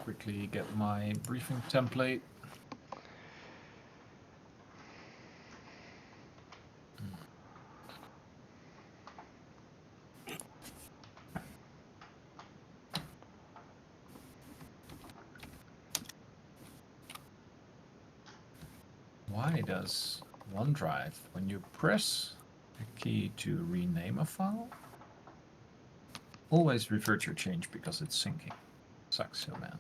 quickly get my briefing template. Why does OneDrive, when you press the key to rename a file, always revert your change because it's syncing? Sucks so, man.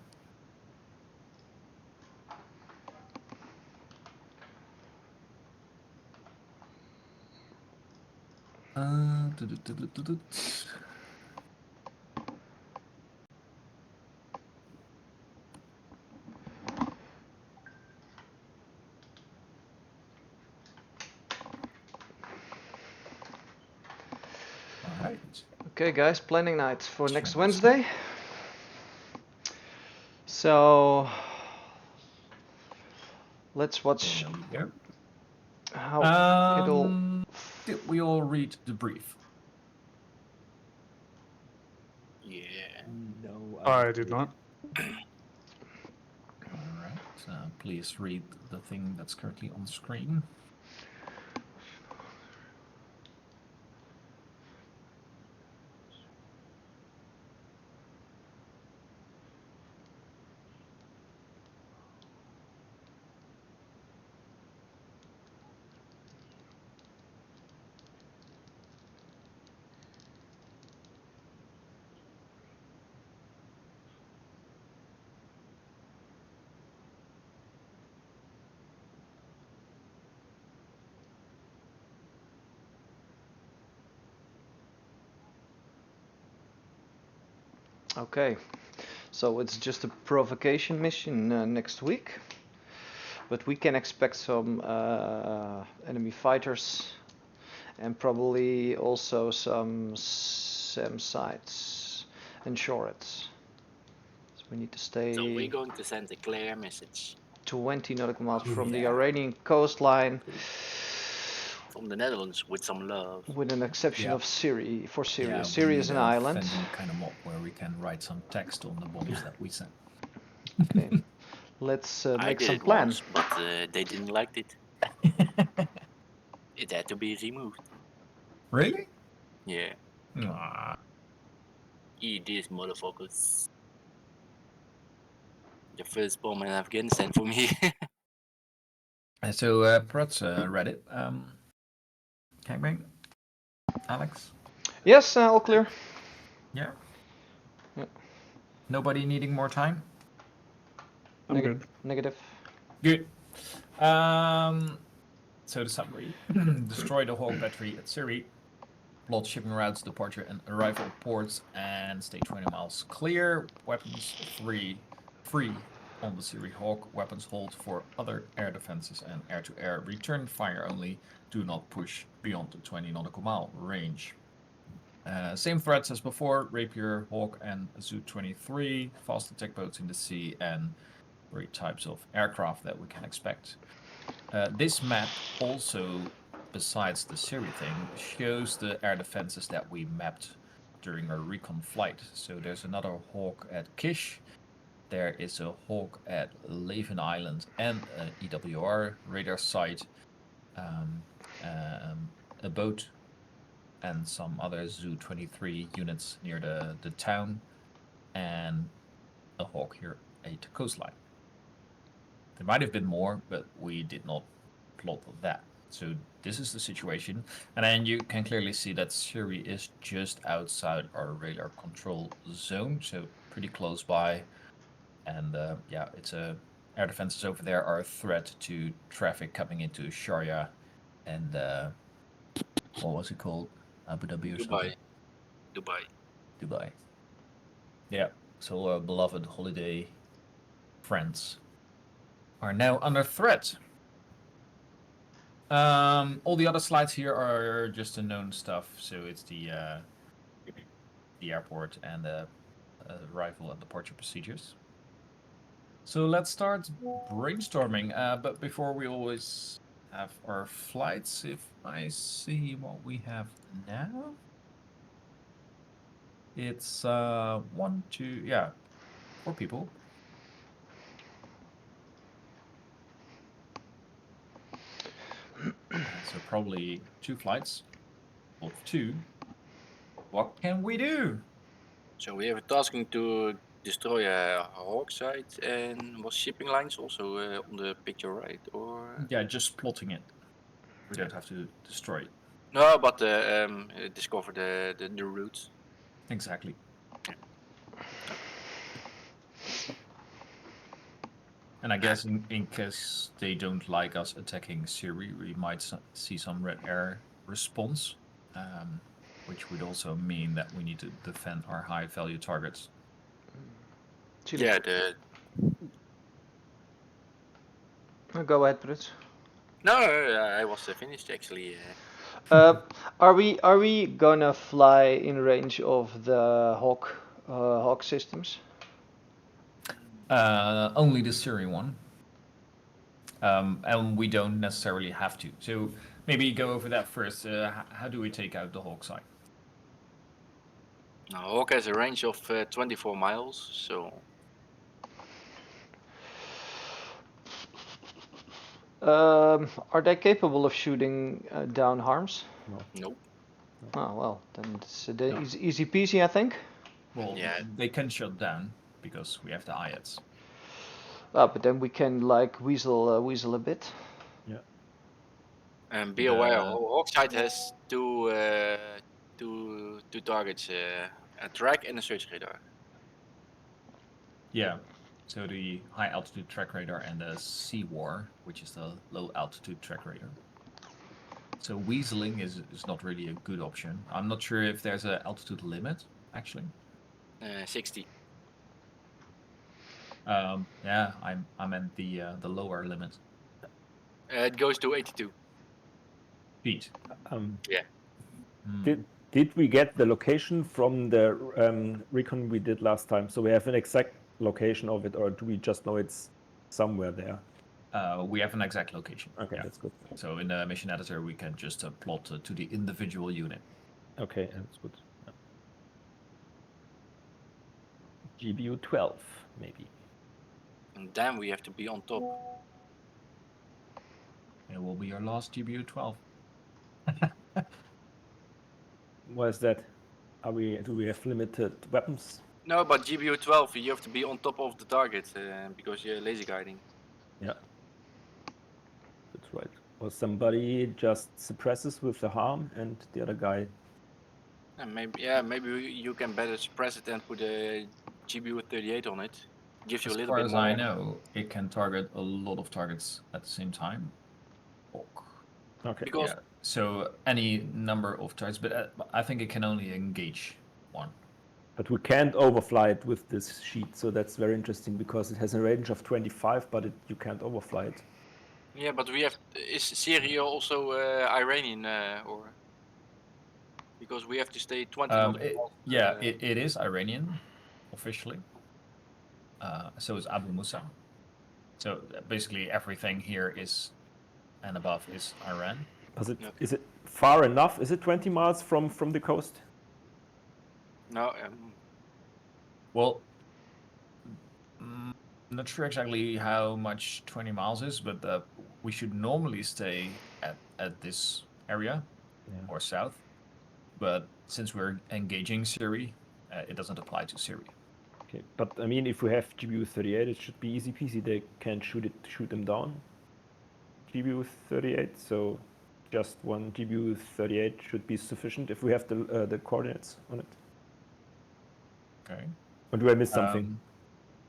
All right. Okay, guys, planning night for next Wednesday. So let's watch how it'll. Did we all read the brief? Yeah. No, I did not. All right. Please read the thing that's currently on screen. Okay, so it's just a provocation mission next week, but we can expect some enemy fighters and probably also some SAM sites and shorets. So we need to stay So we're going to send a clear message 20 nautical miles from the Iranian coastline. from the Netherlands with some love. With an exception of Syria, for Syria. Yeah, Syria is an island. Kind of mob where we can write some text on the bombs that we send. Okay, let's make some it plans. But they didn't like it. It had to be removed. Really? Yeah. Nah. Eat this, motherfuckers. The first bomb in Afghanistan for me. So, Prats read it. Gangbang? Alex? Yes, all clear. Yeah. Yeah. Nobody needing more time? I'm good. Negative. Good. So the summary. Destroy the Hawk battery at Siri. Plot shipping routes, departure and arrival ports, and stay 20 miles clear. Weapons free on the Siri Hawk. Weapons hold for other air defenses and air-to-air return fire only. Do not push beyond the 20 nautical mile range. Same threats as before, Rapier, Hawk, and Zu-23, fast attack boats in the sea, and 3 types of aircraft that we can expect. This map also, besides the Siri thing, shows the air defenses that we mapped during our recon flight. So there's another Hawk at Kish, there is a Hawk at Levin Island and an EWR radar site, a boat and some other Zu-23 units near the town, and a Hawk here at the coastline. There might have been more, but we did not plot that. So this is the situation. And then you can clearly see that Siri is just outside our radar control zone, so pretty close by. And yeah, it's air defenses over there are a threat to traffic coming into Sharjah and what was it called? Abu Dhabi or something? Dubai. Yeah, so our beloved holiday friends are now under threat. All the other slides here are just the known stuff. So it's the airport and the arrival and departure procedures. So let's start brainstorming. But before we always have our flights, if I see what we have now, it's 4 people. So probably 2 flights. Of 2. What can we do? So we have a tasking to destroy a hawk site and was shipping lines also on the picture, right? Or Yeah, just plotting it. We don't have to destroy it. no, but discover the routes. Exactly. And I guess in case they don't like us attacking Syria, we might see some red air response, which would also mean that we need to defend our high value targets. Yeah, Go ahead, Brits. no, I was finished actually. Are we gonna fly in range of the Hawk systems? Only the Syrian one. And we don't necessarily have to. So maybe go over that first. How do we take out the Hawk site? Now, Hawk has a range of 24 miles, so Are they capable of shooting down harms? nope. Oh well, then it's easy peasy, I think. Well, Yeah. they can shut down because we have the IATs. But then we can like weasel a bit. And be aware, Hawk site has two targets, a track and a search radar. Yeah. So the high altitude track radar and the Sea War, which is the low altitude track radar. So weaseling is not really a good option. I'm not sure if there's an altitude limit, actually. 60. Yeah, I meant the lower limit. It goes to 82 feet. Yeah. Did we get the location from the recon we did last time? So we have an exact location of it, or do we just know it's somewhere there? We have an exact location. Okay, yeah. That's good. So in the mission editor, we can just plot to the individual unit. Okay, that's good. GBU 12, maybe. And then we have to be on top. It will be our last GBU 12. What is that? Do we have limited weapons? No, but GBU 12, you have to be on top of the target because you're laser guiding. Yeah. That's right. Or somebody just suppresses with the harm and the other guy. And maybe you can better suppress it and put a GBU 38 on it. Gives you a As little far bit as more. I know, it can target a lot of targets at the same time. Okay. Because Yeah, so any number of targets, but I think it can only engage one. But we can't overfly it with this sheet, so that's very interesting because it has a range of 25, but you can't overfly it. yeah, but we have is Syria also Iranian or because we have to stay 20 knots. It is Iranian officially. So is Abu Musa. So basically everything here is and above is Iran. Is it far enough? Is it 20 miles from the coast? No. Well, not sure exactly how much 20 miles is, but we should normally stay at this area or south. But since we're engaging Syria, it doesn't apply to Syria. Okay, but I mean, if we have GBU 38, it should be easy peasy. They can shoot them down. GBU 38, so just one GBU 38 should be sufficient if we have the coordinates on it. Okay. Or do I miss something?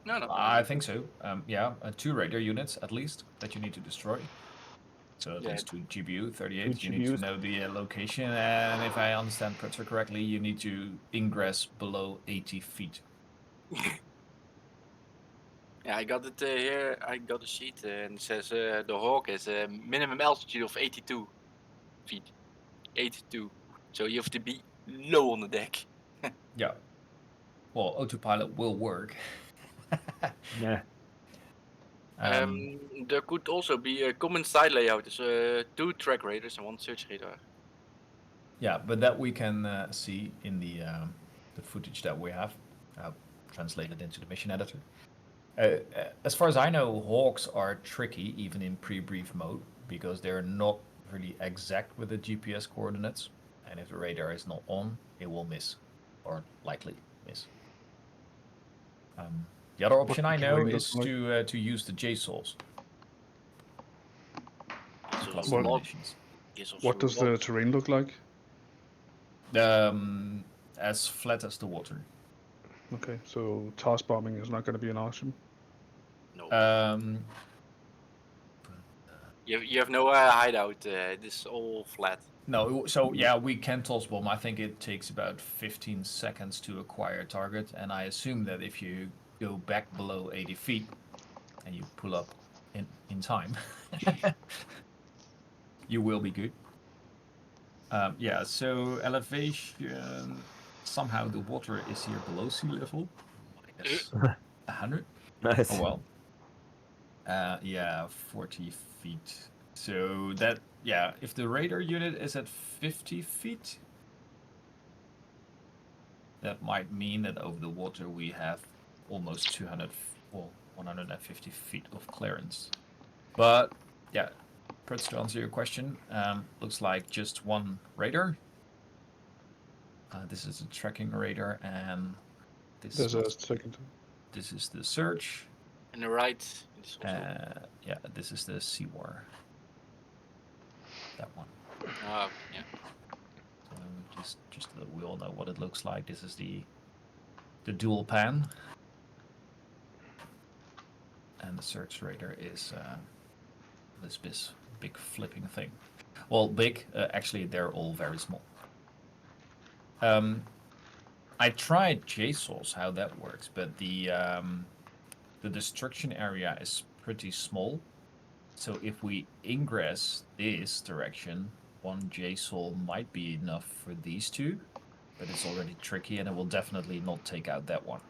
No. I think so. 2 radar units at least that you need to destroy. So at least 2 GBU 38. You need to know the location, and if I understand Pritzer correctly, you need to ingress below 80 feet. Yeah, I got it here. I got a sheet and it says the Hawk has a minimum altitude of 82 feet. 82. So you have to be low on the deck. Yeah. Well, autopilot will work. Yeah. There could also be a common side layout. There's 2 track radars and 1 search radar. Yeah, but that we can see in the footage that we have translated into the mission editor. As far as I know, Hawks are tricky even in pre-brief mode because they're not really exact with the GPS coordinates, and if the radar is not on, it will miss, or likely miss. The other option I the know terrain is look like? to use the JSOLs Yes, for of cluster What- munitions. Yes, of What does the logs. terrain look like? As flat as the water. Okay, so task bombing is not going to be an option. No. Um, You have no hideout. This is all flat. no, so yeah, we can toss bomb. I think it takes about 15 seconds to acquire a target, and I assume that if you go back below 80 feet and you pull up in time, you will be good. Yeah, so elevation, somehow the water is here below sea level. I guess 100. Nice. Oh well. Yeah, 40 feet. So that, yeah, if the radar unit is at 50 feet, that might mean that over the water we have almost 200, well, 150 feet of clearance. But yeah, Pritz, to answer your question, looks like just one radar. This is a tracking radar, and There's a second. this is the search. And the right. This also. Yeah, this is the Seawar. That one. Ah, yeah. So just so that we all know what it looks like. This is the dual pan, and the search radar is this big flipping thing. Well, big. Actually, they're all very small. I tried JSOLs, how that works, but the destruction area is pretty small. So if we ingress this direction, one JSOL might be enough for these two, but it's already tricky, and it will definitely not take out that one.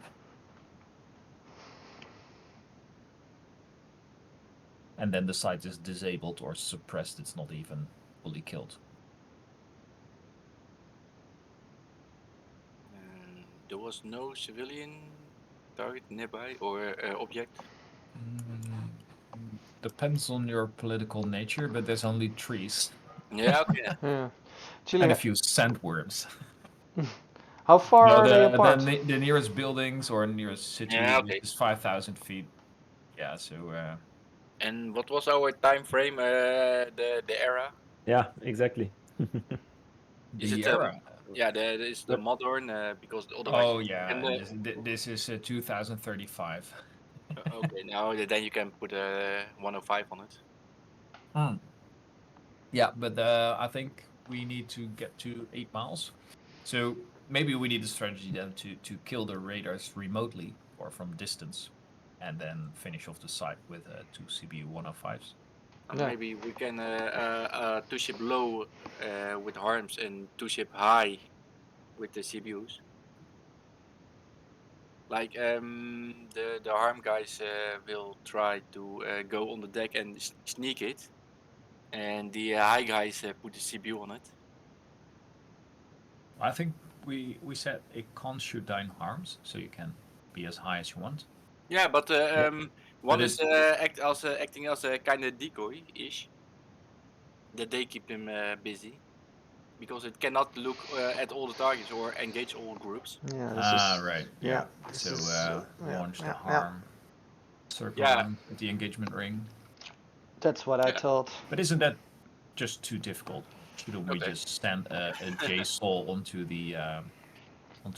And then the site is disabled or suppressed. It's not even fully killed. There was no civilian target nearby or object. Depends on your political nature, but there's only trees Yeah, okay. Yeah. and Chile, a few sandworms. how far No, are they apart? the nearest buildings or nearest city Yeah, okay. is 5,000 feet. Yeah, so And what was our time frame? The era. Yeah, exactly. Is the it era. yeah, is the But- modern because otherwise. Oh yeah, And this is 2035. okay, now then you can put 105 on it. Yeah, but I think we need to get to 8 miles. So maybe we need a strategy then to kill the radars remotely or from distance, and then finish off the site with 2 CBU 105s. And Yeah. maybe we can two ship low with harms and two ship high with the CBUs. Like the harm guys will try to go on the deck and sneak it, and the high guys put the CBU on it. I think we said it can't shoot down harms, so you can be as high as you want. Yeah, but one But is acting as a kind of decoy-ish. That they keep them busy, because it cannot look at all the targets or engage all groups. Yeah, this is, Right. yeah, Yeah. this So is, launch the yeah. harm, circle Yeah. them with the engagement ring. That's what I Yeah. thought. But isn't that just too difficult? Shouldn't we Okay. just stand a JSOL onto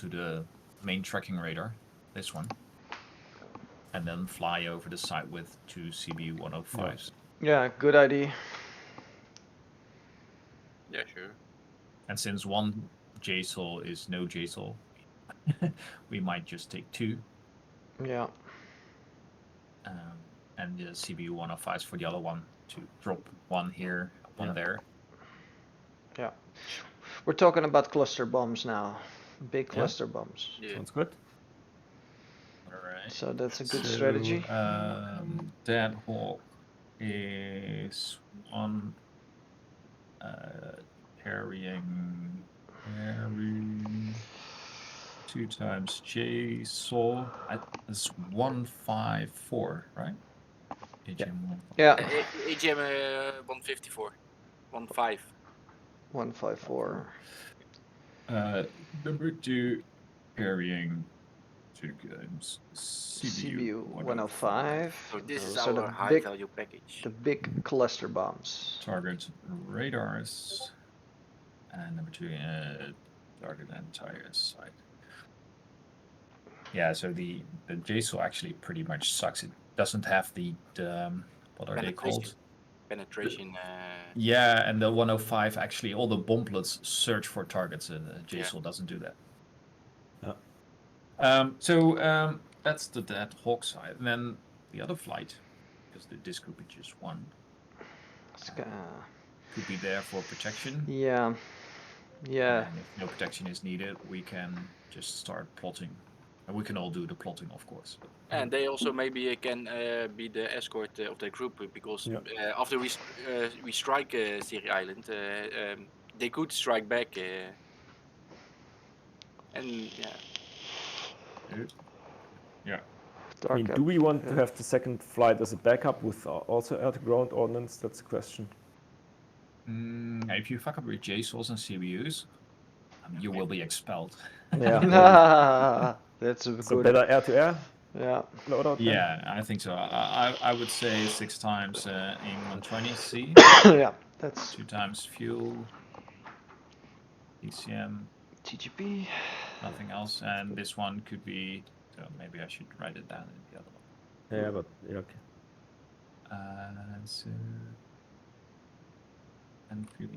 the main tracking radar, this one, and then fly over the site with 2 CBU 105s? Yeah, good idea. Yeah, sure. And since one JSOL is no JSOL, we might just take 2. Yeah. And the CBU 105s for the other one to drop one here, one there. Yeah. We're talking about cluster bombs now. Big Yeah. cluster bombs. Yeah. Sounds good. All right. So that's a good So, strategy. That hawk is one carrying 2 times J Sol. It's 154, right? Yeah. HM1. Yeah. AGM 154. 1-5. 154. Number 2, carrying 2 games. CBU 105. 105. So this is Those are our the high big, value package. the big cluster bombs. Target radars. And number 2, target entire site. Yeah, so the JSOL actually pretty much sucks. It doesn't have the what are they called? Penetration. Yeah, and the 105 actually all the bomblets search for targets, and JSOL doesn't do that. So that's that Hawk side, and then the other flight, because this could be just one, could be there for protection. Yeah. Yeah. And if no protection is needed, we can just start plotting. And we can all do the plotting, of course. But And they also maybe can be the escort of the group because after we strike Siri Island, they could strike back. And yeah. I mean, do we want to have the second flight as a backup with also air-to-ground ordnance? That's the question. If you fuck up with JSOLs and CBUs, you will be expelled. Yeah. That's a So good. better air-to-air? Yeah. Loadout then? Yeah, I think so. I would say 6 times AIM 120 C. Yeah. That's 2 times fuel. ECM. TGP. Nothing else. And this one could be. So maybe I should write it down in the other one. Yeah, but yeah, okay. So and fuel.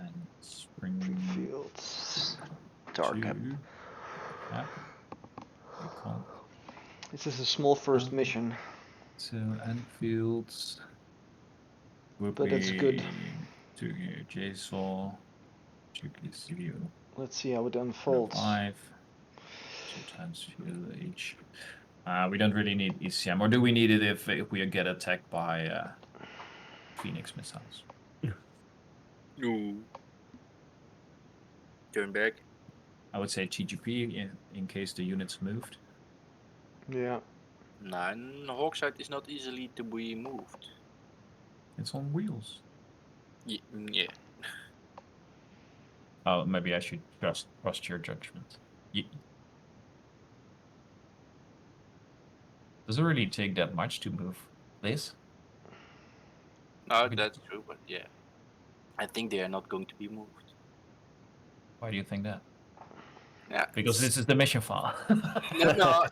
And spring Fields. Dark cap. 2. Recon. This is a small first mission. So Anfields would But be it's good. 2 JSOL, 2 CBU. Let's see how it unfolds. 5, 2 times fuel each. We don't really need ECM, or do we need it if we get attacked by Phoenix missiles? no. Turn back. I would say TGP in case the units moved. Yeah. Nah, and Hawkside is not easily to be moved. It's on wheels. Yeah. Oh, maybe I should trust your judgment. Does it really take that much to move this? No, that's true, but yeah. I think they are not going to be moved. Why do you think that? Yeah. Because this is the mission file. No.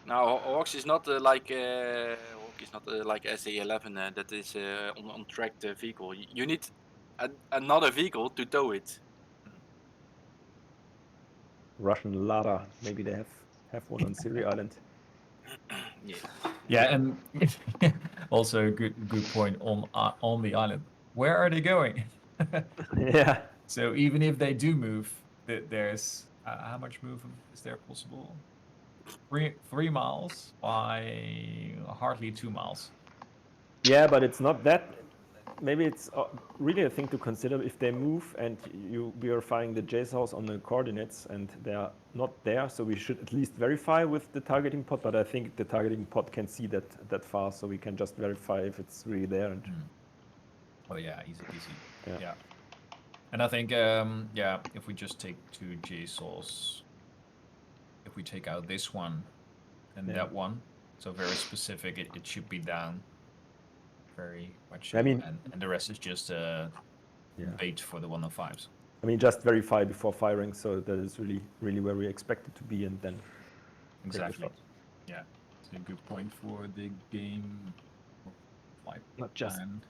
No, Hawks is not like Hawk is not like SA-11 that is on tracked vehicle. You need another vehicle to tow it. Russian Lada. Maybe they have one on Siri Island. Yeah. Yeah, and also a good point on the island. Where are they going? Yeah. So even if they do move, there's how much movement is there possible? 3 miles by hardly 2 miles. Yeah, but it's not that. Maybe it's really a thing to consider if they move and we are finding the JSOLs on the coordinates and they are not there. So we should at least verify with the targeting pod. But I think the targeting pod can see that far, so we can just verify if it's really there. And Oh yeah, easy peasy. Yeah. Yeah. And I think if we just take 2 JSOLs, if we take out this one and that one, so very specific, it should be down very much. I mean, and the rest is just bait for the 105s. I mean, just verify before firing, so that is really where we expect it to be, and then Exactly. Yeah, it's a good point for the game flight Not just plan.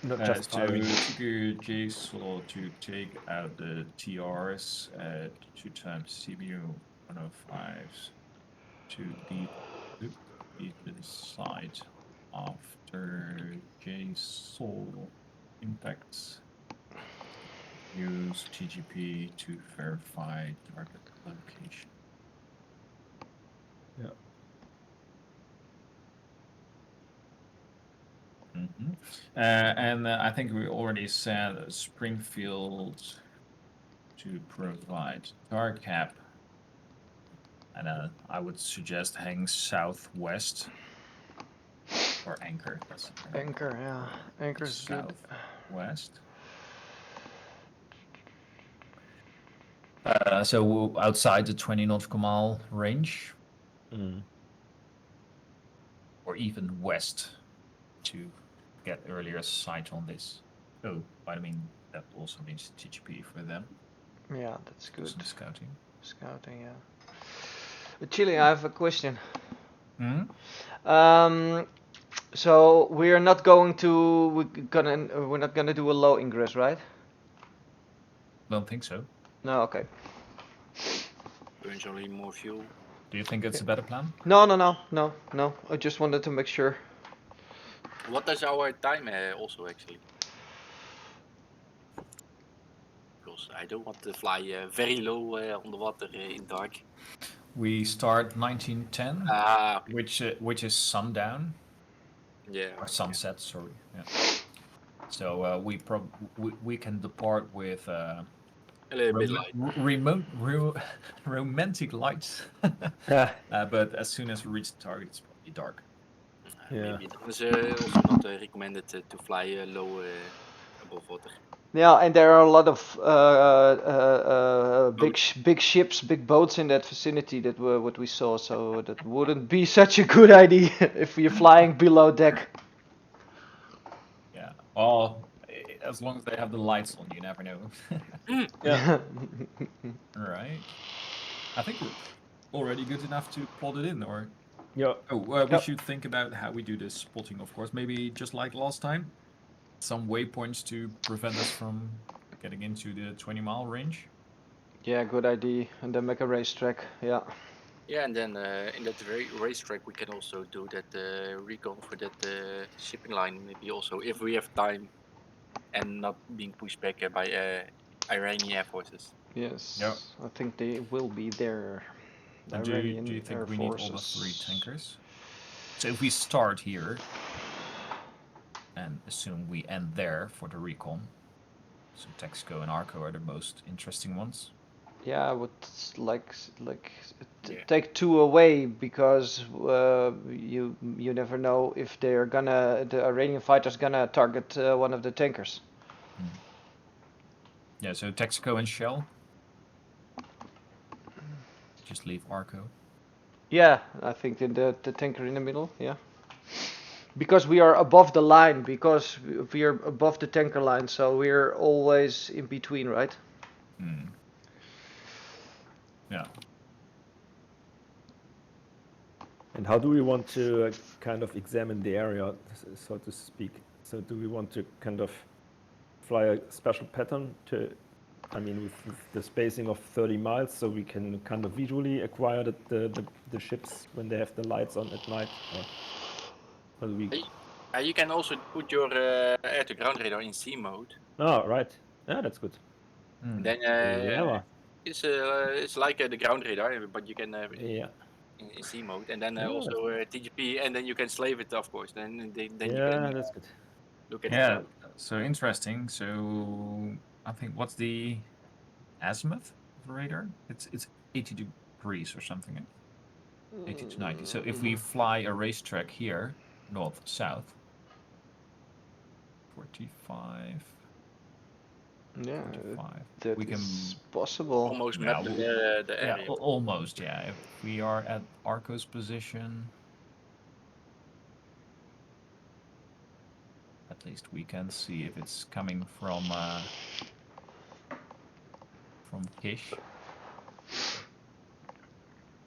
Not just firing. So JSOL to take out the TRs at 2 times CBU 105s to the side after JSOL impacts. Use TGP to verify target location. Yeah. And I think we already said Springfield to provide tar cap And I would suggest heading southwest or anchor. That's Anchor, yeah. Anchor's good. southwest. So outside the 20 nautical mile range, Mm. or even west to get earlier sight on this. Oh, but I mean that also means TGP for them. Yeah, that's Do good. some scouting. Scouting, yeah. Chile, I have a question. Hmm? So we're not going to we're not gonna do a low ingress, right? Don't think so. No, okay. Burns only more fuel. Do you think it's a better plan? No. I just wanted to make sure. What is our time also actually? Because I don't want to fly very low on the water in dark. We start 1910, Ah, okay. which is sundown Yeah. or okay. sunset. Sorry. Yeah. So we can depart with A little bit light. romantic lights, but as soon as we reach the target, it's probably dark. Yeah. Maybe it's also not recommended to fly low above water. Yeah, and there are a lot of big ships, big boats in that vicinity that were what we saw. So that wouldn't be such a good idea if we're flying below deck. Yeah. Well, as long as they have the lights on, you never know. Yeah. Right. I think we're already good enough to plot it in, or Yeah. we Yep. should think about how we do this spotting, of course. Maybe just like last time, some waypoints to prevent us from getting into the 20-mile range. Yeah, good idea. And then make a racetrack. Yeah. Yeah, and then in that racetrack we can also do that recon for that shipping line. Maybe also if we have time and not being pushed back by Iranian air forces. Yes. Yeah. I think they will be there. The And do Iranian you Air think we need all the Forces. 3 tankers? So if we start here and assume we end there for the recon, so Texaco and Arco are the most interesting ones. Yeah, I would like Yeah. take 2 away because you never know if the Iranian fighters gonna target one of the tankers. Yeah, so Texaco and Shell. Just leave Arco. Yeah, I think the tanker in the middle. Yeah, because we are above the line, because we are above the tanker line, so we're always in between, right? Yeah. And how do we want to kind of examine the area, so to speak? So do we want to kind of fly a special pattern to, I mean, with the spacing of 30 miles, so we can kind of visually acquire the ships when they have the lights on at night? Or how do we? You can also put your air-to-ground radar in C mode. Oh, right. Yeah, that's good. And then Clever. it's like the ground radar, but you can Yeah. in C mode, and then Oh, also that's TGP, and then you can slave it, of course. Then you Yeah, can that's good. look at Yeah. it. So interesting. So I think what's the azimuth of the radar? It's 80 degrees or something. 80 to 90. So if we fly a racetrack here, north south, 45. Yeah, 45. that We can is possible. Almost Yeah, map the yeah, area. almost. Yeah, if we are at Arco's position, at least we can see if it's coming from Kish.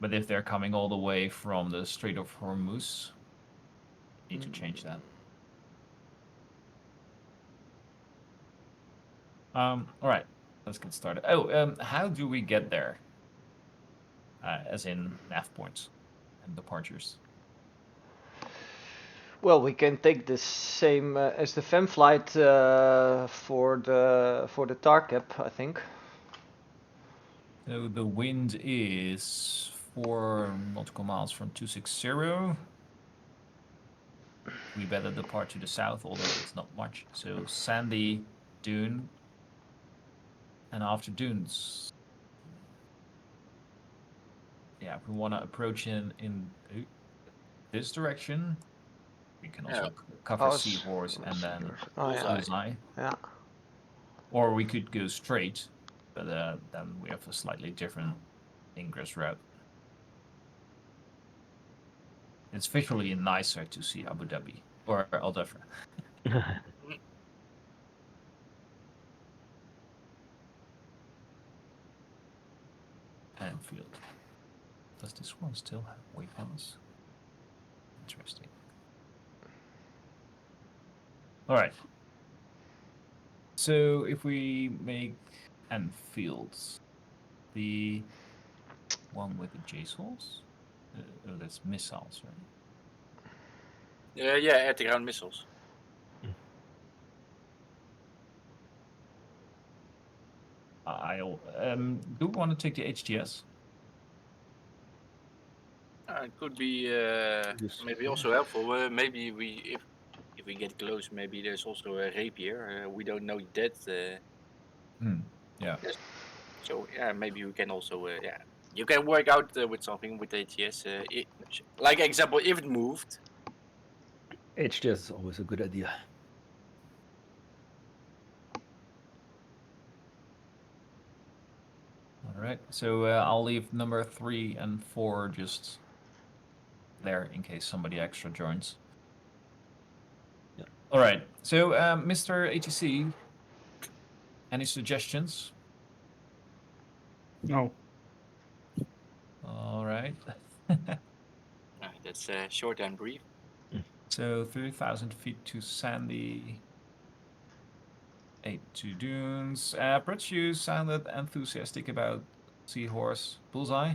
But if they're coming all the way from the Strait of Hormuz, need to change that. All right, let's get started. Oh, how do we get there? As in nav points and departures. Well, we can take the same as the Fem flight for the tar cap, I think. So the wind is 4 nautical miles from 260. We better depart to the south, although it's not much. So Sandy, Dune, and after Dunes. yeah, if we want to approach in this direction, we can also cover Oh, Seahorse and then oh yeah, Bullseye. yeah. Or we could go straight, but then we have a slightly different ingress route. It's visually nicer to see Abu Dhabi or Al Dhafra. Anfield. Does this one still have waypoints? Interesting. All right. So if we make Anfield the one with the JSOLs, oh, that's missiles, right? Yeah, anti-ground missiles. Do we want to take the HTS? It could be Yes. maybe also helpful. Maybe if we get close, maybe there's also a rapier. We don't know that. Yeah. So yeah, maybe we can also you can work out with something with ATS. Like example, if it moved. HDS is always a good idea. All right. So I'll leave number 3 and 4 just there in case somebody extra joins. Yeah. All right. So Mr. ATC, any suggestions? No. All right. That's short and brief. So 30,000 feet to Sandy. 8 to Dunes. Brett, you sounded enthusiastic about Seahorse. Bullseye?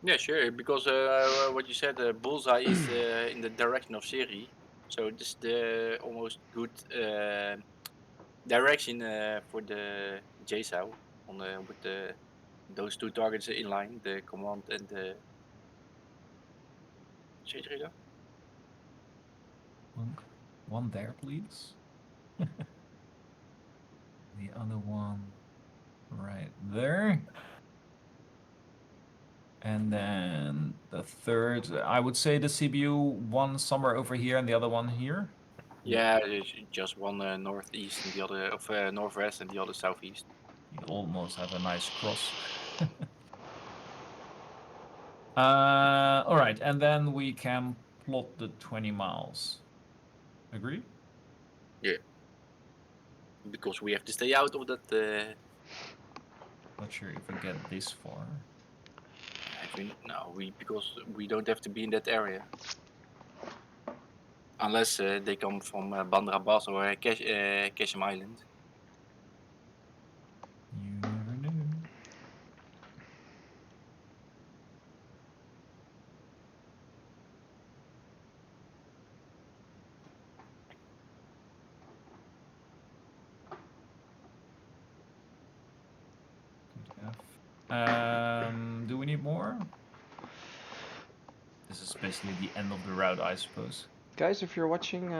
Yeah, sure. Because what you said, Bullseye is in the direction of Siri, so this is the almost good direction for the JSOW on with those two targets in line, the command and the shade radar. One there, please. The other one right there. And then the third, I would say the CBU, one somewhere over here and the other one here. Yeah, there's just one northeast and the other of northwest and the other southeast. You almost have a nice cross. All right, and then we can plot the 20 miles. Agree? Yeah. Because we have to stay out of that. Not sure if we get this far. Because we don't have to be in that area. Unless they come from Bandar Abbas or Keshim Island. You never know. Good F. Do we need more? This is basically the end of the route, I suppose. Guys, if you're watching,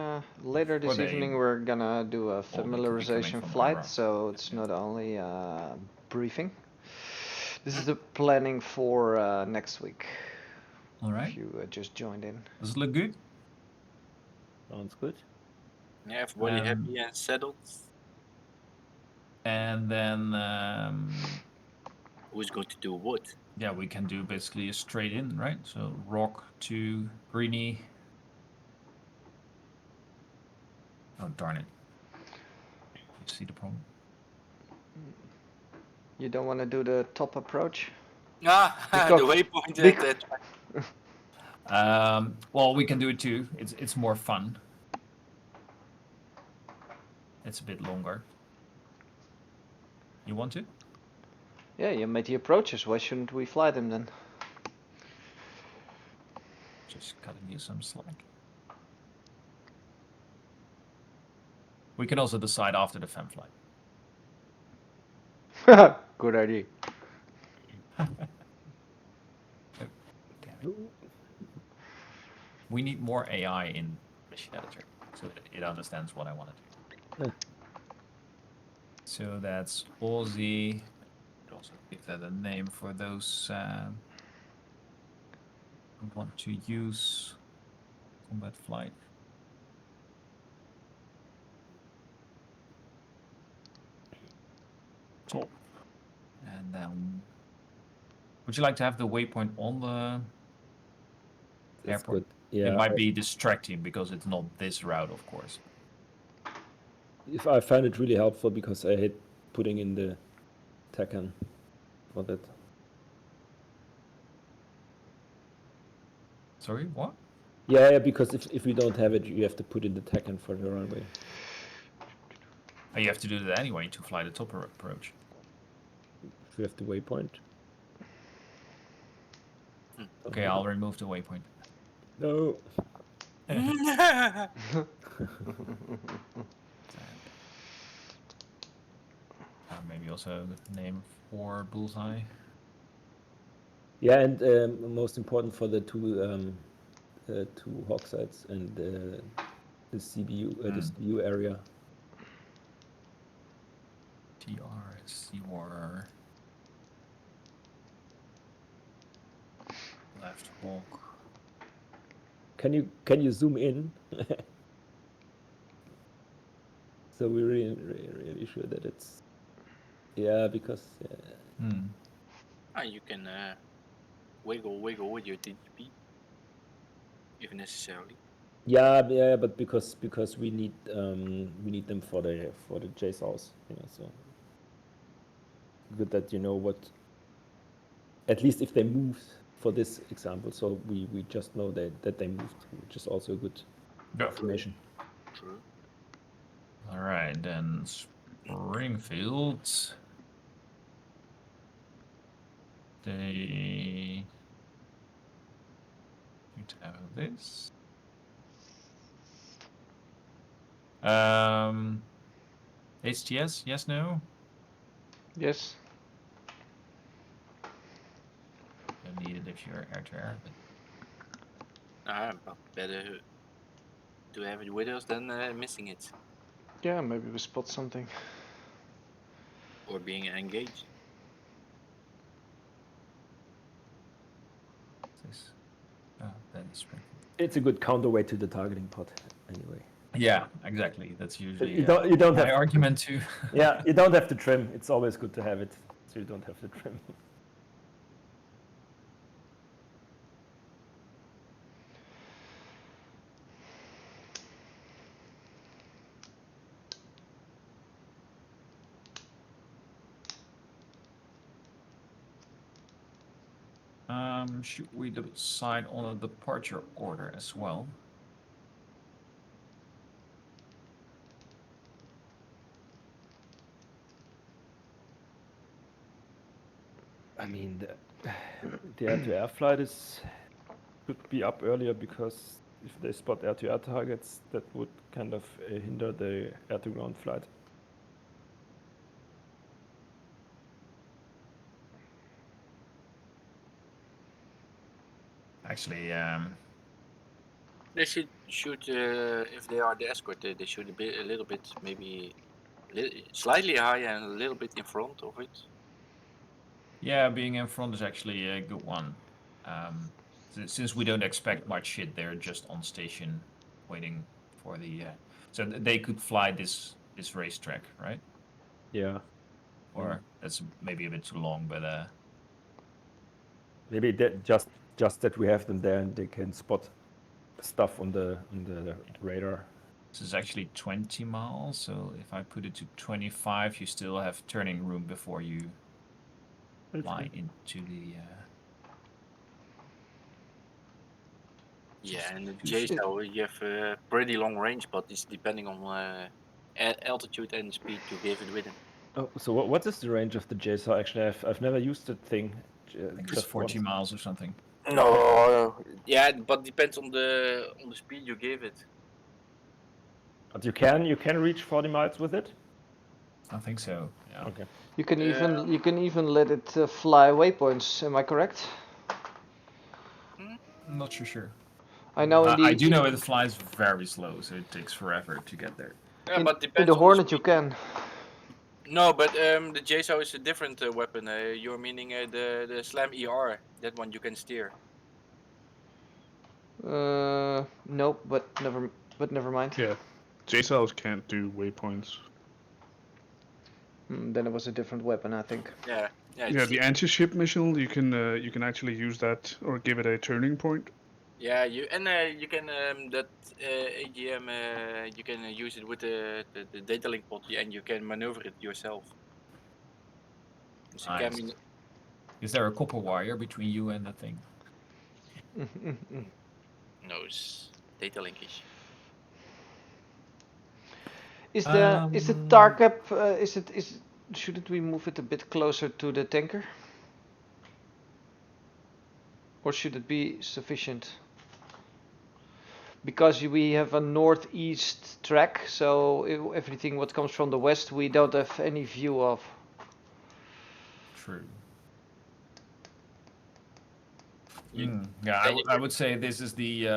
later this evening we're gonna do a be coming familiarization from flight, Iraq. so it's not only briefing. This is the planning for next week. All right. If you just joined in. Does it look good? Sounds good. Yeah, everybody happy and settled. And then, who's going to do what? Yeah, we can do basically a straight in, right? So rock to greenie. Oh, darn it. You see the problem? You don't want to do the top approach? Ah, Because- the waypoint. Well, we can do it too. It's more fun. It's a bit longer. You want to? Yeah, you made the approaches. Why shouldn't we fly them then? Just cutting you some slack. We can also decide after the fem flight. Good idea. We need more AI in Mission Editor so that it understands what I want to do. So that's Aussie. Also give that a name for those I want to use combat flight. Top. And then, would you like to have the waypoint on the That's airport? good. Yeah. It might be distracting because it's not this route, of course. If I find it really helpful because I hate putting in the taken for that. Sorry, what? Yeah, because if we don't have it, you have to put in the taken for the runway. Oh, you have to do that anyway to fly the top approach. If you have the waypoint. Okay, I'll remove the waypoint. No. Maybe also the name for bullseye. Yeah, and most important for the two hawk sites and the CBU, the CBU area. TR, CWAR. Left hawk. Can you zoom in? So we're really sure that it's because You can wiggle with your DGP if necessarily. yeah, but because we need them for the JSOUs, so good that you know what, at least if they move for this example, so we just know that they moved, which is also good information. True. All right, then Springfield. They should have this. HTS, yes, no? Yes. Don't need it if you're air-to-air, but But better to have it with us than missing it Yeah, maybe we spot something. or being engaged. this. Oh, that is Springfield. It's a good counterweight to the targeting pod, anyway. Yeah, exactly. That's usually You don't my have argument too. yeah, you don't have to trim. It's always good to have it, so you don't have to trim. Should we decide on a departure order as well? I mean, the air-to-air flight should be up earlier, because if they spot air-to-air targets, that would kind of hinder the air-to-ground flight. Actually, They should shoot if they are the escort. They should be a little bit, maybe slightly high and a little bit in front of it. yeah, being in front is actually a good one. Since we don't expect much shit, they're just on station waiting for the. So they could fly this racetrack, right? Yeah. Or that's maybe a bit too long, but Maybe that just that we have them there and they can spot stuff on the radar. this is actually 20 miles. So if I put it to 25, you still have turning room before you fly into the. Yeah, and the Too JSO, you have a pretty long range, but it's depending on altitude and speed you give it with it. Oh, so what is the range of the JSON? Actually, I've never used that thing. I think it's Just 40 once. miles or something. No, yeah, but depends on the speed you give it. But you can reach 40 miles with it. I think so. Yeah. Okay. You can even let it fly waypoints. Am I correct? I'm not sure. I know in the I do know it flies very slow, so it takes forever to get there. Yeah, but in depends the on Hornet you speed. can. No, but the JSO is a different weapon. You're meaning the Slam ER. That one you can steer. Nope, but never mind. Yeah, J-cells can't do waypoints. Then it was a different weapon, I think. Yeah, Yeah, it's, the anti-ship missile, you can actually use that or give it a turning point. yeah. You can that AGM you can use it with the data link pod, and you can maneuver it yourself. So Nice. Is there a copper wire between you and the thing? knows data link issue. Is the target shouldn't we move it a bit closer to the tanker? Or should it be sufficient? Because we have a northeast track, so everything what comes from the west we don't have any view of. True. You, Yeah, then you I can- would say this is the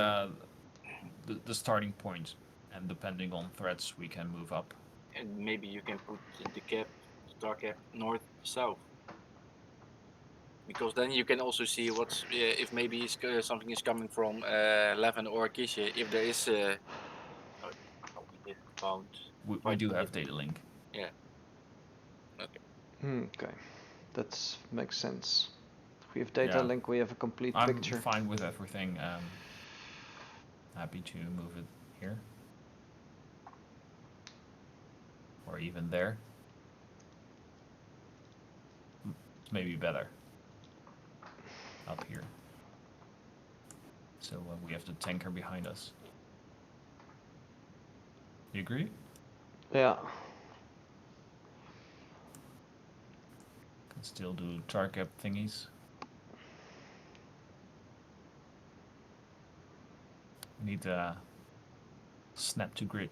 starting point, and depending on threats, we can move up. and maybe you can put the star cap north south. Because then you can also see what's if maybe something is coming from Levin or Kishe. If there is we didn't found. We quite do a have bit. data link. Yeah. Okay. Okay, that makes sense. If we have data Yeah. link, we have a complete I'm picture. fine with everything. Happy to move it here, or even there. It's maybe better up here. So we have the tanker behind us. You agree? Yeah. Can still do target thingies. We need snap to grid.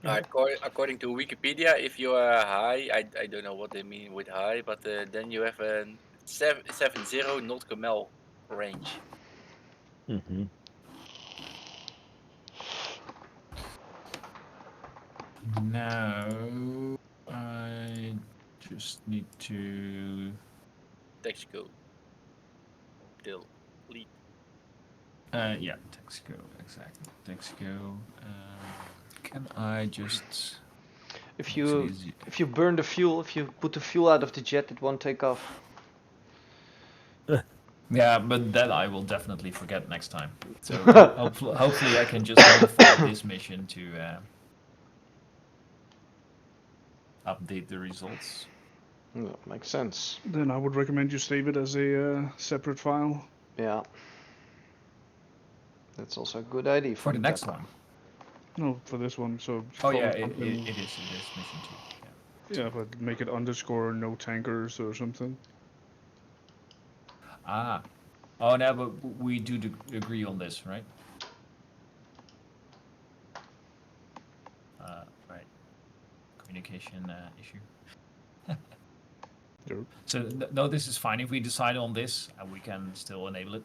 According to Wikipedia, if you are high, I don't know what they mean with high, but then you have a 70 nautical mile range. Mm-hmm. Now I just need to. Texaco. Delete. Yeah, Texaco, exactly. Texaco. Can I just? If Makes it you easy. if you burn the fuel, if you put the fuel out of the jet, it won't take off. Yeah, but that I will definitely forget next time. So hopefully I can just modify this mission to update the results. Yeah, makes sense. Then I would recommend you save it as a separate file. Yeah. That's also a good idea For the from next Pepper. one. No, for this one. So Oh call yeah, it it something- is mission 2. Yeah. Yeah, but make it underscore no tankers or something. Ah. Oh no, but we do agree on this, right? Right. Communication issue. Sure. So no, this is fine. If we decide on this, we can still enable it.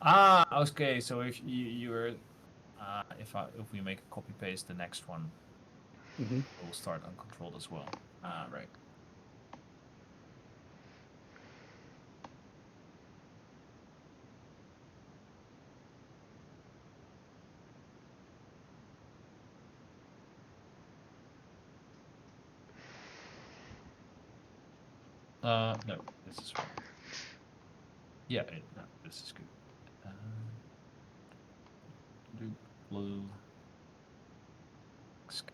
Ah, okay. So if you're, if we make a copy paste, the next one Mm-hmm. will start uncontrolled as well. Ah, right. No, this is fine. Yeah, no, this is good. Do blue. Let's go.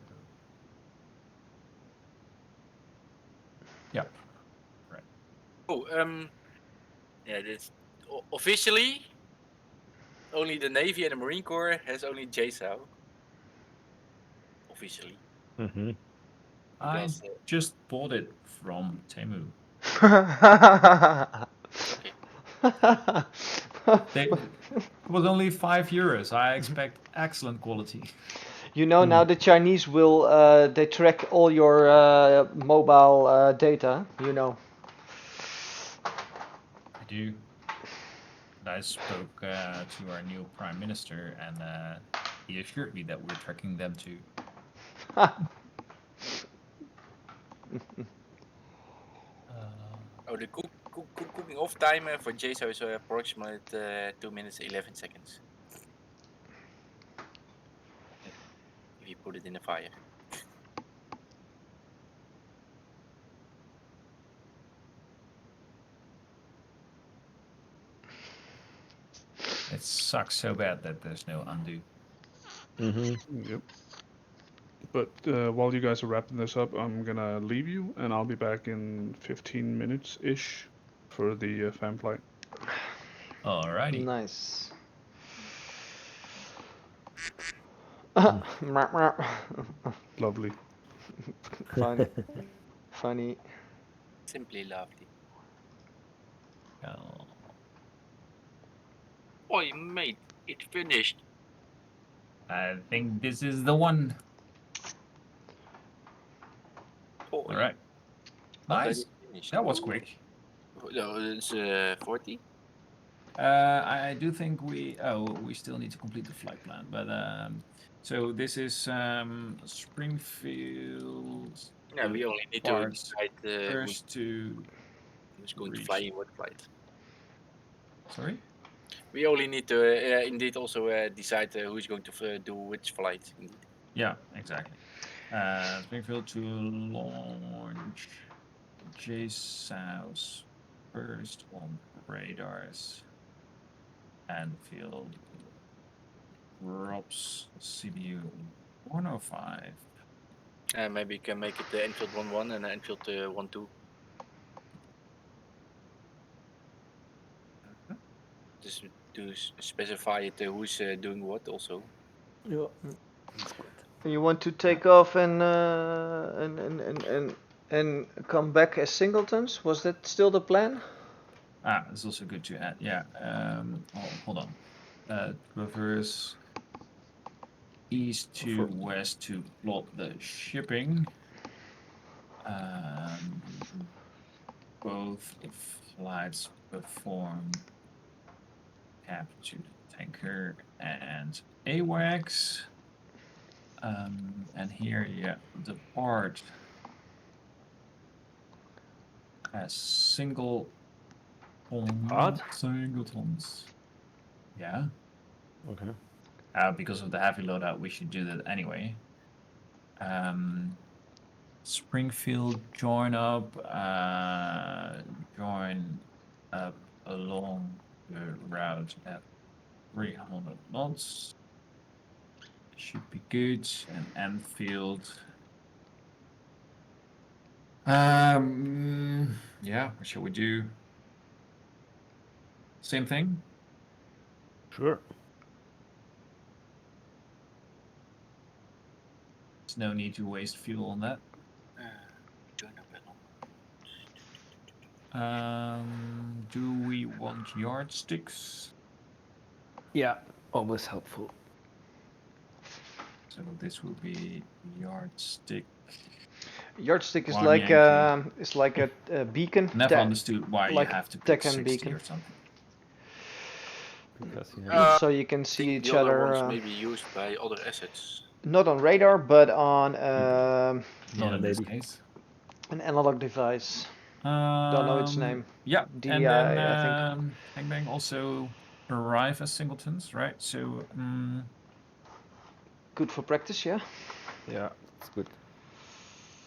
Yeah. Right. Oh, yeah, this officially only the Navy and the Marine Corps has only JSOW. Officially. Mm-hmm. I Because, just bought it from Temu. okay. It was only €5. I expect excellent quality. You know, now the Chinese will they track all your mobile data. You know. I do. And I spoke to our new prime minister, and he assured me that we're tracking them too. Oh, the Cooking off time for JSO is approximately 2 minutes 11 seconds. If you put it in the fire. It sucks so bad that there's no undo. Yep. But while you guys are wrapping this up, I'm gonna leave you, and I'll be back in 15 minutes ish for the fan flight. Alrighty. Nice. Lovely. Fun. Funny. Simply lovely. Oh, Oi, mate, it's finished. I think this is the one. Oi, Alright. already Nice. finished. That was quick. No, it's 40. I do think we still need to complete the flight plan, but so this is Springfield. Yeah, we only need to parts decide first to who's going to reach. fly in what flight. Sorry. We only need to indeed also decide who's going to do which flight. Indeed. Yeah, exactly. Springfield to launch J South first on radars. Anfield drops CBU 105. Maybe you can make it Enfield 1-1 and Enfield 1-2. Just to specify it who's doing what also. Yeah. That's good. You want to take off and come back as singletons? Was that still the plan? It's also good to add. Yeah. Hold on. Traverse east to west to plot the shipping. Both flights perform capture tanker and AWACS. And here, yeah, depart as singletons. Yeah. Okay. Because of the heavy loadout, we should do that anyway. Springfield join up along the route at 300 knots. Should be good. And Anfield. Yeah, what shall we do? Same thing? Sure. There's no need to waste fuel on that. Join up along. Do we want yardsticks? Yeah. Always helpful. So this will be yardstick. Yardstick is One like Yankee. a beacon. Never understood why like you have to tech pick and 60 beacon. or something. Because you have So you can I see think each the other other. ones may be used by other assets. Not on radar, but on Not in this maybe. case. an analog device. Don't know its name. Yeah, DDI, and then I think. Bang Bang also arrive as singletons, right? So Good for practice, yeah. Yeah, it's good.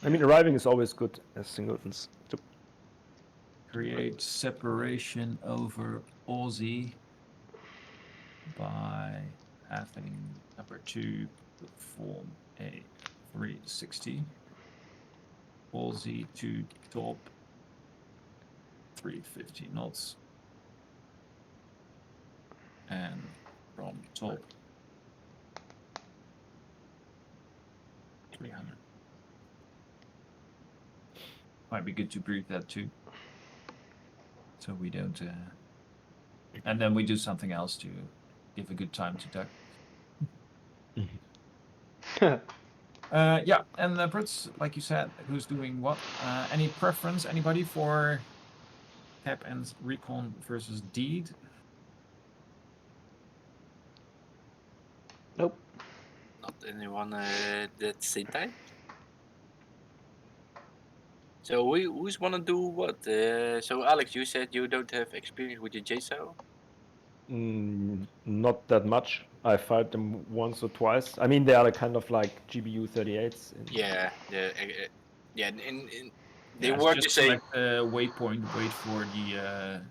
I mean, arriving is always good as singletons. create separation over Aussie by having number 2 perform a 360. Aussie to top 350 knots. And from top 300. Might be good to brief that too. So we don't. And then we do something else to give a good time to duck. Yeah, and Brits, like you said, who's doing what? Any preference? Anybody for Cap and Recon versus Deed? Nope. Not anyone at the same time. So who's wanna do what? So Alex, you said you don't have experience with the JSO. Not that much. I fired them once or twice. I mean, they are kind of like GBU 38s. Yeah, yeah. In they Yeah, work the just same. select the waypoint, wait for the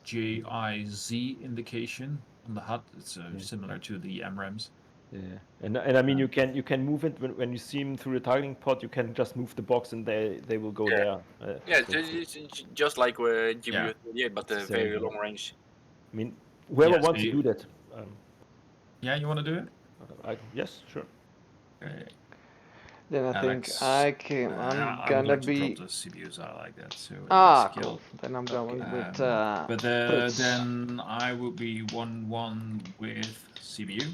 JIZ indication on the HUD. It's similar to the MRAMs. Yeah, and I mean, you can move it when you see them through the targeting pod. You can just move the box, and they will go Yeah. there. Yeah, So it's just like GBU 38, but It's the very same, yeah. long range. I mean, whoever Yeah, so wants to do that. Yeah, you want to do it? Yes, sure. Okay. Then I think Alex, I'm I would gonna like to drop be. the CPUs. I like that. So Cool. skill. Then I'm going with But Fritz. then I would be 1-1 with CBU.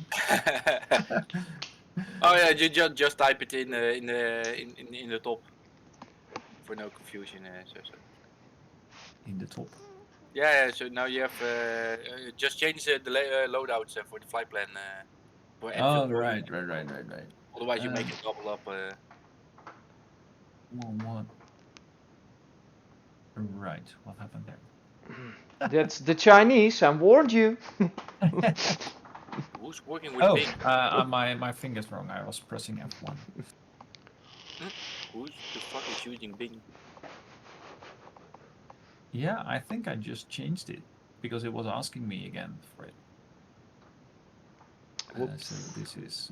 Oh yeah, you just type it in the top for no confusion. So. In the top. Yeah, so now you have just change the loadouts for the flight plan for Oh, Enfield. right. Otherwise, you make it double up. 1-1. Right. What happened there? That's the Chinese. I warned you. Who's working with Oh, Bing? my finger's wrong. I was pressing F1. Who's the fuck is using Bing? Yeah, I think I just changed it because it was asking me again for it. So this is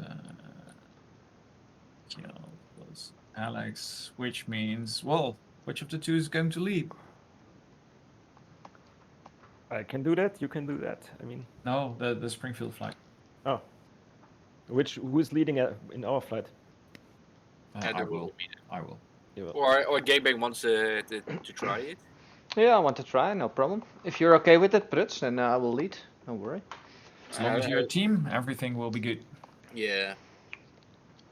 kill plus Alex, which means, well, which of the two is going to lead? I can do that. You can do that. I mean, No, the Springfield flight. oh, who is leading in our flight? I will. I will. You will. Or Gamebang wants to try it. Yeah, I want to try. No problem. If you're okay with it, Pruts, then I will lead. Don't worry. As long as you're a team, everything will be good. Yeah.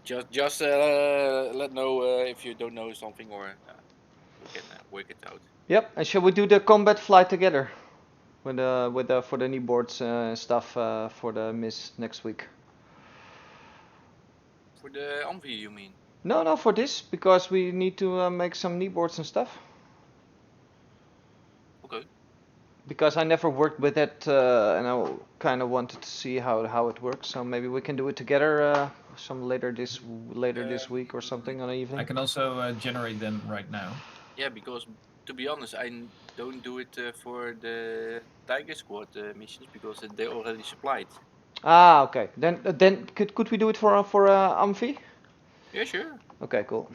Just let know if you don't know something, or we can work it out. Yep. And shall we do the combat flight together? With the for the knee boards stuff for the miss next week. For the Amvi, you mean? No, for this because we need to make some knee boards and stuff. Okay. Because I never worked with it and I kind of wanted to see how it works. So maybe we can do it together some later this week or something on an evening. I can also generate them right now. Yeah, because to be honest, I don't do it for the Tiger Squad missions because they're already supplied. Okay. Then could we do it for Amphi? Yeah, sure. Okay, cool.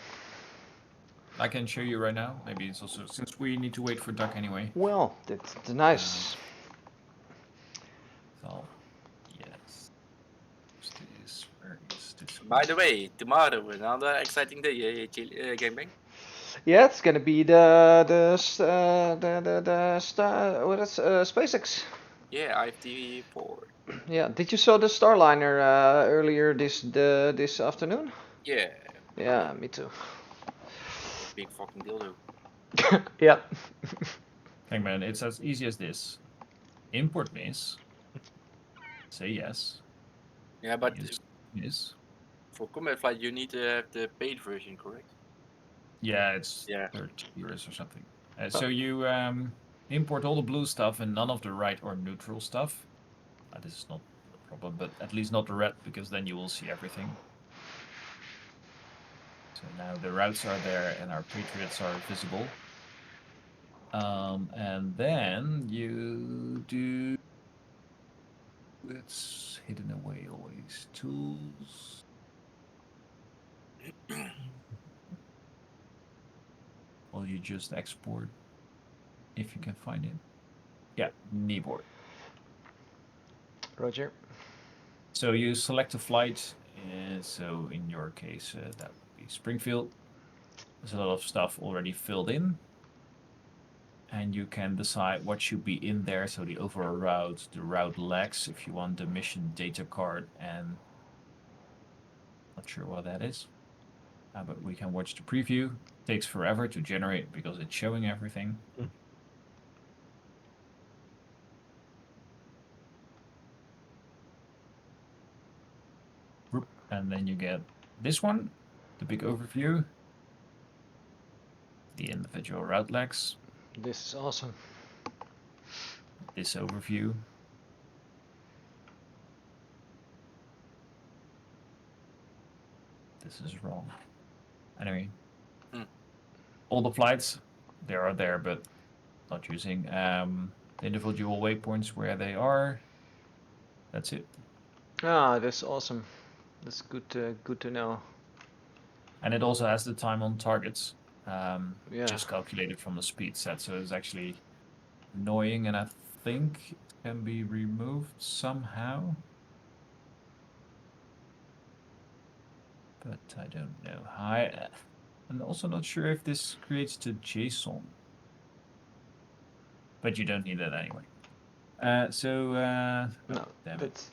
I can show you right now. Maybe it's also since we need to wait for Duck anyway. Well, that's nice. So yes. Where is this? By the way, tomorrow another exciting day, Gamebang. Yeah, it's gonna be the star. What is SpaceX? Yeah, IFT4. Yeah. Did you saw the Starliner earlier this afternoon? Yeah. Yeah, me too. Big fucking dildo. Yeah. Hey man, it's as easy as this. Import miss. Say yes. Yeah, but Yes. for combat flight you need to have the paid version, correct? Yeah, it's Yeah. 30 euros or something. So you import all the blue stuff and none of the right or neutral stuff. This is not a problem, but at least not the red, because then you will see everything. So now the routes are there and our patriots are visible. And then you do... It's hidden away always. Tools. Well, you just export if you can find it. Yeah, kneeboard. Roger. So you select a flight. So in your case, that would be Springfield. There's a lot of stuff already filled in. And you can decide what should be in there. So the overall route, the route legs, if you want the mission data card, and not sure what that is. But we can watch the preview. Takes forever to generate because it's showing everything. And then you get this one, the big overview. the individual route legs, This is awesome. this overview. This is wrong. Anyway, all the flights, they are there, but not using the individual waypoints where they are. That's it. Ah, that's awesome. That's good to know. And it also has the time on targets, Yeah. just calculated from the speed set. So it's actually annoying, and I think it can be removed somehow. But I don't know. I'm also not sure if this creates the JSON. But you don't need that anyway. No, damn it.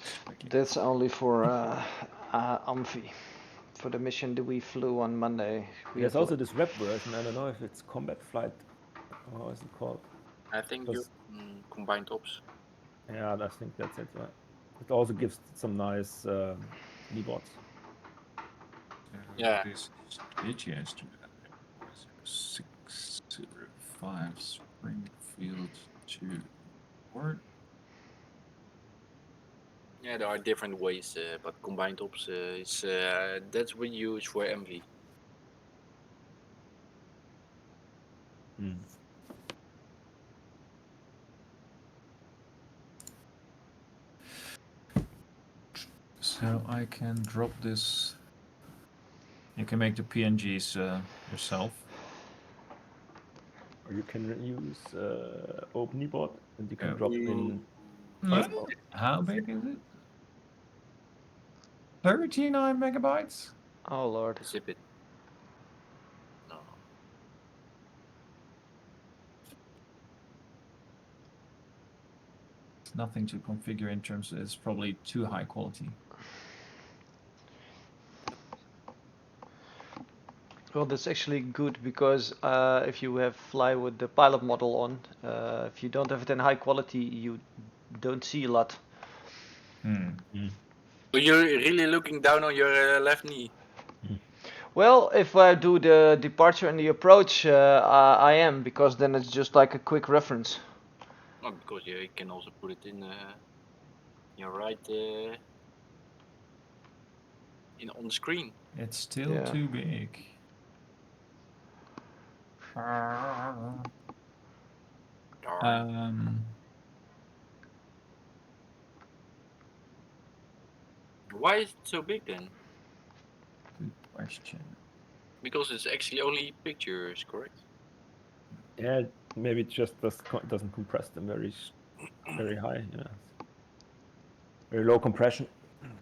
that's only for Amphi. For the mission that we flew on Monday. There's also this web version. I don't know if it's Combat Flight. How is it called? I think you combined ops. Yeah, I think that's it. Right. It also gives some nice keyboards. Yeah. This is DCS 605 Springfield to Port. Yeah, there are different ways, but combined ops is that's what we use for MV. So I can drop this. You can make the PNGs yourself. Or you can use OpenEBot and you can drop in. How big is it? 39 megabytes? Oh lord. Zip it. No. It's nothing to configure in terms of, it's probably too high quality. Well, that's actually good because if you have fly with the pilot model on, if you don't have it in high quality, you don't see a lot. So you're really looking down on your left knee. Well, if I do the departure and the approach, I am, because then it's just like a quick reference. Oh, because you can also put it in your right on the screen. It's still too big. Why is it so big then? Good question. Because it's actually only pictures, correct? Yeah, maybe it just doesn't compress them very high. Yeah, very low compression.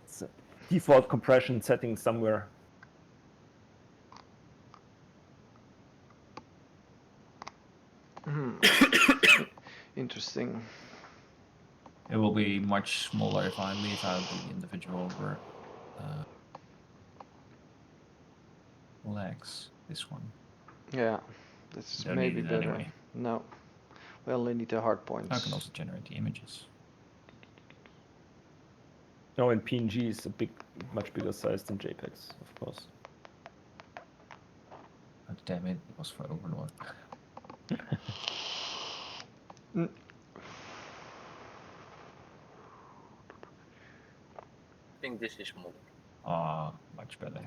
It's a default compression setting somewhere. Interesting. It will be much smaller if I leave out the individual legs. This one. Yeah, that's Don't maybe need it better. anyway. No, we only need the hard points. I can also generate the images. No, and PNG is much bigger size than JPEGs, of course. Oh, damn it! It was for Overlord. I think this is more. Much better.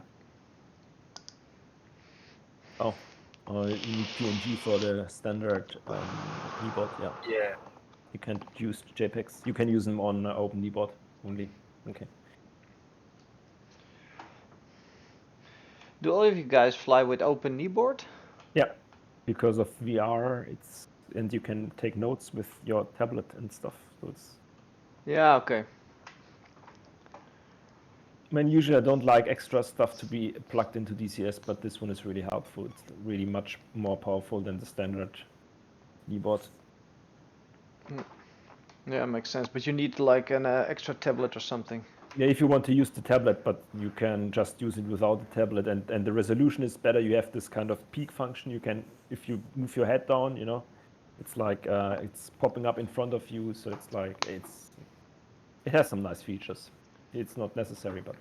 Oh, you need PNG for the standard keyboard, yeah. Yeah. You can't use JPEGs. You can use them on OpenEBot only. Okay. Do all of you guys fly with open kneeboard? Yeah, because of VR, and you can take notes with your tablet and stuff. So it's. Yeah. Okay. I mean, usually I don't like extra stuff to be plugged into DCS, but this one is really helpful. It's really much more powerful than the standard keyboard. Yeah, makes sense. But you need like an extra tablet or something. Yeah, if you want to use the tablet, but you can just use it without the tablet, and the resolution is better. You have this kind of peak function. You can, if you move your head down, it's like it's popping up in front of you. So it's like it has some nice features. It's not necessary, but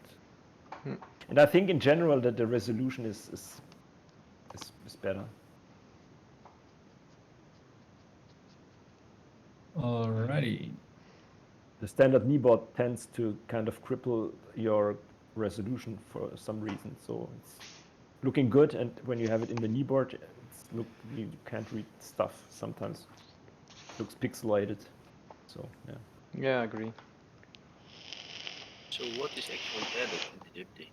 and I think in general that the resolution is better. Alrighty. The standard kneeboard tends to kind of cripple your resolution for some reason. So it's looking good, and when you have it in the kneeboard, you can't read stuff sometimes. It looks pixelated. So yeah. Yeah, I agree. So what is actually added in the update?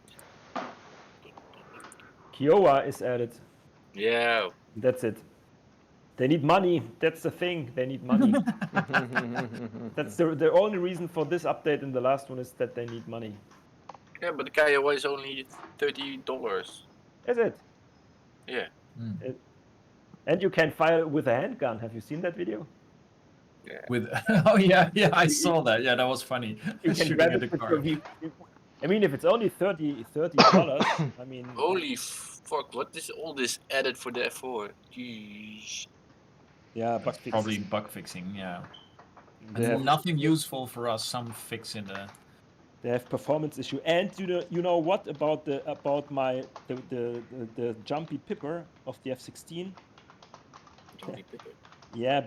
Kiowa is added. Yeah. That's it. They need money. That's the thing. They need money. That's the only reason for this update, and the last one is that they need money. Yeah, but the Kiowa is only $30. Is it? Yeah. And you can fire with a handgun. Have you seen that video? Yeah. With oh yeah, I saw that. Yeah, that was funny. You can Shooting grab at the it with car. your I mean, if it's only $30, I mean, Holy fuck! What is all this added for the F4? Jeez. yeah, That's probably bug fixing. Yeah, They have, nothing useful for us. Some fix in the. they have performance issue. And you know what about the jumpy pipper of the F16? Johnny Pipper. Yeah,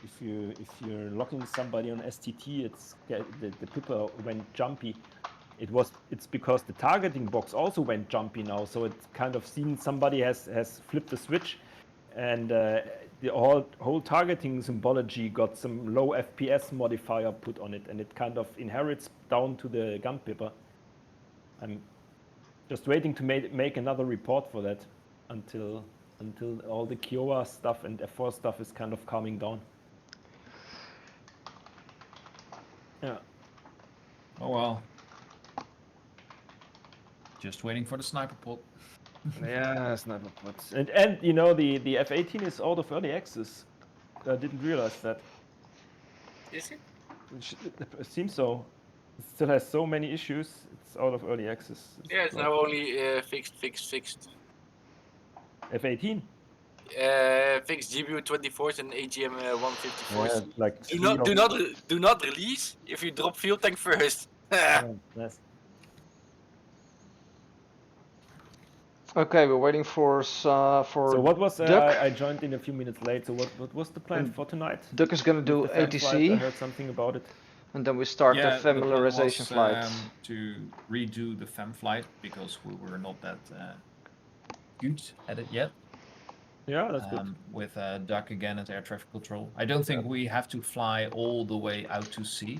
if you're locking somebody on STT, the pipper went jumpy. It's because the targeting box also went jumpy now. So it's kind of seen somebody has flipped the switch, and the whole targeting symbology got some low FPS modifier put on it, and it kind of inherits down to the gun pipper. I'm just waiting to make another report for that until all the Kiowa stuff and F4 stuff is kind of calming down. Yeah. Oh well. Just waiting for the sniper pod. Yeah, sniper pods. And you know the F18 is out of early access. I didn't realize that. Is it? It seems so. It still has so many issues. It's out of early access. Yeah, it's now only fixed. F18. Fixed GPU 24s and AGM 154s. Yeah, like Do not release if you drop field tank first. Yes. Okay, we're waiting for So what was Duck. I joined in a few minutes late. So what was the plan for tonight? Duck is gonna do With the fan flight, I ATC, heard something about it. and then we start Yeah, the familiarization was, flight. to redo the fam flight because we were not that good at it yet. Yeah, that's good. With Duck again at air traffic control. I don't think we have to fly all the way out to sea.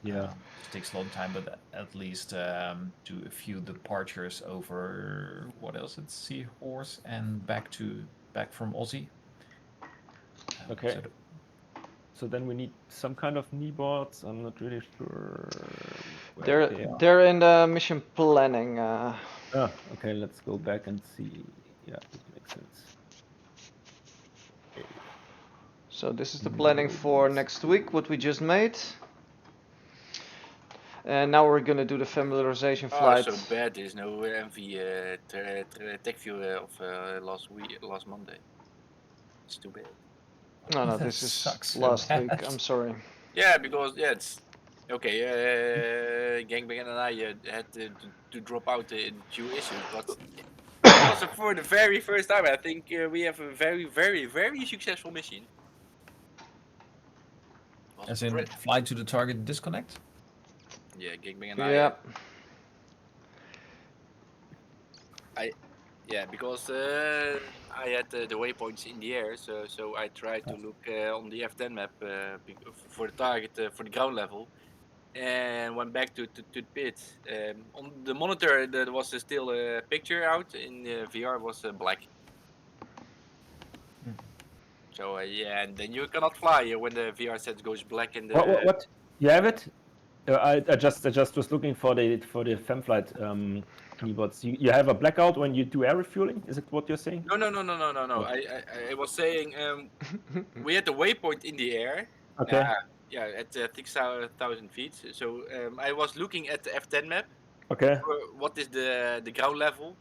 Yeah. It takes a long time, but at least do a few departures over what else? It's Seahorse and back from Aussie. Okay. So then we need some kind of kneeboards. I'm not really sure. Where they are. They're in the mission planning. Okay, let's go back and see. Yeah, it makes sense. Okay. So this is the planning for next week, what we just made. And now we're gonna do the familiarization flight. So bad. There's no MV tech view of last Monday. It's too bad. No, this is Sucks so last bad. week. I'm sorry. Yeah, because it's okay. Gangbang and I had to drop out due issues, but also for the very first time, I think we have a very, very, very successful mission. As in fly to the target, disconnect. Yeah, Gangbang and Yeah. because I had the waypoints in the air, so I tried to look on the F10 map for the target for the ground level, and went back to the pit. On the monitor there was still a picture out, in the VR was black. So yeah, and then you cannot fly when the VR set goes black in the. What? You have it? I just was looking for the FemFlight keyboards. You have a blackout when you do air refueling? Is it what you're saying? No. I was saying we had the waypoint in the air. Okay. Yeah, at 6,000 feet. So I was looking at the F10 map. Okay. What is the ground level?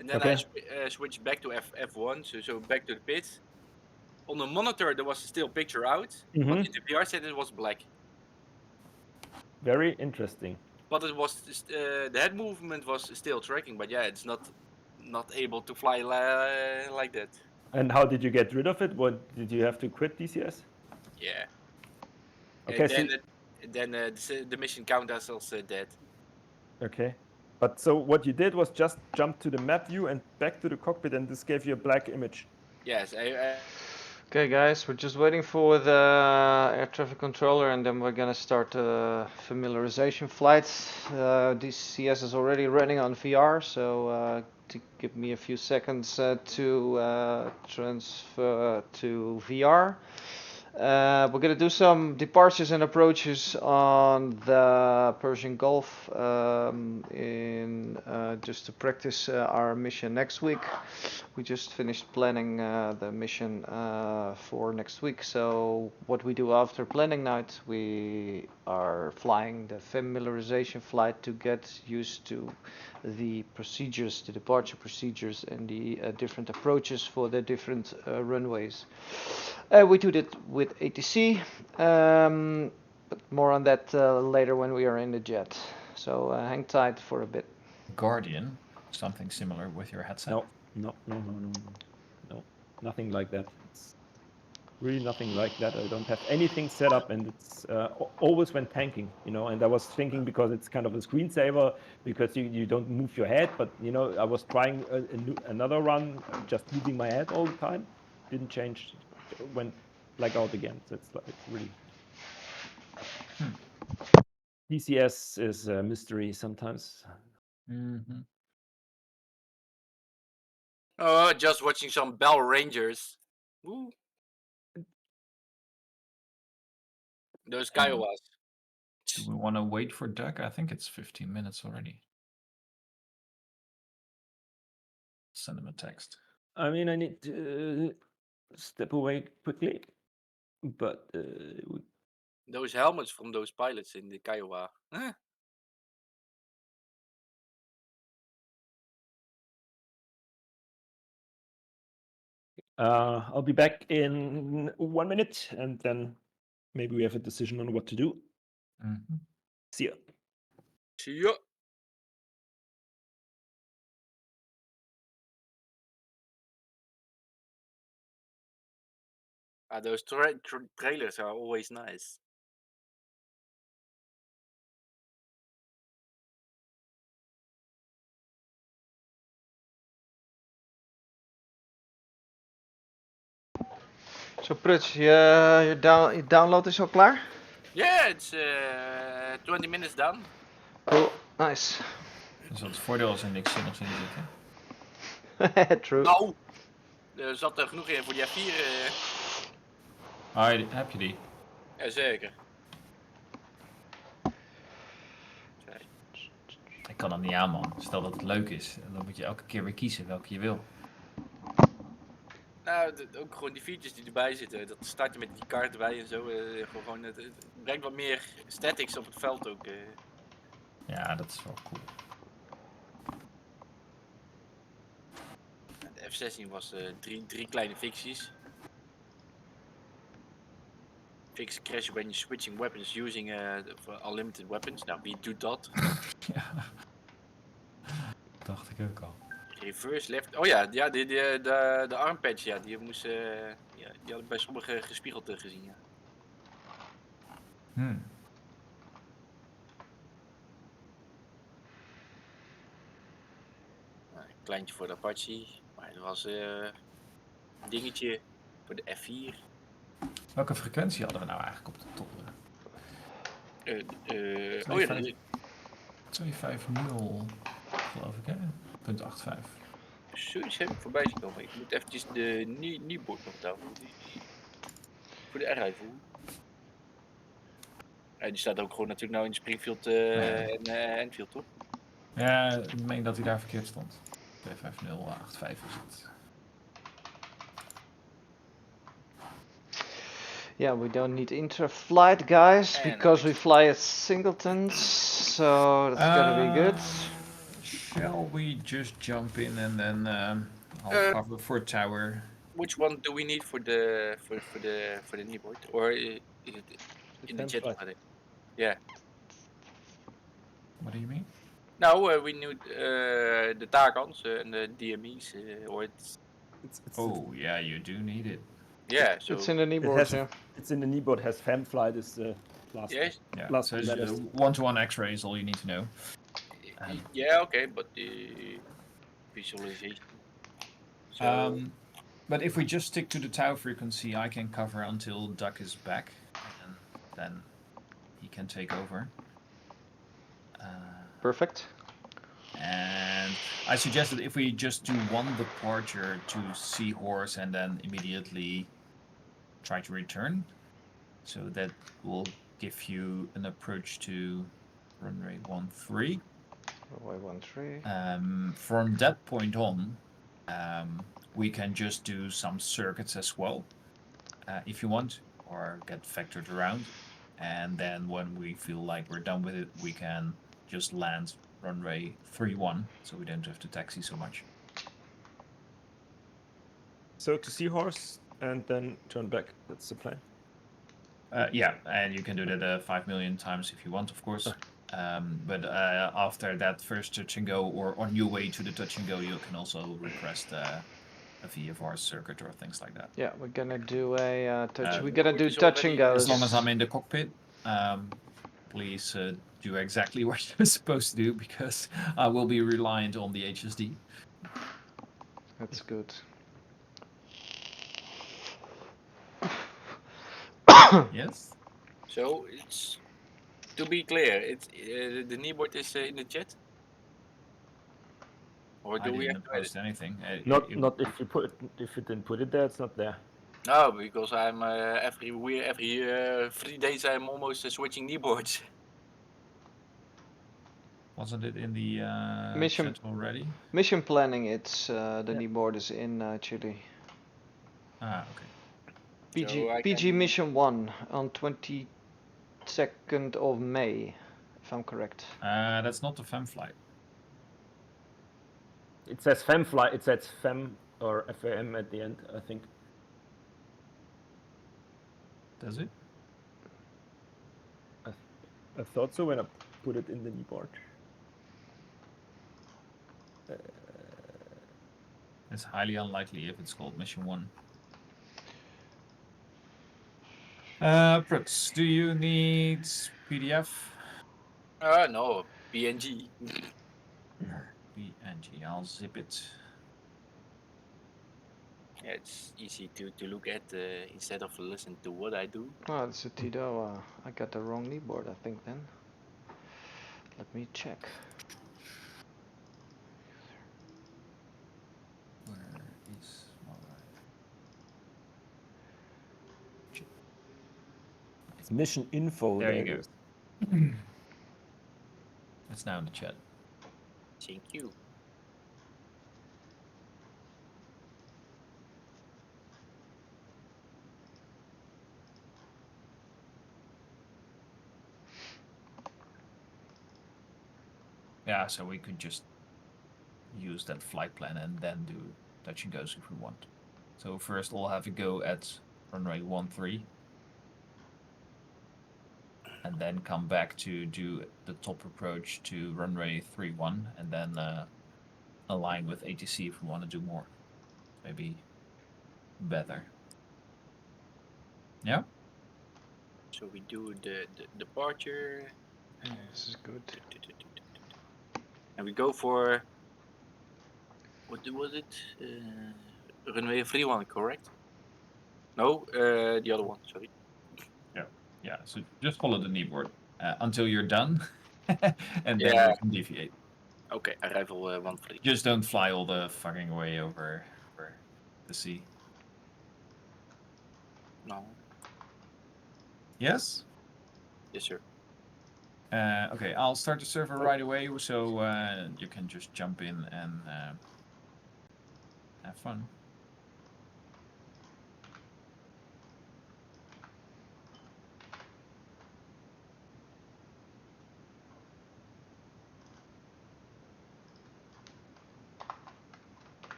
And then Okay. I switched back to F1, so back to the pit. On the monitor there was still picture out, but in the VR set it was black. Very interesting. But it was the head movement was still tracking, but yeah, it's not able to fly like that. And how did you get rid of it? What did you have to quit DCS? Yeah. Okay, Then the mission count us as dead. Okay. But so what you did was just jump to the map view and back to the cockpit, and this gave you a black image. Yes, Okay, guys, we're just waiting for the air traffic controller, and then we're gonna start the familiarization flight. DCS is already running on VR, so to give me a few seconds to transfer to VR. We're gonna do some departures and approaches on the Persian Gulf in just to practice our mission next week. We just finished planning the mission for next week. So what we do after planning night, we are flying the familiarization flight to get used to the procedures, the departure procedures, and the different approaches for the different runways. We do that with ATC, but more on that later when we are in the jet. So hang tight for a bit. Guardian, something similar with your headset. No, nothing like that. It's really nothing like that. I don't have anything set up, and it's always when tanking, you know. And I was thinking because it's kind of a screensaver, because you don't move your head, but you know, I was trying another run, just moving my head all the time. Didn't change, went black out again. So it's really. DCS is a mystery sometimes. Mm-hmm. Oh, just watching some Bell Rangers. Woo. Those Kiowas. Do we want to wait for Doug? I think it's 15 minutes already. Send him a text. I mean, I need to step away quickly, but Those helmets from those pilots in the Kiowa. Huh? I'll be back in 1 minute, and then maybe we have a decision on what to do. Mm-hmm. See ya. See ya. Those trailers are always nice. So Pruts, je download is al klaar? Yeah, it's 20 minutes done. Cool, nice. Dus dat voordeel als er niks zinnigs in zit, hè? True. Nou, er zat er genoeg in voor die F4. Heb je die? Jazeker. Ik kan dat niet aan, man. Stel dat het leuk is, dan moet je elke keer weer kiezen welke je wil. Nou, ook gewoon die features die erbij zitten. Dat start je met die kaart erbij en zo. Het brengt wat meer statics op het veld ook. Ja, dat is wel cool. De F16 was drie kleine ficties. Fix crash when you're switching weapons using unlimited weapons. Nou, wie doet dat? Ja. Dacht ik ook al. Reverse left. Oh ja, de armpatch, ja, die had ik bij sommigen gespiegeld gezien. Ja. Nou, een kleintje voor de Apache, maar er was een dingetje voor de F4. Welke frequentie hadden we nou eigenlijk op de top? Oh ja, 250 geloof ik, hè? .85. Zoiets heb ik voorbij zien komen. Ik moet eventjes de Nieuwboord nog downloaden. Voor de R-rifle. Die staat ook gewoon natuurlijk nou in Springfield en Enfield, toch? Ja, ik meen dat hij daar verkeerd stond. 25085 is het. Yeah, we don't need intra-flight, guys, because we fly at singletons, so that's gonna be good. Shall we just jump in and then I'll cover for tower? Which one do we need for the Nieuwboord? Or is it in the jet already? Yeah. What do you mean? No, we need the Targans and the DMEs, or it's... Oh, yeah, you do need it. Yeah, so It's in the knee It boards, has, yeah. it's in the kneeboard, has fam flight is the last. yes, Yeah, Last so one that is- one-to-one X-ray is all you need to know. yeah, okay, but the visualization. So But if we just stick to the tau frequency, I can cover until Duck is back, and then he can take over. Perfect. And I suggest that if we just do one departure to Seahorse and then immediately try to return, so that will give you an approach to runway 13. Runway 13. From that point on, we can just do some circuits as well, if you want, or get factored around. And then when we feel like we're done with it, we can just land runway 31, so we don't have to taxi so much. So to Seahorse and then turn back. That's the plan. Yeah, and you can do that 5 million times if you want, of course. But after that first touch and go, or on your way to the touch and go, you can also request a VFR circuit or things like that. Yeah, we're gonna do a touch. Uh, we're gonna which do is touch and already, goes. As long as I'm in the cockpit, please do exactly what you're supposed to do, because I will be reliant on the HSD. That's good. Yes? so it's to be clear, it's the kneeboard is in the chat, or I do we have didn't to edit? post anything. Not if you didn't put it there, it's not there. No, because I'm every 3 days I'm almost switching kneeboards. Wasn't it in the Mission- chat already? Mission planning, it's the Yeah. knee board is in Chile. Okay. PG, So I PG can- Mission 1 on 22nd of May, if I'm correct. That's not the FEM flight. It says fam flight. It says fam or FAM at the end, I think. Does it? I thought so when I put it in the kneeboard. It's highly unlikely if it's called Mission 1. Brooks, do you need PDF? no, PNG. PNG, I'll zip it. Yeah, it's easy to look at instead of listen to what I do. Oh, it's a Tito. I got the wrong knee board, I think then. Let me check. Where is my... It's mission info. There you it go. is. It's now in the chat. Thank you. Yeah, so we could just use that flight plan and then do touch and goes if we want. So first we'll have a go at runway 13. And then come back to do the top approach to runway 31, and then align with ATC if we want to do more. Maybe better. Yeah? So we do the departure. This is good. And we go for what was it? Runway 31, correct? No, the other one. Sorry. Yeah, so just follow the kneeboard until you're done, and then Yeah. we can deviate. Okay, arrival 13. Just don't fly all the fucking way over the sea. No. Yes? Yes, sir. Okay, I'll start the server right away, so you can just jump in and have fun.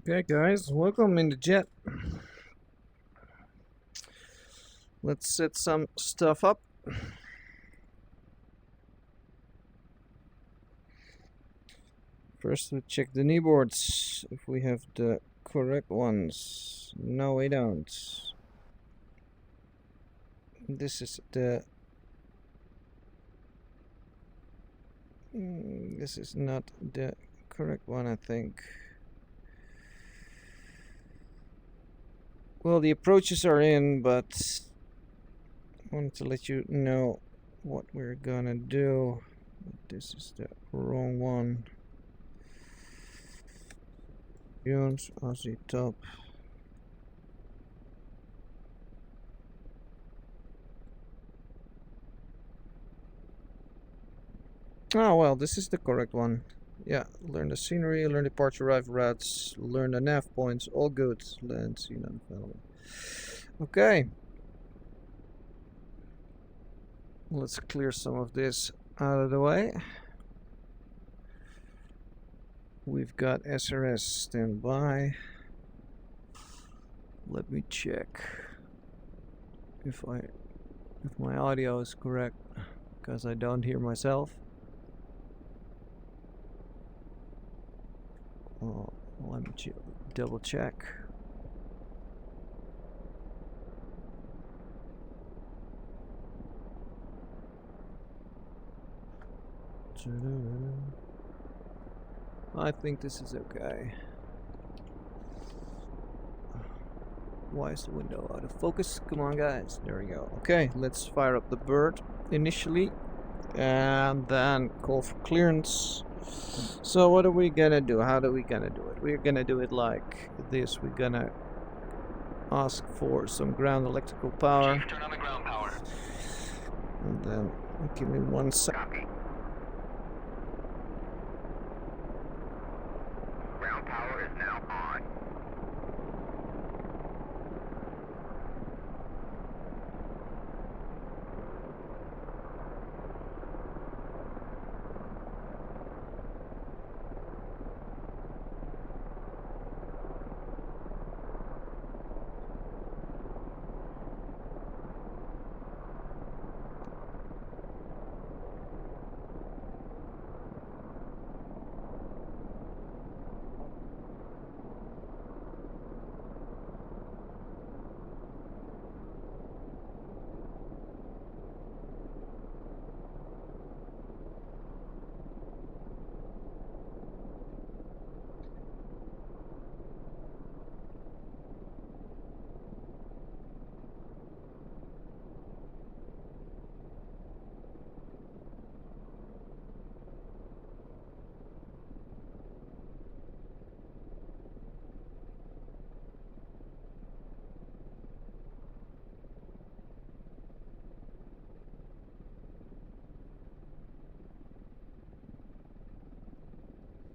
Okay, guys, welcome in the jet. Let's set some stuff up. First, we check the kneeboards if we have the correct ones. No, we don't. This is the. This is not the correct one, I think. Well, the approaches are in, but I wanted to let you know what we're gonna do. This is the wrong one. Jones, Aussie top. Oh, well, this is the correct one. Yeah, learn the scenery, learn departure arrival routes, learn the nav points, all good. Land, sea, none available. Okay. Let's clear some of this out of the way. We've got SRS standby. Let me check if my audio is correct, because I don't hear myself. Oh, let me double check. I think this is okay. Why is the window out of focus? Come on, guys. There we go. Okay, let's fire up the bird initially and then call for clearance. So what are we gonna do? How are we gonna do it? We're gonna do it like this. We're gonna ask for some ground electrical power. Chief, turn on the ground power. And then give me 1 sec. Copy. Ground power is now on.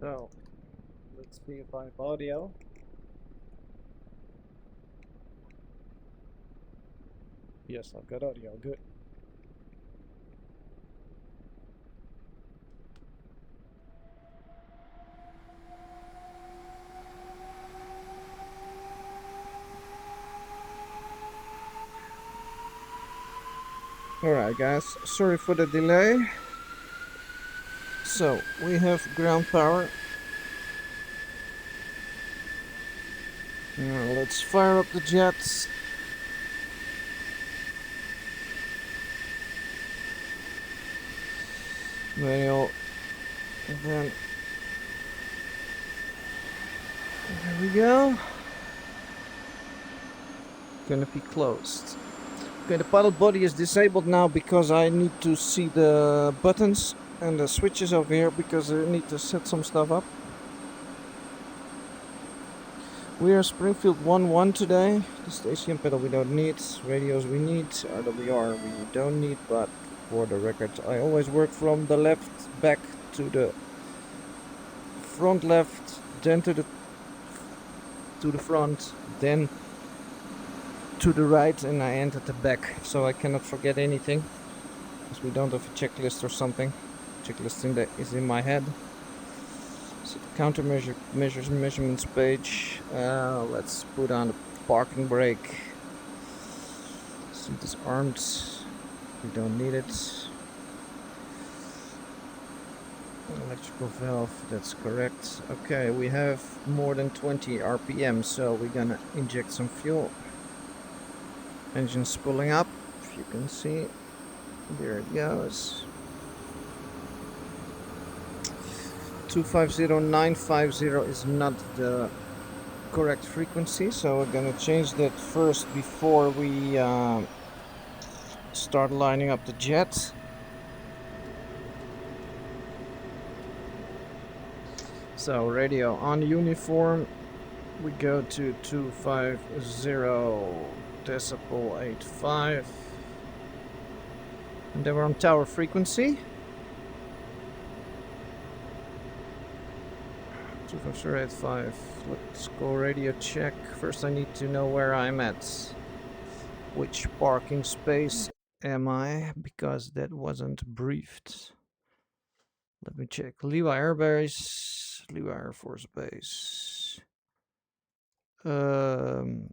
So, let's see if I have audio. Yes, I've got audio. Good. Alright guys, sorry for the delay. So, we have ground power. Now, let's fire up the jets. Manual. And then... There we go. Canopy closed. Okay, the pilot body is disabled now because I need to see the buttons and the switches over here because I need to set some stuff up. We are Springfield 1-1 today. The station pedal we don't need, radios we need, RWR we don't need, but for the record I always work from the left back to the front left, then to the front, then to the right, and I end at the back, so I cannot forget anything because we don't have a checklist or something. Checklist is in my head. So the measurements page. Let's put on the parking brake. Seat is armed. We don't need it. Electrical valve, that's correct. Okay, we have more than 20 RPM, so we're gonna inject some fuel. Engine's pulling up, if you can see. There it goes. 250950 is not the correct frequency, so we're gonna change that first before we start lining up the jet. So radio on uniform, we go to 250.85, and then we're on tower frequency. 250.85. Let's go radio check. First I need to know where I'm at. Which parking space am I? Because that wasn't briefed. Let me check. Levi Air Base, Levi Air Force Base. The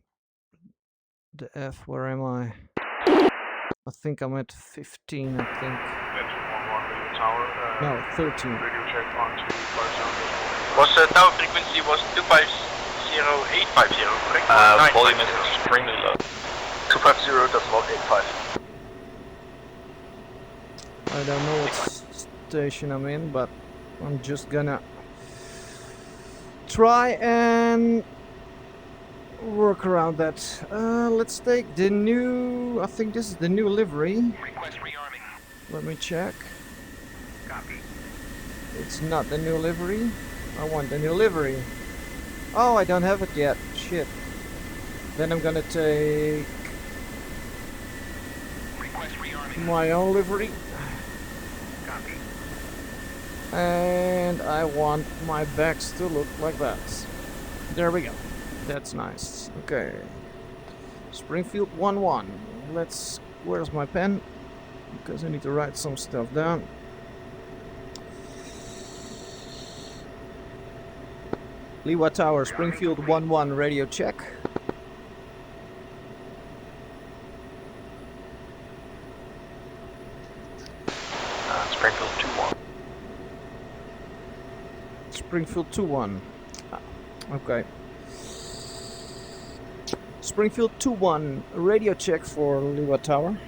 F, where am I? I think I'm at 15, I think. No, 13. Radio check on 250. Was tower frequency was 250.850, correct? Volume is extremely low. 250.85. I don't know what station I'm in, but I'm just gonna try and work around that. Let's take the new, I think this is the new livery. Request rearming. Let me check. Copy. It's not the new livery. I want the new livery. Oh, I don't have it yet. Shit. Then I'm gonna take Request rearming. my own livery. Copy. And I want my backs to look like that. There we go. That's nice. Okay. Springfield 1-1. Let's... Where's my pen? Because I need to write some stuff down. Lewa Tower, Springfield 1-1, radio check. Springfield 2-1. Springfield 2-1. Okay. Springfield 2-1, radio check for Lewa Tower.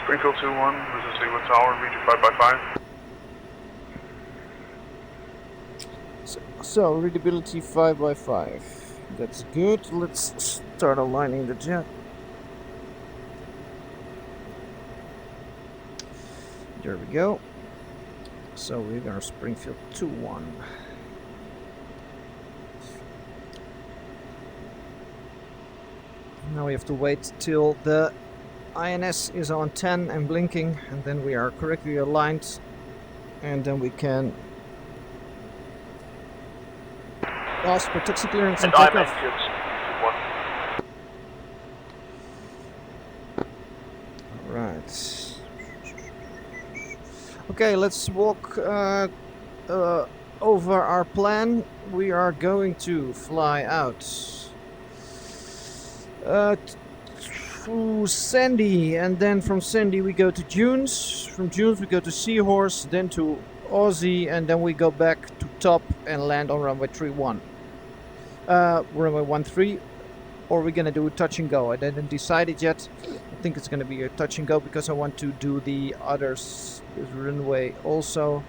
Springfield 2-1, this is Leeward Tower, read you 5x5. So, readability 5x5. That's good. Let's start aligning the jet. There we go. So we're gonna Springfield 2-1. Now we have to wait till the INS is on 10 and blinking, and then we are correctly aligned and then we can ask for taxi clearance and And take I'm off. Enfield 2-1. Right. Okay, let's walk over our plan. We are going to fly out to Sandy, and then from Sandy we go to Dunes. From Dunes we go to Seahorse, then to Aussie, and then we go back to top and land on runway 31. Runway 13, or we're gonna do a touch and go. I didn't decide it yet. I think it's gonna be a touch and go because I want to do the others. This runway also.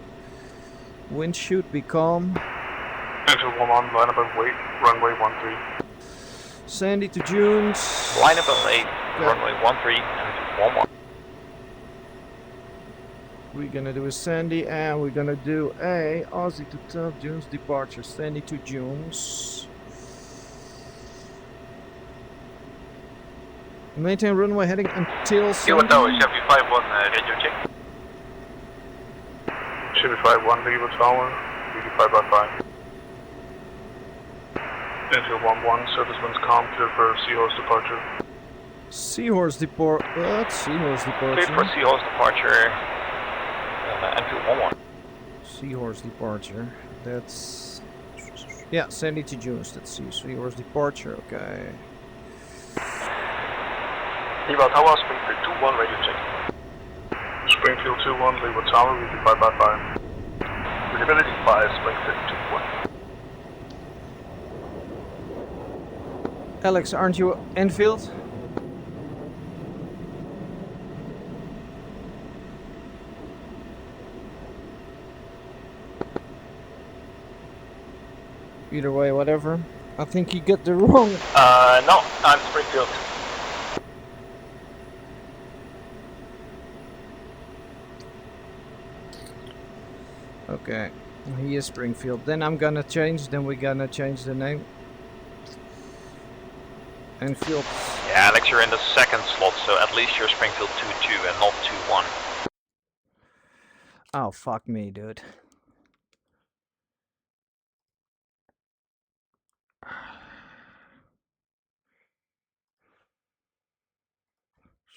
Wind should be calm. Enfield 1-1, line up and wait, runway 13. Sandy to Dunes. Line up and late, Yeah. runway 13 and 11. We're gonna do a Sandy and we're gonna do a Aussie to top, Dunes departure. Sandy to Dunes. Maintain runway heading until Kilo Tower, Sandy. Chevy 5-1, radio check. Chevy 5-1, Lima Tower, BD 5-5. Enfield 1-1, surface winds calm, clear for Seahorse departure. Seahorse depart. Seahorse Cleared for departure. Seahorse departure, Enfield 11. Seahorse departure. That's. Yeah, Sandy to Dunes. Let's see. Seahorse departure. Okay. Lima Tower, Springfield 2-1, radio check. Springfield 2-1, Lima Tower, BD 5-5. Visibility 5, Springfield 2-1. Alex, aren't you Enfield? Either way, whatever. I think you get the wrong. No, I'm Springfield. Okay, he is Springfield. Then I'm gonna change. Then we're gonna change the name. Enfield. Yeah, Alex, you're in the second slot, so at least you're Springfield 2-2 and not 2-1. Oh fuck me, dude.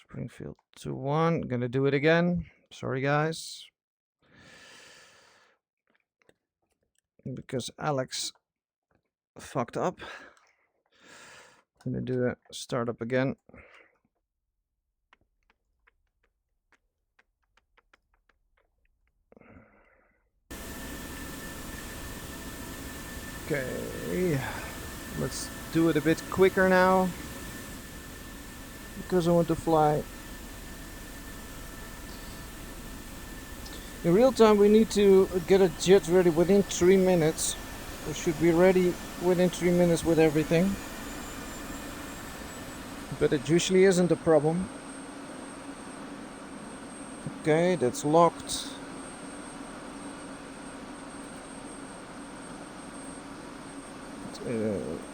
Springfield 2-1. Gonna do it again. Sorry, guys. Because Alex fucked up. Gonna do a startup again. Okay, let's do it a bit quicker now. Because I want to fly. In real time, we need to get a jet ready within 3 minutes. We should be ready within 3 minutes with everything. But it usually isn't a problem. Okay, that's locked.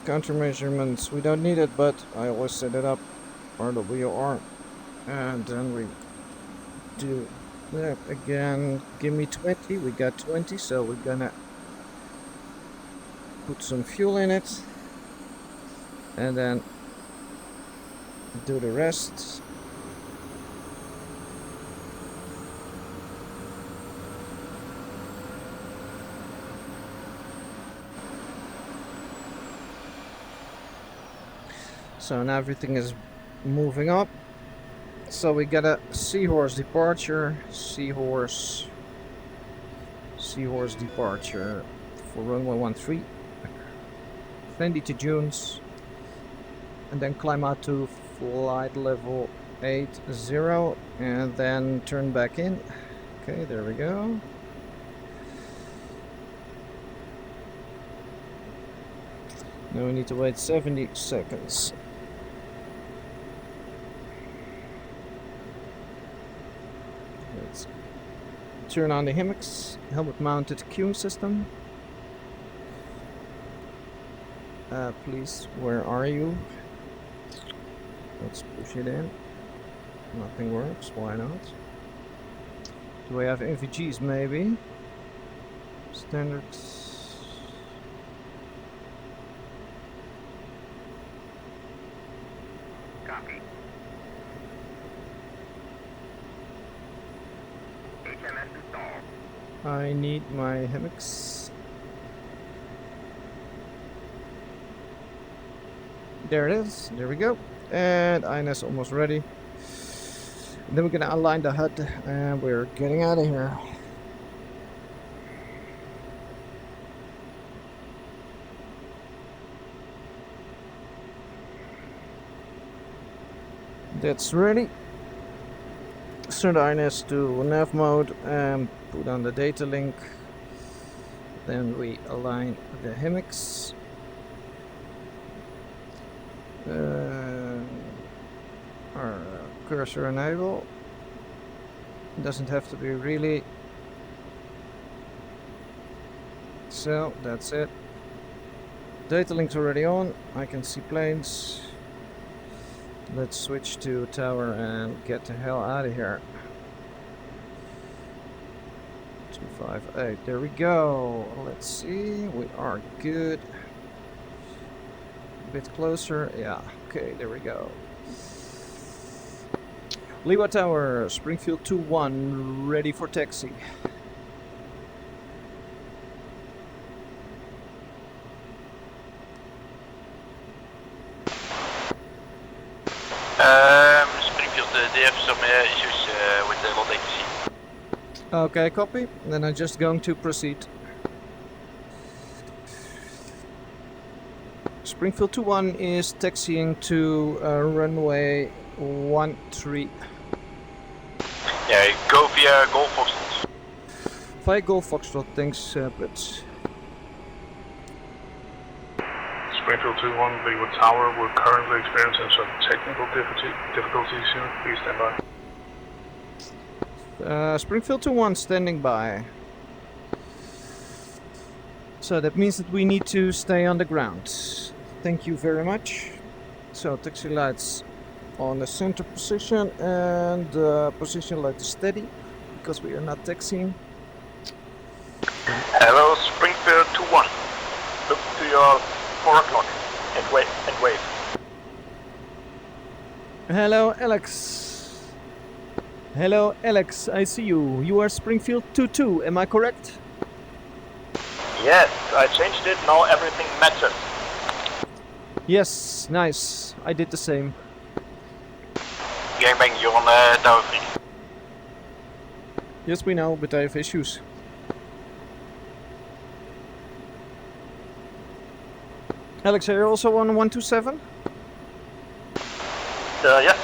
Countermeasurements, we don't need it, but I always set it up. RWR. And then we do that again. Give me 20. We got 20, so we're gonna put some fuel in it. And then do the rest. So now everything is moving up. So we got a Seahorse departure, Seahorse departure for runway 13. Sandy to Dunes, and then climb out to flight level 80, and then turn back in. Okay, there we go. Now we need to wait 70 seconds. Let's turn on the HIMAX, helmet mounted queuing system. Please, where are you? Let's push it in. Nothing works, why not? Do we have NVGs maybe? Standards. Copy. HMS installed. I need my hammocks. There it is. There we go. And INS almost ready. Then we're gonna align the HUD and we're getting out of here. That's ready. Set INS to nav mode and put on the data link. Then we align the hammocks. Our cursor enable. Doesn't have to be really. So that's it. Data link's already on. I can see planes. Let's switch to tower and get the hell out of here. 258. There we go. Let's see. We are good. A bit closer. Yeah. Okay. There we go. Lima Tower, Springfield 2-1, ready for taxi. Springfield, they have some issues with the low latency. Okay, copy. Then I'm just going to proceed. Springfield 2-1 is taxiing to runway 13. Yeah, go via Golf Foxtrot. Via Golf Foxtrot, thanks, Blitz. Springfield 2-1, Leeward Tower. We're currently experiencing some technical difficulties here. Please stand by. Springfield 2-1 standing by. So that means that we need to stay on the ground. Thank you very much. So taxi lights on the center position and position light is steady because we are not taxiing. Hello, Springfield 2-1. Look to your 4 o'clock and wave. Hello, Alex. Hello, Alex. I see you. You are Springfield 2-2. Am I correct? Yes, I changed it. Now everything matches. Yes. Nice. I did the same. Gangbang, you're on Tower 3. Yes, we know, but I have issues. Alex, are you also on 127? Yes.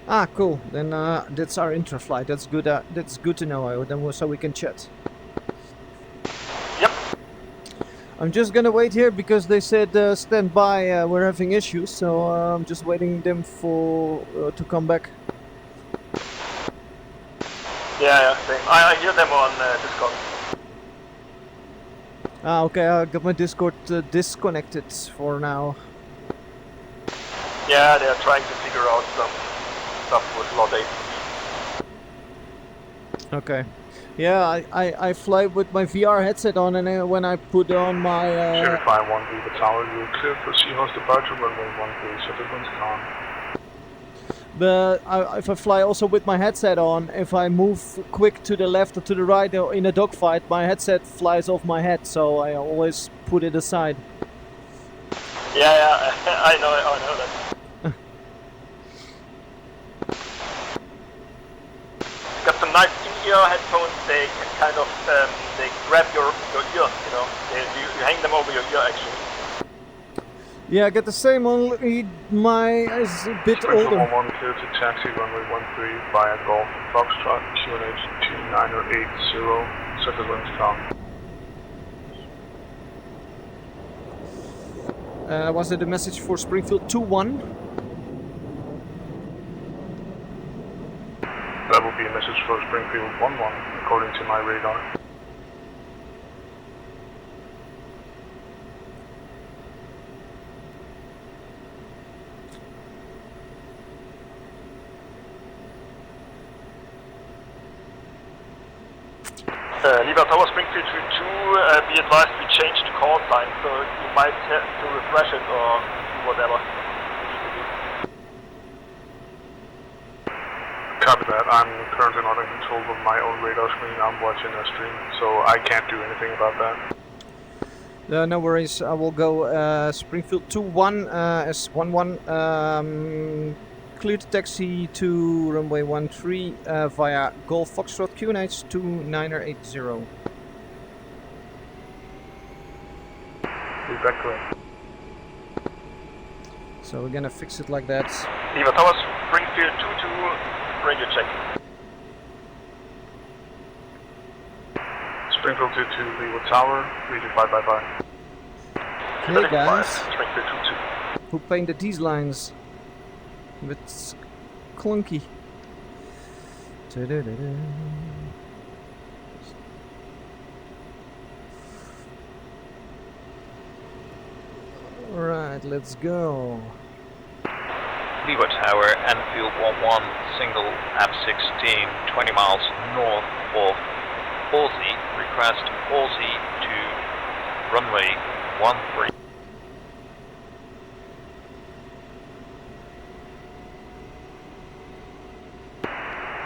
Ah, cool. Then that's our intra-flight. That's good. That's good to know. Then so we can chat. Yep. I'm just gonna wait here because they said stand by. We're having issues, so I'm just waiting them for to come back. Yeah, same. I hear them on Discord. Ah, okay. I got my Discord disconnected for now. Yeah, they are trying to figure out some stuff with low latency. Okay. Yeah, I fly with my VR headset on, and when I put on my. Cherry 5-1, Leeward Tower. You're clear for Seahorse departure, runway 13. Citizens calm. But if I fly also with my headset on, if I move quick to the left or to the right in a dogfight, my headset flies off my head, so I always put it aside. Yeah, I know that. Got some nice in-ear headphones. They can kind of they grab your ear. You know, you hang them over your ear actually. Yeah, I get the same, only my is a bit Springfield older. 1-1, clear to taxi, runway 13 via Golf Foxtrot, QNH 2980, citizens calm. Was it a message for Springfield 2-1? That will be a message for Springfield 1-1, according to my radar. Lever Tower Springfield 2, be advised we changed the call sign, so you might have to refresh it or whatever. Copy that. I'm currently not in control of my own radar screen. I'm watching a stream, so I can't do anything about that. No worries, I will go Springfield 2-1, S11, clear to taxi to runway 13 via Golf Foxtrot QNH 2980. Is that correct? So we're gonna fix it like that. Lever Tower Springfield 2-2, radio check. Springfield 2-2, Leeward Tower, reading 555. Hey guys, Springfield 2-2. who painted these lines? It's clunky. Ta-da-da-da. Alright, let's go. Leeward Tower, Enfield 11, single F16, 20 miles north of Aussie, request Aussie to runway 13.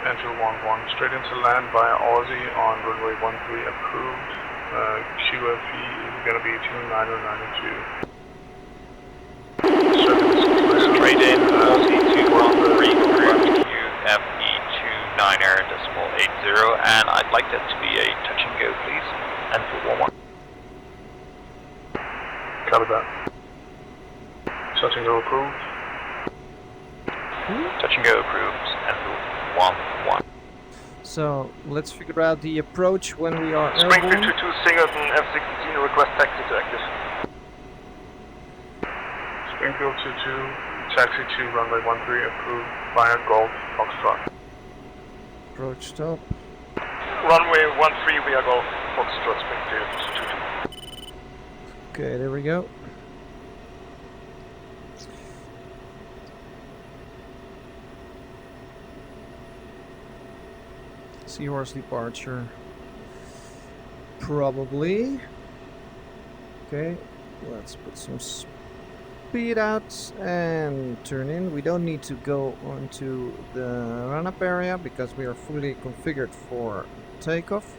Enfield 11, straight into land via Aussie on runway 13 approved. QFE is going to be 2992. Straight in, Aussie 213 through QFE 29er.80, and I'd like that to be a touch and go, please. Enfield 11. Copy that. Touch and go approved. Touch and go approved. Enfield 11. So let's figure out the approach when we are Springfield airborne. 2-2, Singleton F16, request taxi to active. Springfield 2-2, taxi to runway 13 approved via Golf Foxtrot. Approach stop. Runway 13, we are Golf Foxtrot, Springfield 2-2. Okay, there we go. Seahorse departure. Probably. Okay, let's put some speed out and turn in. We don't need to go onto the run-up area because we are fully configured for takeoff.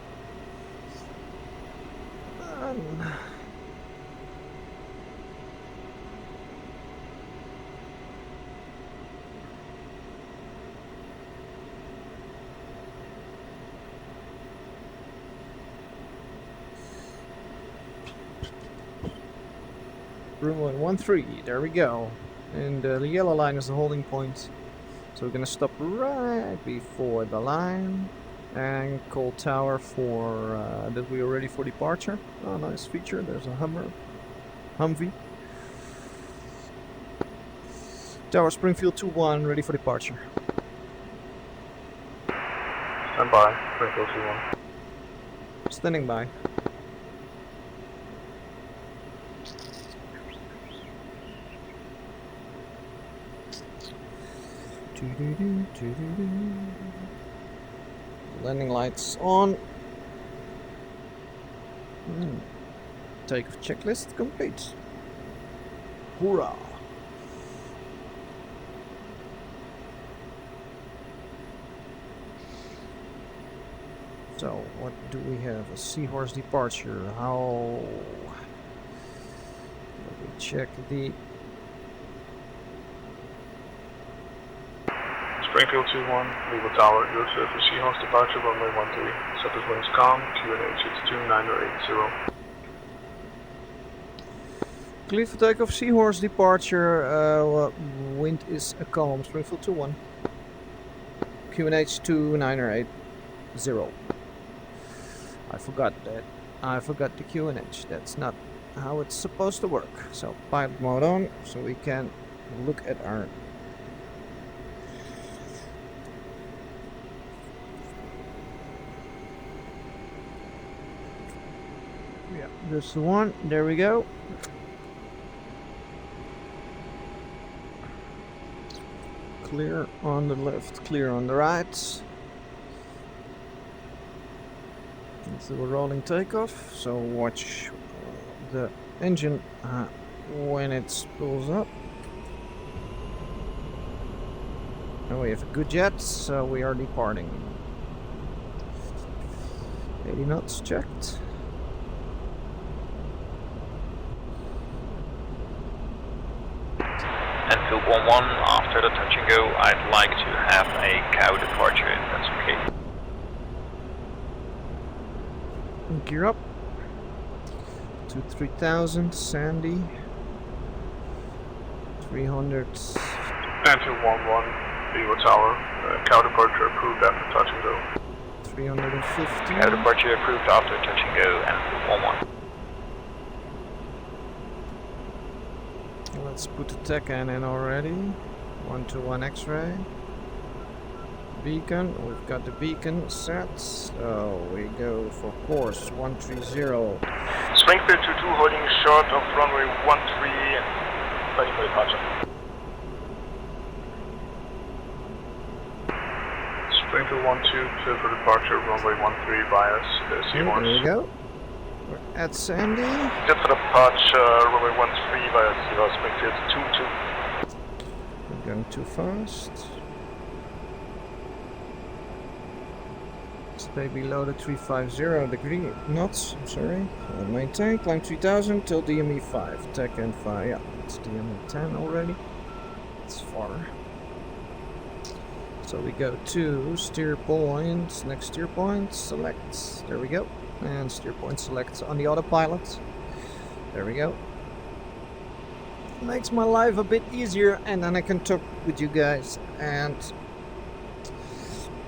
Runway 13, there we go. And the yellow line is the holding point. So we're gonna stop right before the line and call tower for that we are ready for departure. Oh, nice feature. There's a Humvee. Tower Springfield 2-1, ready for departure. Stand by, Springfield 2-1. Standing by. Landing lights on. Takeoff checklist complete. Hoorah! So, what do we have? A Seahorse departure. How? Let me check the. Springfield 2-1, Leeward Tower, you're clear for Seahorse departure, runway 13. Surface winds calm, QNH, it's 2980. Clear for takeoff, Seahorse departure, wind is calm, Springfield 2-1. QNH 2980. I forgot that. I forgot the QNH. That's not how it's supposed to work. So pilot mode on, so we can look at our. Yeah, that's the one. There we go. Clear on the left, clear on the right. Let's do a rolling takeoff, so watch the engine when it spools up. And we have a good jet, so we are departing. 80 knots checked. Enfield 1-1, after the touch and go, I'd like to have a cow departure, if that's okay. Gear up to 3000, Sandy. 300. Enfield 1-1, Vivo Tower, cow departure approved after touch and go. 350. Cow departure approved after touch and go, Enfield 1-1. Let's put the TechN in already. 121 X-ray. Beacon, we've got the beacon set. So we go for course 130. Springfield 22 holding short of runway 13, ready for departure. Springfield 1-2, clear for departure, runway 13 via Seahorse. There we go. We're at Sandy. Just for departure, runway 13 via Seahorse, Springfield 22. We're going too fast. Stay below the 350 degree knots. I'm sorry. Maintain. Climb 3000 till DME 5. TechN 5. Yeah, it's DME 10 already. It's far. So we go to steer point. Next steer point. Select. There we go. And steer point select on the autopilot. There we go. Makes my life a bit easier, and then I can talk with you guys and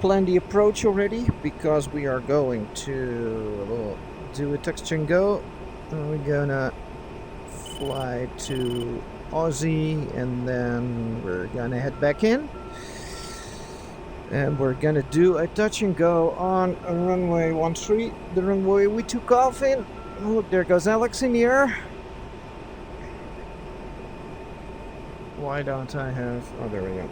plan the approach already, because we are going to do a touch and go. And we're gonna fly to Aussie, and then we're gonna head back in. And we're gonna do a touch and go on a runway 13, the runway we took off in. Oh, look, there goes Alex in the air. Why don't I have... oh, there we go.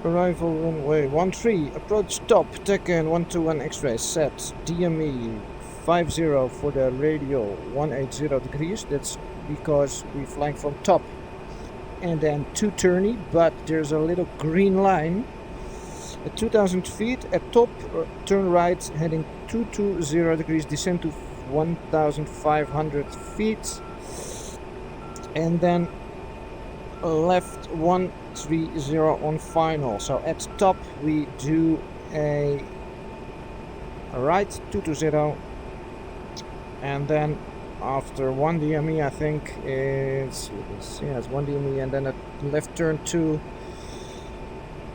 Arrival runway 13, approach top, TechN 121 X-ray set, DME 50 for the radial 180 degrees. That's because we're flying from top and then to turny, but there's a little green line at 2000 feet at top, turn right heading 220 degrees, descend to 1500 feet, and then left 130 on final. So at top we do a right 220, and then after 1 DME I think it's, yeah, it's 1 DME, and then a left turn 2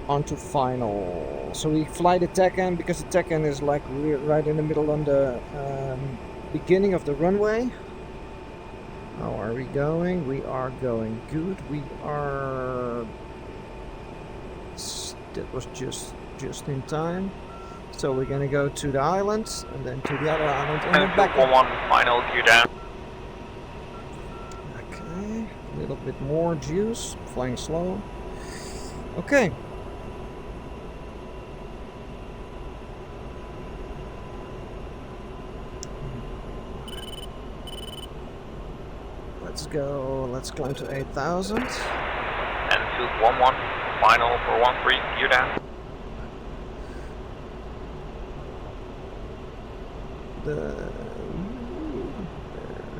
onto final. So we fly the TechN because the TechN is like right in the middle on the beginning of the runway. How are we going? We are going good. We are... that was just in time. So we're gonna go to the island, and then to the other island, and then back. 1-1, final gear down. Okay, a little bit more juice, flying slow. Okay. Let's go, let's climb to 8000. Enfield 1-1, final for 13, gear down.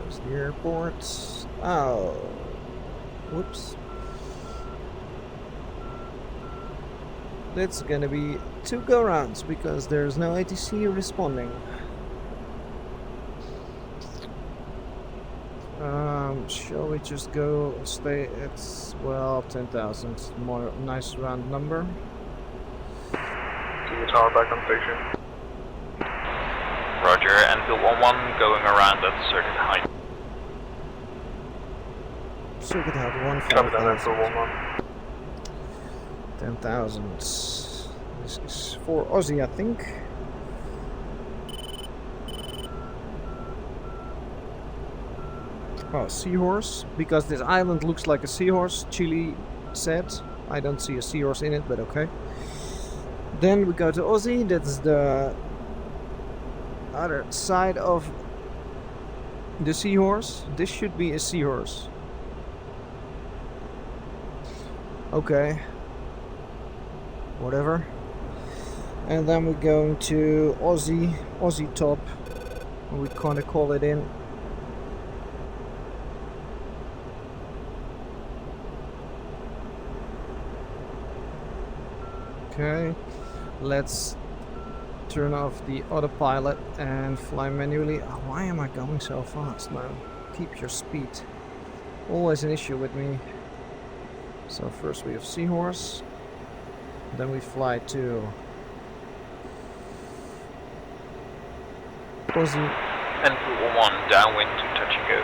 There's the airport. Oh, whoops. That's gonna be 2 go rounds because there's no ATC responding. Shall we just go stay at, well, 10,000, more nice round number. To the tower back on station. Roger, Enfield 1-1, going around at circuit height. Circuit height Copy that, Enfield 1,000. 1-1. 10,000. This is for Aussie, I think. Oh, seahorse, because this island looks like a seahorse, Chile said. I don't see a seahorse in it, but okay. Then we go to Aussie, that's the other side of the seahorse. This should be a seahorse. Okay. Whatever. And then we're going to Aussie top. We kind of call it in. Okay, let's turn off the autopilot and fly manually. Oh, why am I going so fast now? Keep your speed. Always an issue with me. So first we have Seahorse, then we fly to Aussie. And 1 downwind to touch and go.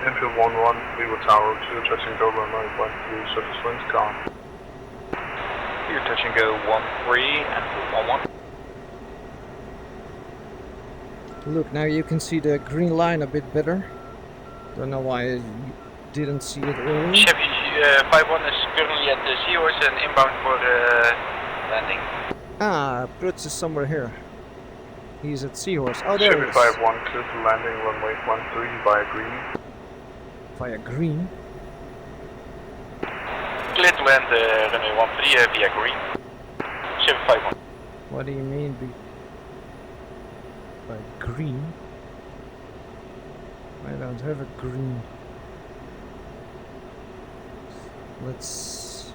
Infield 1-1, Leeward Tower to touch and go runway 13, surface winds calm. Clear touch and go 13, and 1-1. Look, now you can see the green line a bit better. Don't know why you didn't see it earlier. Chevy 5-1 is currently at the Seahorse and inbound for landing. Ah, Brutz is somewhere here. He's at Seahorse. Oh, there Chevy he is. 5-1, clear to landing runway 13 via green. Via green. Clear to land runway 13 via green. Chevy 5-1. What do you mean by green? I don't have a green. Let's...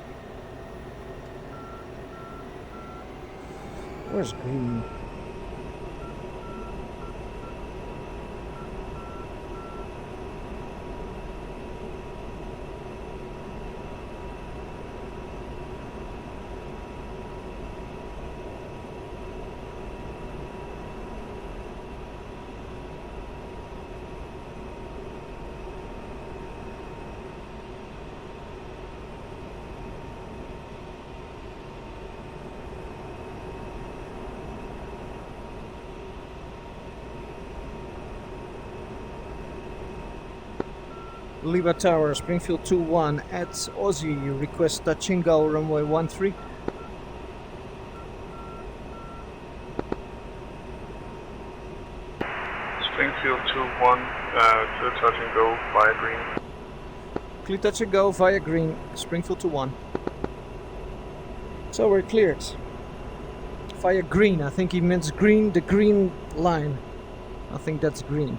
Where's green? Lima Tower, Springfield 2-1 at Aussie, you request touch and go runway 13. Springfield 2-1, clear touch and go via green. Clear touch and go via green, Springfield 2-1. So we're cleared. Via green, I think he means green, the green line. I think that's green.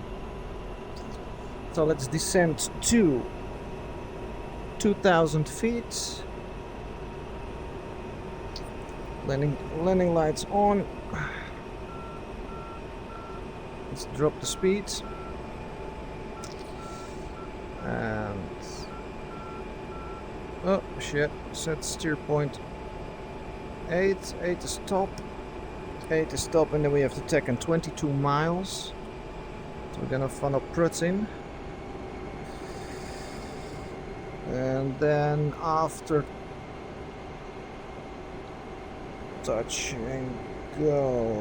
So let's descend to 2,000 feet. Landing lights on. Let's drop the speed. And oh shit, set steer point 8. 8 is top. 8 is top, and then we have to take in 22 miles. So we're gonna funnel Prutz in. And then after touch and go,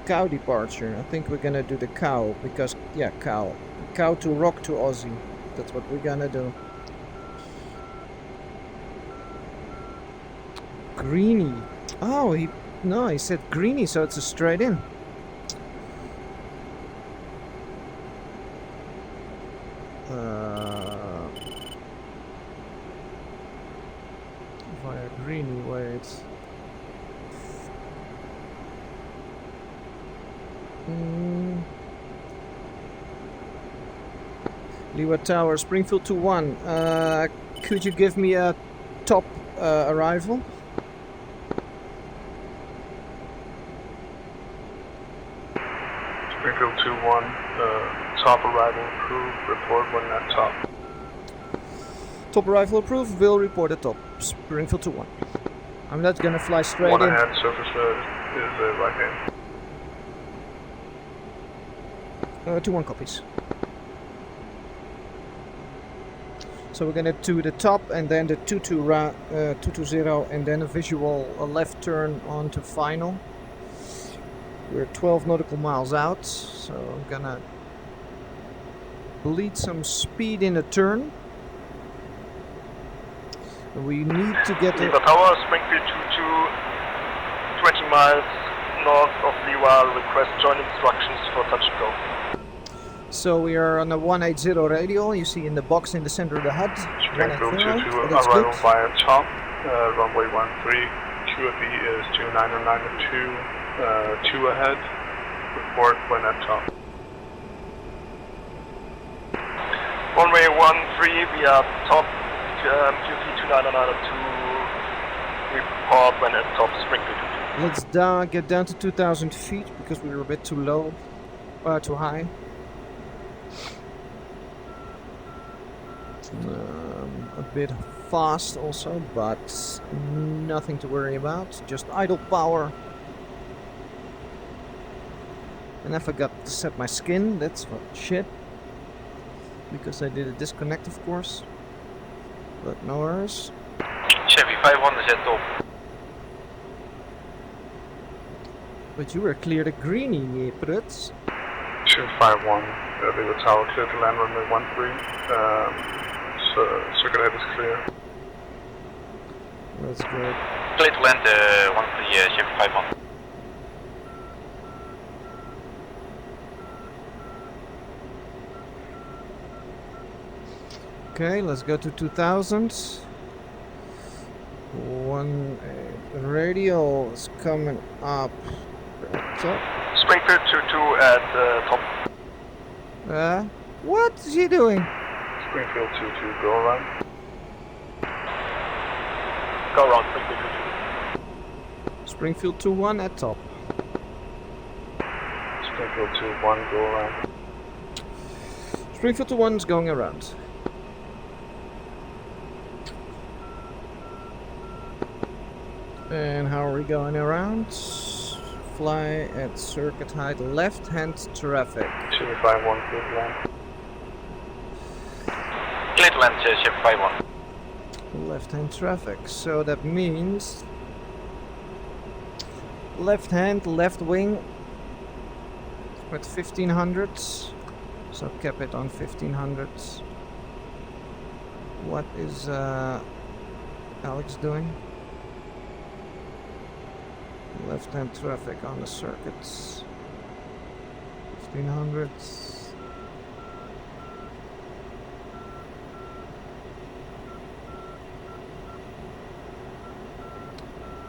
cow departure. I think we're gonna do the cow because cow to rock to Aussie. That's what we're gonna do. Greeny. Oh, he said greeny, so it's a straight in. Via greeny, wait. Leeward Tower, Springfield 2-1. Could you give me a top arrival? Springfield 2-1, top arrival approved, report when at top. Top arrival approved, will report at top. Springfield 2-1. I'm not gonna fly straight One in. ahead, surface is right hand. 2-1 copies. So we're gonna do the top and then the 220 and then a visual left turn onto final. We're 12 nautical miles out, so I'm gonna bleed some speed in the turn. We need to get there. Leeward Tower, Springfield 22, 20 miles north of Leeward, request joint instructions for touch and go. So we are on a 180 radial, you see in the box in the center of the HUD. Springfield 180, 22, that's arrival good. via top, runway 13, QFE is 2992, 2 ahead, report when at top. Runway 13, we are top, QFE 2992, report when at top, Springfield 22. Let's get down to 2,000 feet because we were a bit too low, too high. A bit fast also, but nothing to worry about. Just idle power. And I forgot to set my skin. That's shit. Because I did a disconnect, of course. But no worries. Chevy 51 is at top. But you were cleared a greenie, Pruts. Chevy 51, Leeward Tower, clear to land runway 13. Circuit head is clear. That's good. Clear to land 13, Chevy 51. Okay, let's go to 2000. Radial is coming up. Top. Springfield 22 at top. What is he doing? Springfield 22, go around. Go around Springfield 22. Springfield 21 at top. Springfield 21, go around. Springfield 21 is going around. And how are we going around? Fly at circuit height, left-hand traffic. Chevy 51, clear to land. Clear to land, Chevy 51. Left-hand traffic, so that means left hand, left wing with 1500, so cap it on 1500. What is Alex doing? Left-hand traffic on the circuits, 1500.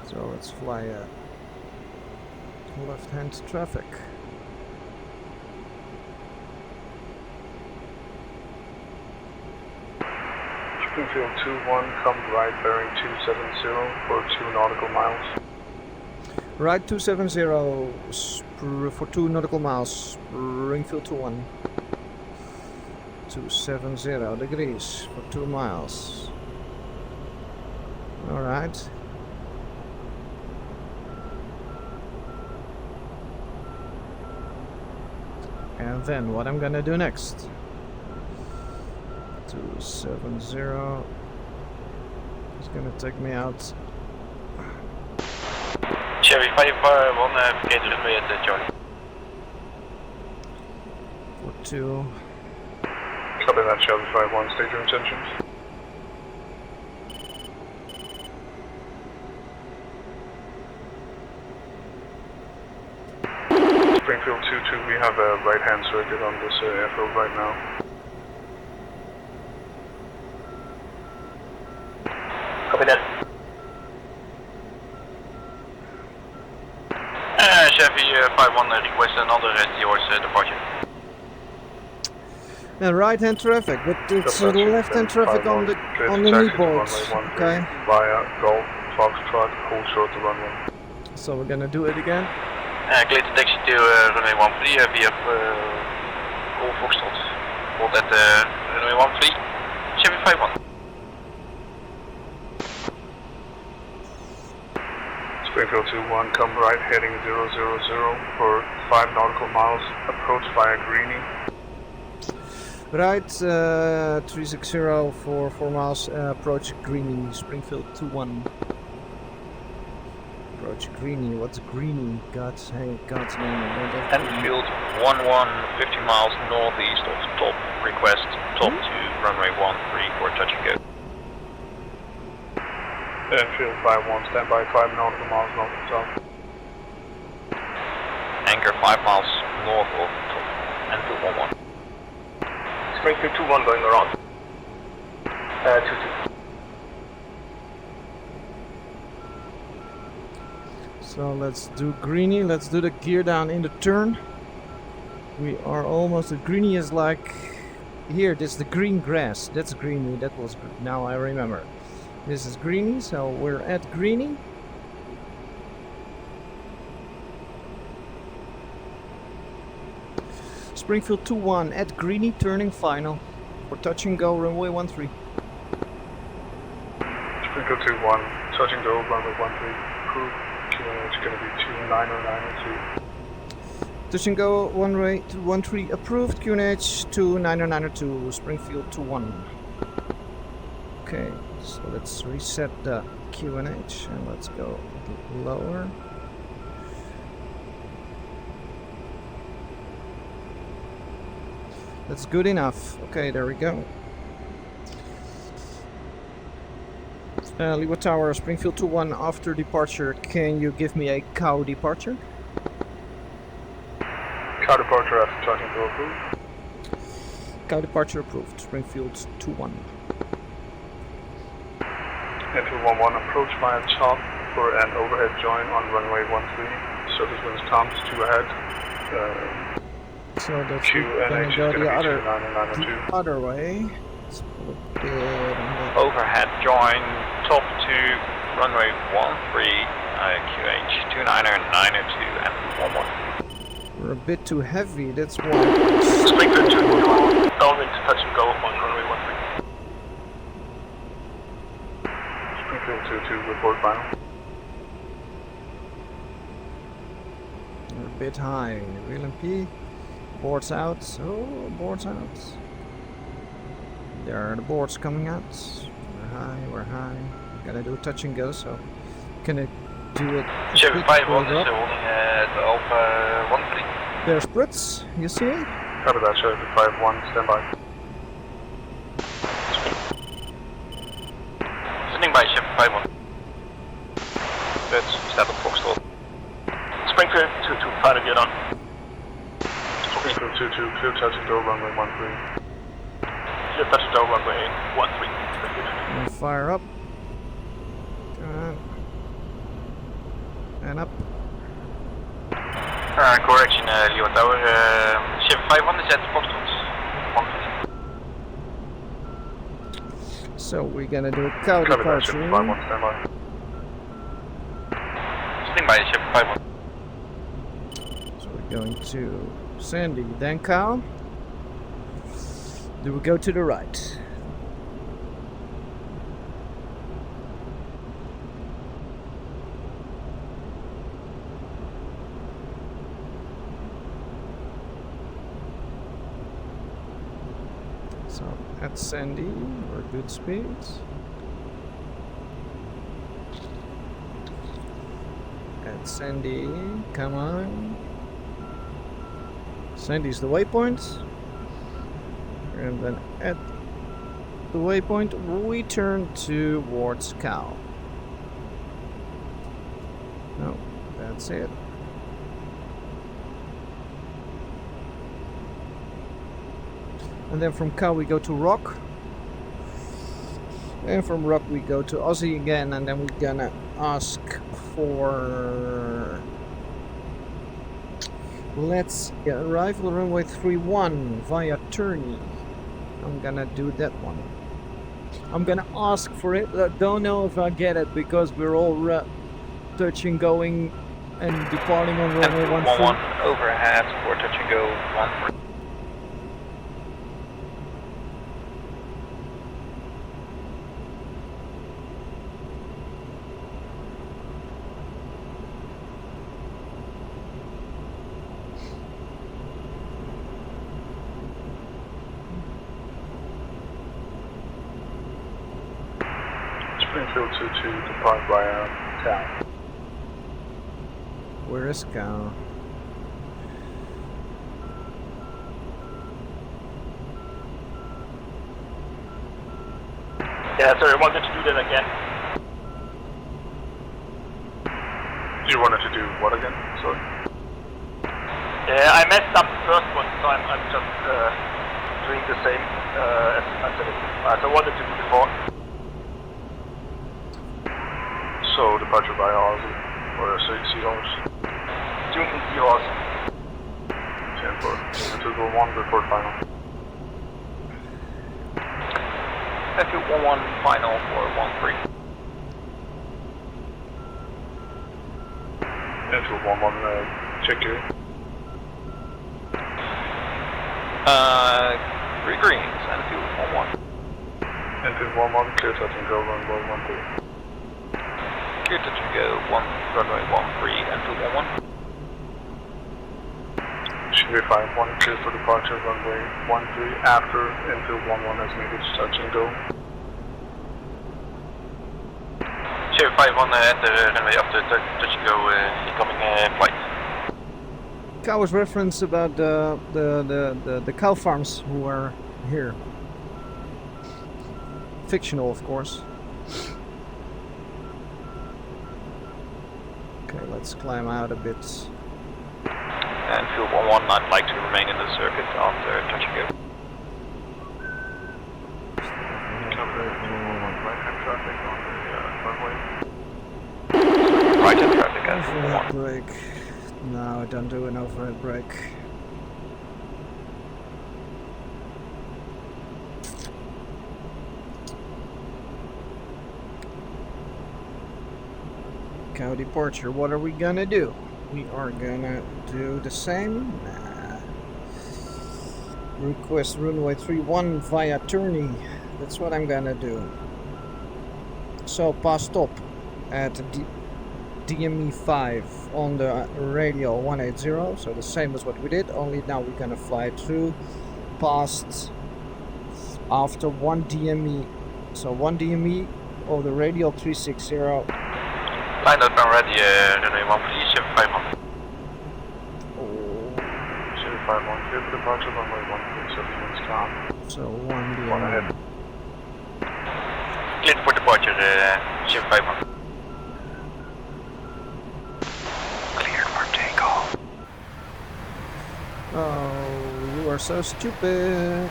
So let's fly left-hand traffic. Springfield 21, come right bearing 270 for 2 nautical miles. Right 270 for 2 nautical miles. Springfield 21. 270 degrees for 2 miles. Alright. And then what I'm gonna do next? 270 is gonna take me out. Chevy 51, vacate runway at Charlie. For 2. Copy that, Chevy 51, state your intentions. Springfield 22, we have a right-hand circuit on this airfield right now. Copy that. Chevy 51, request another DOS departure. Right-hand traffic, but it's left-hand traffic on the knee boards. Okay. Via Golf, Foxtrot, hold short to runway. So we're gonna do it again. Clear to taxi to runway 13 via Golf Foxtrot. Hold at runway 13, Chevy 51. Springfield 21, come right heading 000 for 5 nautical miles, approach via Greenie. Right, 360 for 4 miles, approach Greenie, Springfield 21. Approach Greenie, what's Greenie? God's name, I don't have Enfield 11, 50 miles northeast of top, request top to runway 13 for touch and go. Enfield 5-1, stand by 5 nautical miles north of south. Anchor 5 miles north of Enfield 1-1. Springfield 2-1 going around. 2-2. So let's do greenie. Let's do the gear down in the turn. We are almost. The greenie is like here. This is the green grass. That's greenie. That was now I remember. This is greenie. So we're at greenie. Springfield 2-1 at greenie, turning final for touch and go runway 13. Springfield 2-1, touch and go, runway 13, approved. It's going to be 29092. Touch and go runway 13 approved. QNH 29092, Springfield 2-1. Okay, so let's reset the QNH and let's go a bit lower. That's good enough. Okay, there we go. Leeward Tower, Springfield 2-1 after departure. Can you give me a cow departure? Cow departure after touch and go approved. Cow departure approved. Springfield 2-1. Enfield 1-1, approach via top for an overhead join on runway 13. Surface winds Toms 2 ahead. So that's QNH gonna is go going to the be other 29092. way. Let's put a bit on the Overhead join top to runway 13, QH 29092 and 11. We're a bit too heavy, that's why. Springfield 2-1, downwind to touch and go on runway 13. Springfield 2-2, report final. We're a bit high. Wheel and P. Boards out. Oh, boards out. There are the boards coming out. We're high, we're high. Gotta do a touch and go, so gonna do it. Chevy 5-1 is holding the Alpha 13. There's Brits, you see? Copy that, Chevy 5-1, stand by. Standing by Chevy 5-1. That's stand up Foxtrot. Springfield 2-2, final get on. Springfield 2-2, clear touch and go, runway 13. Clear touch and go, runway 13. And fire up. And up. Correction, Leeward Tower. Chevy 5-1 is at Foxtrot. 1. So we're gonna do a cow Copy that, Chevy departure. 5-1, stand by. Standing by Chevy 5-1. So we're going to Sandy, then cow. Do we go to the right? So at Sandy, we're good speeds. At Sandy, come on. Sandy's the waypoint. And then at the waypoint, we turn towards cow. No, that's it. And then from cow we go to rock. And from rock we go to Aussie again, and then we're gonna ask for... Let's arrival runway 31 via Turney. I'm gonna do that one. I'm gonna ask for it. I don't know if I get it because we're all touching, going, and departing on runway 13. Overhead for touch and go 13. Springfield 2-2, depart via town. Where is cow? Yeah, sorry, I wanted to do that again. You wanted to do what again? Sorry. I messed up the first one, so I'm just doing the same as I wanted to do before. So departure by Aussie or Seahorse. Doing Seahorse. 10-4. To go 1, report final. Airfield 1-1 final for 1-3. Airfield 1-1, check you. Three greens, Airfield 1-1. Airfield 1-1, clear touch and go runway 1-3. Clear touch and go, runway 1-3, Airfield 1-1. Should be 5-1, clear for departure, runway 1-3 after Airfield 1-1 has made its touch and go. Cherry 5-1, enter runway after touch and go, incoming flight. Cow was reference about the cow farms who are here. Fictional, of course. Okay, let's climb out a bit. And field 1-1, I'd like to remain in the circuit after touch and go. Right hand traffic at field 1-1. Overhead brake. No, don't do an overhead brake. Cow departure, what are we gonna do? We are gonna do the same. Request runway 31 via Tourney. That's what I'm gonna do. So pass stop at DME 5 on the radial 180, so the same as what we did, only now we're gonna fly through past after 1 DME, so 1 DME of the radial 360. Line up and ready, runway 1-3, Chevy 5-1. Chevy 5-1, clear for departure, runway 1-3, 7 minutes calm. So 1 DME. 1 ahead. Cleared for departure, Chevy 5-1. Oh, you are so stupid.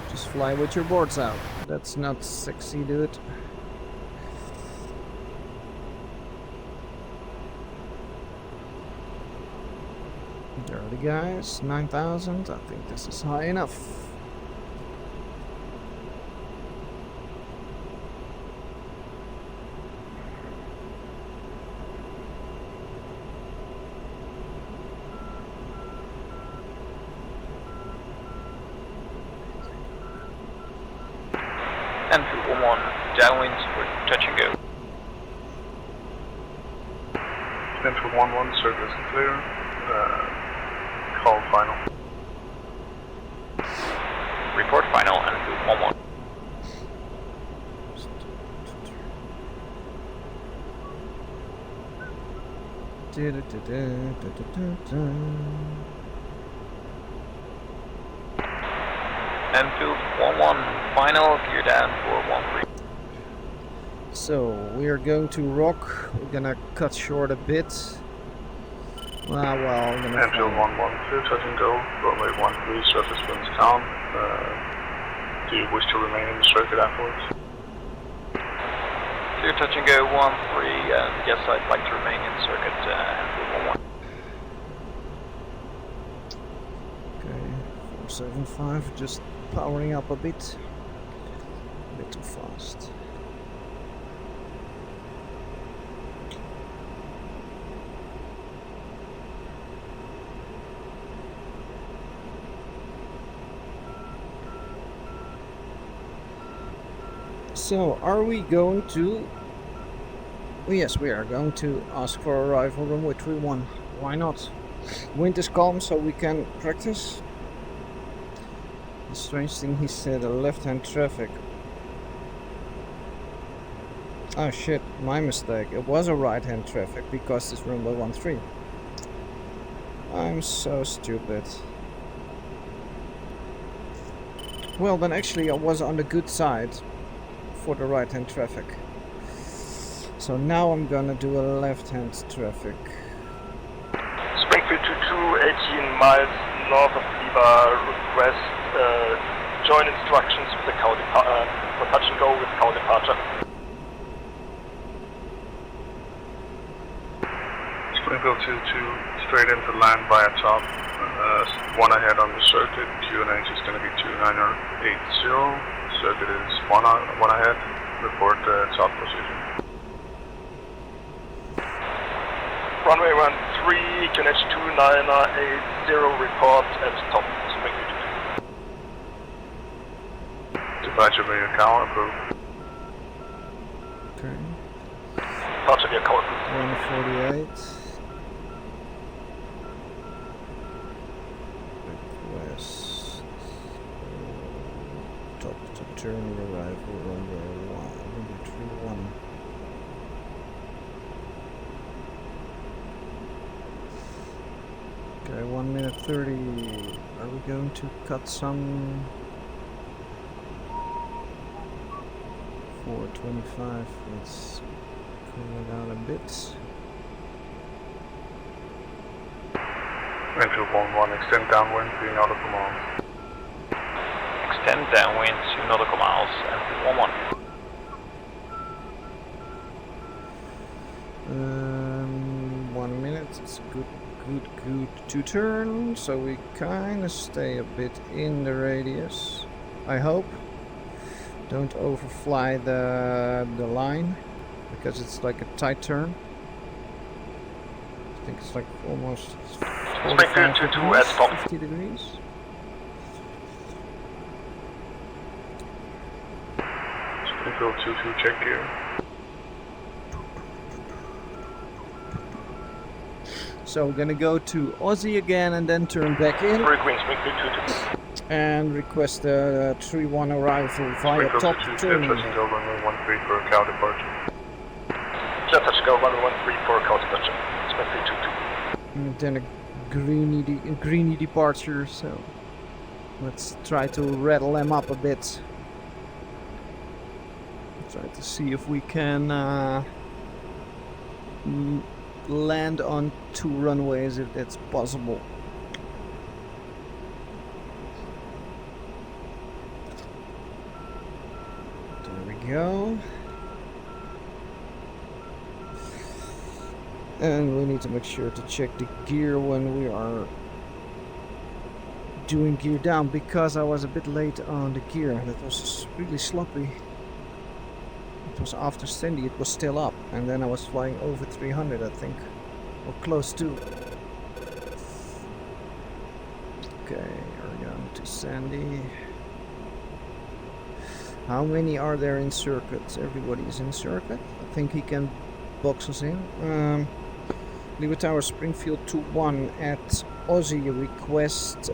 Just fly with your boards out. That's not sexy, dude. There are the guys, 9,000. I think this is high enough. And field 1-1, downwind for touch and go. Airfield 1-1, circuit is clear. Call final. Report final, and field 1-1. Enfield 1-1, final, clear down for 1-3. So we are going to rock. We're gonna cut short a bit. Well, I'm gonna Airfield fly. 1-1, clear touch and go, runway 1-3, surface winds calm. Do you wish to remain in the circuit afterwards? Clear touch and go 1-3, and yes, I'd like to remain in circuit, Enfield 1-1. Okay, 475, just powering up a bit too fast. So, are we going to... Yes, we are going to ask for arrival runway 31. Why not? Wind is calm, so we can practice. The strange thing he said, left-hand traffic. Oh shit, my mistake. It was a right-hand traffic because it's runway 13. I'm so stupid. Well, then actually I was on the good side for the right-hand traffic. So now I'm gonna do a left-hand traffic. Springfield 22, 18 miles north of Lima, request join instructions with the cow for touch and go with cow departure. Springfield 22, straight into land via top. One ahead on the circuit. QNH is going to be 2980. Circuit is one ahead. Report top position. Runway 13, QNH 2980, report at top. Springfield 22. Departure via cow approved. Okay. Departure via cow approved. 148. Request top to turn arrival runway 31. Okay, 1 minute 30. Are we going to cut some? 425. Let's cool it out a bit. Springfield 11, extend downwind, 3 nautical miles. Extend downwind 2 nautical miles and 1 minute. It's a good to turn. So we kind of stay a bit in the radius. I hope. Don't overfly the line because it's like a tight turn. I think it's like almost 45 degrees, 50 degrees. Springfield 22, check gear. So we're gonna go to Aussie again and then turn back in. 3 green, Springfield 22. And request a 3-1 arrival via top turn. Touch and go runway 13 for a cow departure. Clear touch and go runway 13 for a cow departure. Springfield 22. And then a greeny departure, so let's try to rattle them up a bit. Try to see if we can land on 2 runways if that's possible. There we go. And we need to make sure to check the gear when we are doing gear down, because I was a bit late on the gear. That was really sloppy. It was after Sandy, it was still up, and then I was flying over 300, I think, or close to. Okay, we're going to Sandy. How many are there in circuit? Everybody is in circuit. I think he can box us in. Lima Tower Springfield 21 at Aussie, request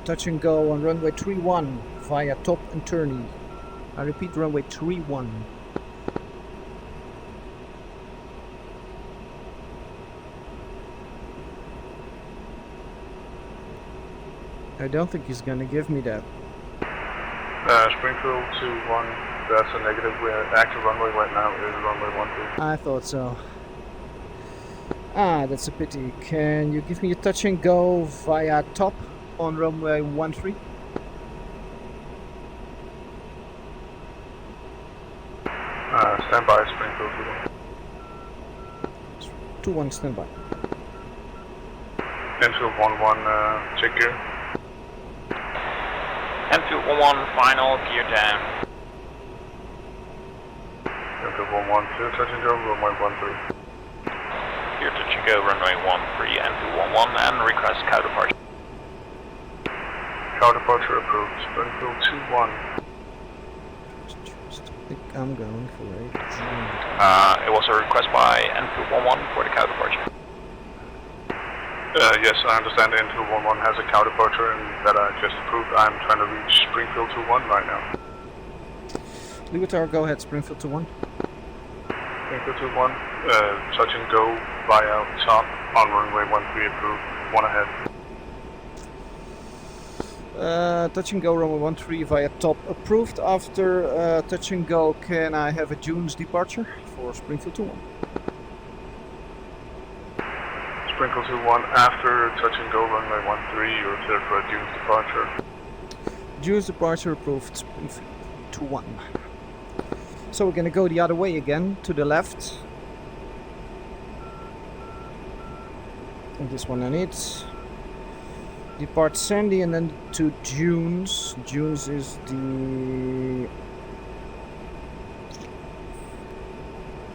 touch and go on runway 31 via top and turny. I repeat, runway 31. I don't think he's gonna give me that. Springfield 21, that's a negative. Active runway right now is runway 13. I thought so. Ah, that's a pity. Can you give me a touch and go via top on runway 13? Stand by, Springfield 21. 2-1 standby. Enfield 11, check gear. Enfield 11, final gear down. Enfield 11, clear touch and go, runway 13. Clear touch and go, runway 13, Enfield 11, and request cow departure. Cow departure approved. Springfield 21. I think I'm going for it. It was a request by Enfield 11 for the cow departure. Yes, I understand Enfield 11 has a cow departure and that I just approved. I'm trying to reach Springfield 21 right now. Lima Tower, go ahead, Springfield 21. Springfield 21, touch and go via top on runway 13 approved. 1 ahead. Touch and go runway 13 via top approved. After touch and go, can I have a June's departure for Springfield 21? Sprinkle 2-1, after touch and go runway 13, you're cleared for a Dunes departure. June's departure approved, Springfield 21. So we're gonna go the other way again, to the left. And this one I need. Depart Sandy and then to Junes. Junes is the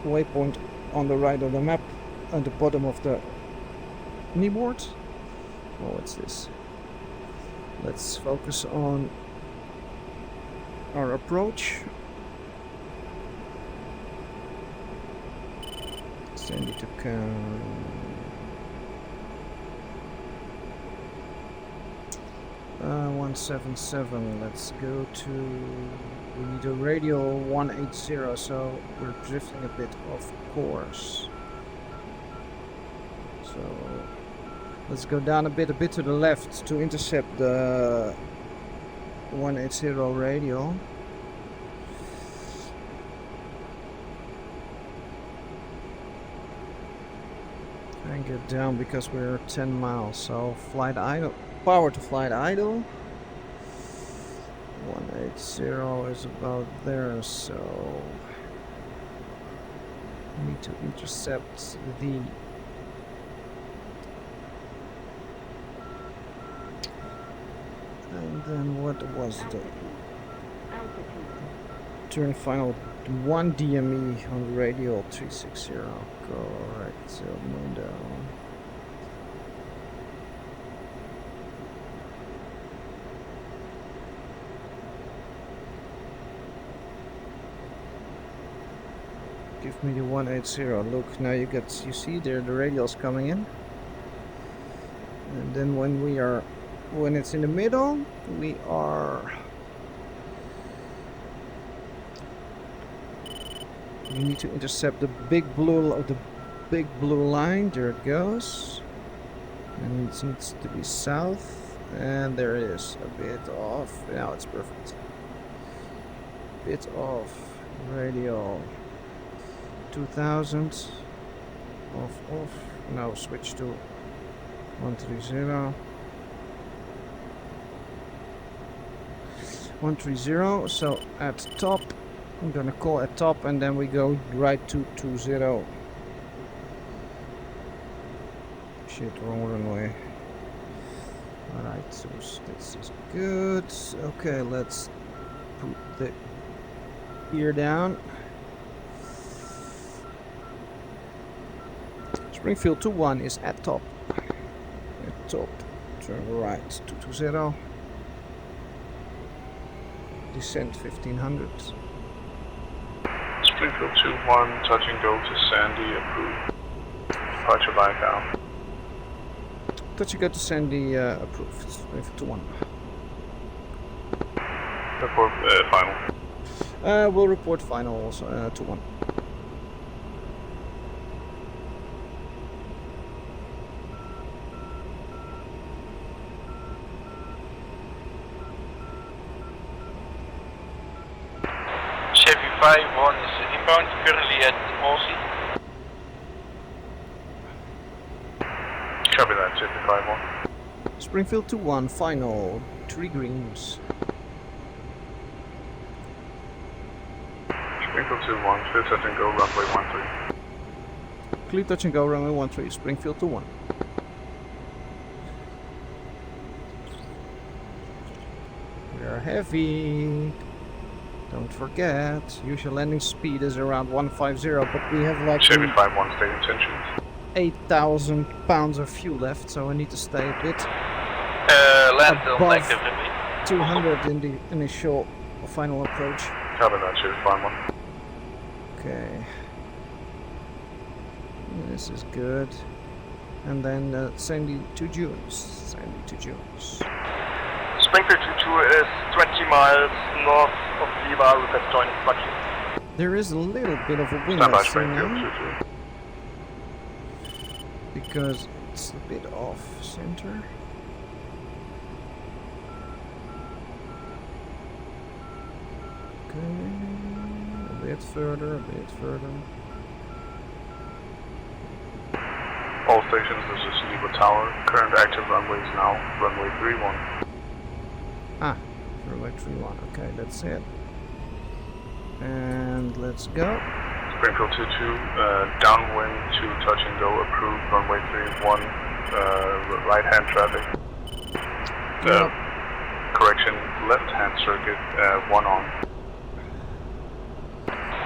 waypoint on the right of the map, at the bottom of the kneeboard. Oh, what's this? Let's focus on our approach. Sandy to 177. Let's go to. We need a radial 180, so we're drifting a bit off course. So let's go down a bit to the left to intercept the 180 radial. And get down because we're 10 miles. So flight idle. Power to flight idle. 180 is about there, so we need to intercept the and then what was the turn final 1 DME on radial 360 correct Mundo. Give me the 180. Look, now you see there the radials coming in. And then when it's in the middle, we need to intercept the big blue line. There it goes. And it needs to be south. And there it is. A bit off. Now it's perfect. Bit off. Radial 2000. Off. Now switch to 130. 130. So at top, I'm gonna call at top, and then we go right to 20. Shit, wrong runway. Alright, so this is good. Okay, let's put the gear down. Springfield 21 is at top. At top. Turn right to 20. Descent 1500. Springfield 2-1, touch and go to Sandy, approved. Departure by down. Touch and go to Sandy, approved. Springfield 21. Report final. We'll report final also, 21. Chevy 51 is inbound, currently at Milsim. Copy that, Chevy 51. Springfield 21, final. 3 greens. Springfield 2-1, clear touch and go, runway 13. Clear touch and go, runway 13, Springfield 21. We are heavy. Don't forget, usual landing speed is around 150, but we have like Chevy 51, state intentions. 8,000 pounds of fuel left, so I need to stay a bit Land above actively. 200 in the initial final approach. Copy that, Chevy 51. Okay. This is good. And then Sandy to Junes. Sandy to Junes. Springfield 22 is 20 miles north of Lima, request join instruction. There is a little bit of a wind Stand by, I see Springfield now, 22. because it's a bit off center. Okay, a bit further, a bit further. All stations, this is Lima Tower. Current active runway is now runway 31. Ah, runway 31. Okay, that's it. And let's go. Springfield 22, downwind to touch and go, approved, runway 31, right-hand traffic. Yep. Correction, left-hand circuit, 1 on.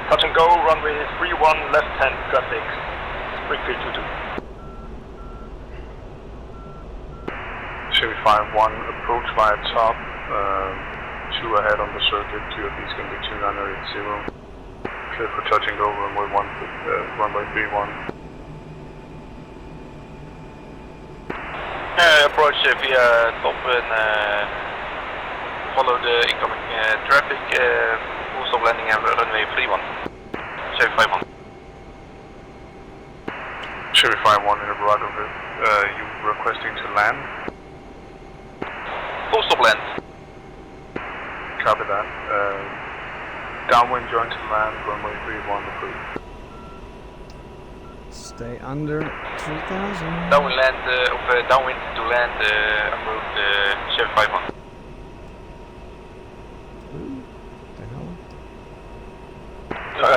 Touch and go, runway 31, left-hand traffic, Springfield 22. Chevy 5-1, approach via top, 2 ahead on the circuit, QFE is going to be 2980. Clear for touch and go, runway 31. Approach via top and follow the incoming traffic. Full stop landing and runway 31. Chevy 5-1. Chevy 5-1 in Baratoville, you requesting to land? Full stop land. Copy that. Downwind join to land, runway 31 approved. Stay under 3000. Downwind land, downwind to land, approved Chevy 5-1. Ooh, the hell?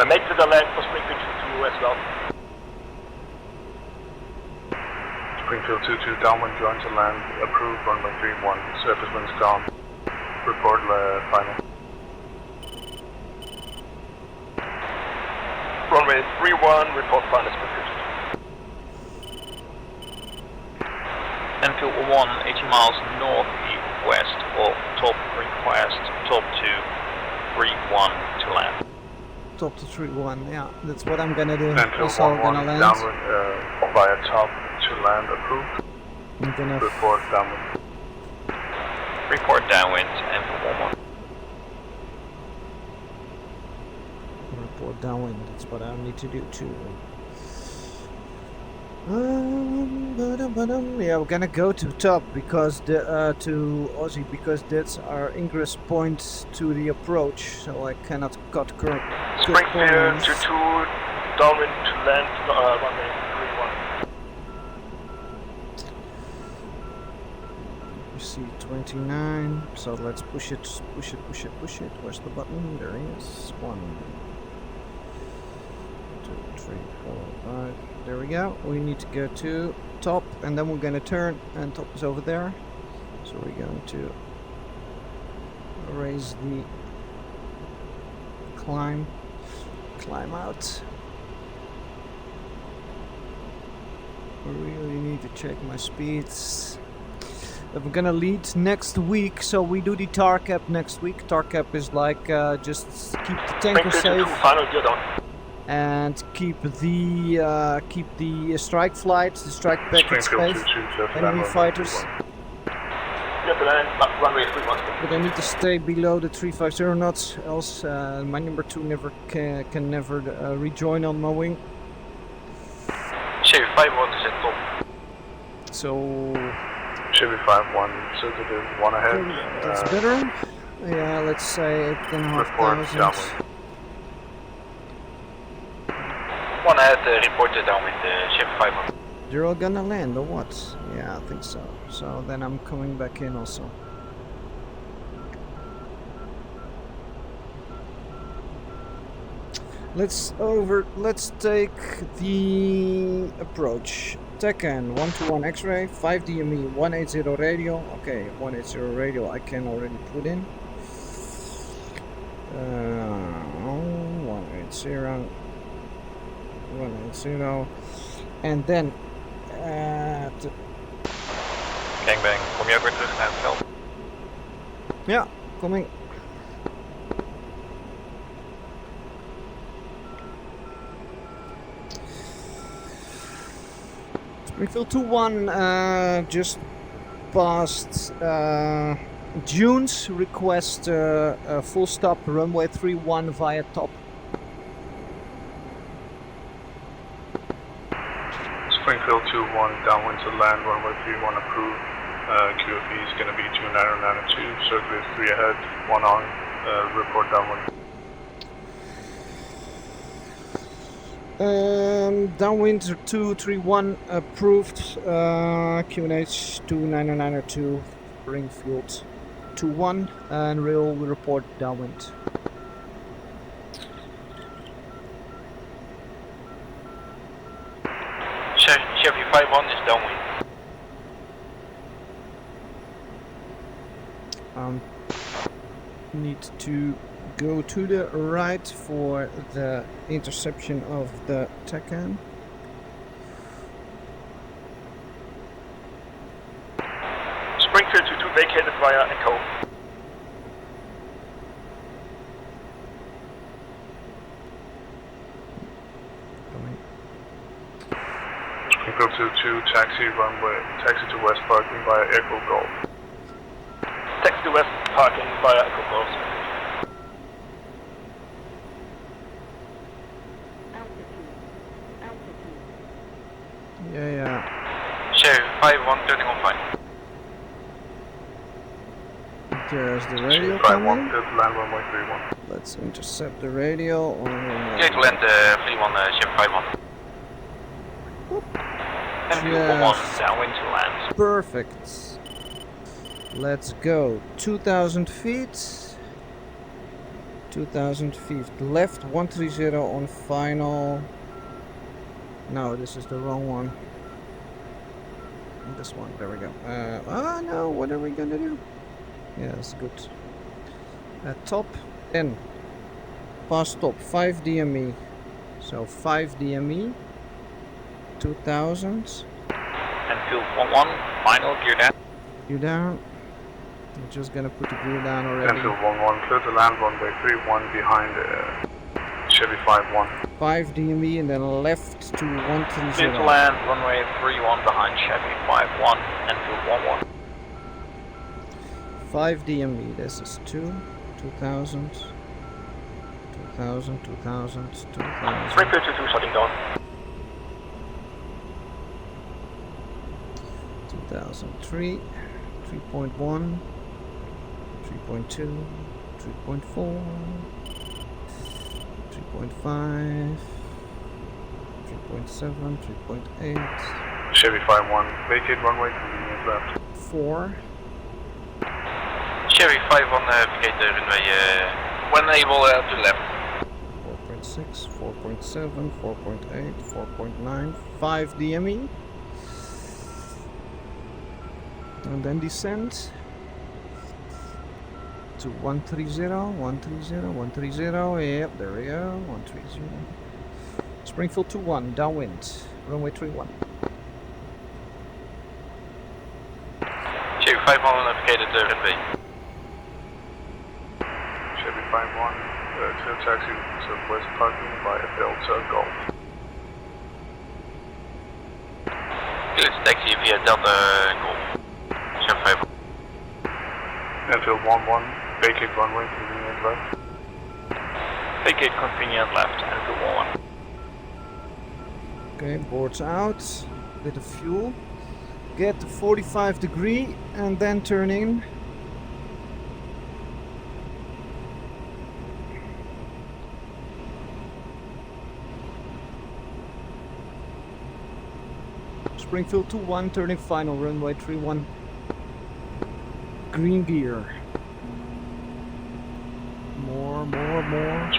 Make to the land for Springfield 22 as well. Springfield 22, downwind join to land, approved, runway 31. Surface wind's calm. Report final. Runway 31, report final Springfield 22. Enfield 1, 80 miles northeast of top request, top to 31 to land. Top to 31, yeah, that's what I'm gonna do. Enfield Also 1-1, gonna land. downwind via top to land, approved. I'm gonna Report downwind. Report downwind, Enfield 1-1. report downwind. That's what I need to do too. Yeah, we're gonna go to top because the to Aussie because that's our ingress point to the approach. So I cannot cut current. Springfield 22, downwind to land, runway 31. We see 29. So let's push it, push it, push it, push it. Where's the button? There he is. 1, 2, 3, 4, 5. There we go. We need to go to top, and then we're gonna turn, and top is over there. So we're going to raise the climb out. I really need to check my speeds. We're gonna lead next week, so we do the tar cap next week. Tar cap is like just keep the tanker safe. Final gear down. And keep the strike flight, the strike packet safe, enemy fighters. Get to land, runway 31. But I need to stay below the 350 knots, else my number 2 never can never rejoin on my wing. Chevy 5-1 is at top. So Chevy 5-1, circuit is 1 ahead. that's better. Yeah, let's say 8,500. 1 ahead, reported downwind, Chevy 5-1. They're all gonna land or what? Yeah, I think so. So then I'm coming back in also. Let's take the approach. Tekken 121 X-ray, 5 DME, 180 radio. Okay, 180 radio I can already put in. 180. 180, and then Gangbang, kom je ook weer terug naar het veld? ja, coming. Springfield 2-1 just passed June's request a full stop runway 31 via top. Springfield 2-1, downwind to land, runway 31 approved. QFE is going to be 2992, circuit is 3 ahead, 1 on, report downwind. Downwind 231 approved. QNH 29902 Springfield 21 and rail will report downwind. Chevy 51 is downwind. Need to go to the right for the interception of the TACAN. Springfield 22 vacated via Echo. Springfield 22, taxi to west parking via Echo Golf. Taxi to west parking via Echo Golf. Yeah. Chevy 51 turning on fine. There's the radio 51, coming. clear to land runway 31. Let's intercept the radio on Clear to land 31 Chevy 51. Enfield Yes. 11 downwind to land. Perfect. Let's go. 2,000 feet. 2,000 feet. Left 130 on final. No, this is the wrong one. This one. There we go. No. What are we gonna do? Yeah, that's good. At top 10. Fast stop 5 DME. So 5 DME. 2,000. Enfield 11 final gear down. You down? I'm just gonna put the gear down already. Enfield 11, clear to land runway 31 behind Chevy 51. 5 DME and then left to 130. Clear to land runway 31 behind Chevy 51. Enfield 11. 5 DME, this is 2,000, 2,000, 2,000, 2,000. Springfield 22 shutting down. 2003, 3.1, 3.2, 3.4, 3.5, 3.7, 3.8, Chevy 51, vacate runway, convenient left. 4, Chevy 51 vacate the runway when able to left. 4.6, 4.7, 4.8, 4.9, 5 DME. And then descend to 130, 130, 130. Yep, there we go. 130. Springfield 21, downwind. Runway 31. Chevy 51 vacated the runway. Chevy 51, clear taxi to west parking via Delta Golf. Clear to taxi via Delta Golf. Chevy 51. Enfield 11, vacate runway, convenient left. Vacate convenient left. Enfield 11. Okay, boards out. Bit of fuel. Get to 45 degree and then turn in. Springfield 21, turning final, runway 31. Green gear. More.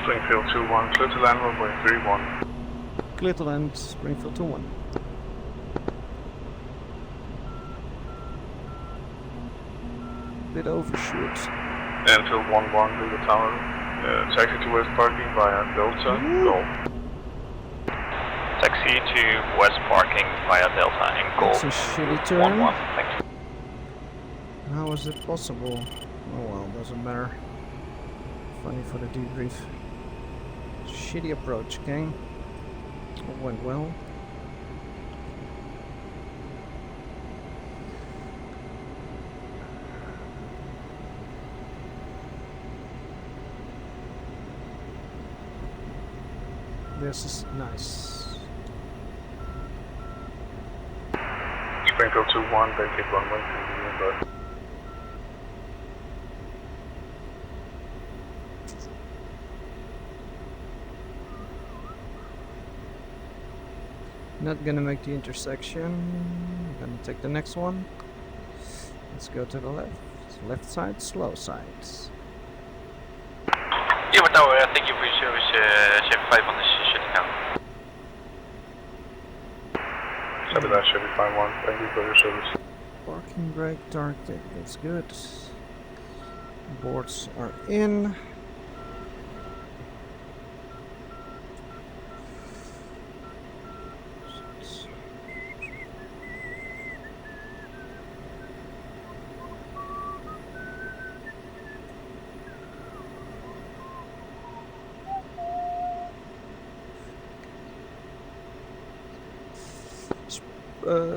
Springfield 21, clear to land runway 31. Clear to land, Springfield 21. Bit overshoot. Enfield 11, leave the tower. Taxi to west parking via Delta Golf. Taxi to west parking via Delta and Golf. That's a shitty turn. 11. Thank you. How is it possible? Oh well, doesn't matter. Funny for the debrief. Shitty approach, gang. All went well. This is nice. Springfield 21, vacate runway, convenient left. Not gonna make the intersection. Gonna take the next one. Let's go to the left. Left side, slow side. Yeah, but no, thank you for your service, Chef 5 on this shutting down. Copy that, Chevy 5-1. Thank you for your service. Parking brake, target, that's good. Boards are in.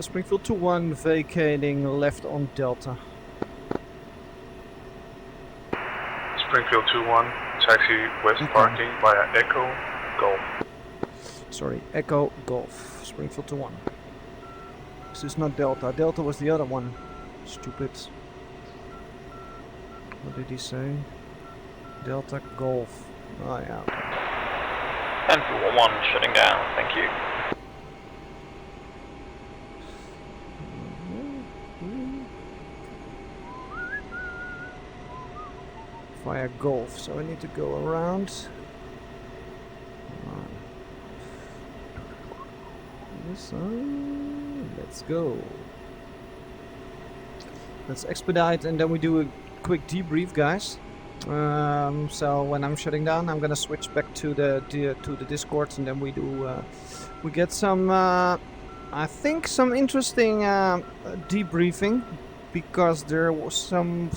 Springfield 2-1 vacating left on Delta. Springfield 2-1, taxi west parking via Echo, Golf. Sorry, Echo Golf. Springfield 2-1. This is not Delta. Delta was the other one. Stupid. What did he say? Delta Golf. Oh yeah. And 1 shutting down, thank you. Via Golf, so I need to go around. This let's go. Let's expedite and then we do a quick debrief, guys. So when I'm shutting down, I'm gonna switch back to the Discord, and then we do we get some I think some interesting debriefing, because there was some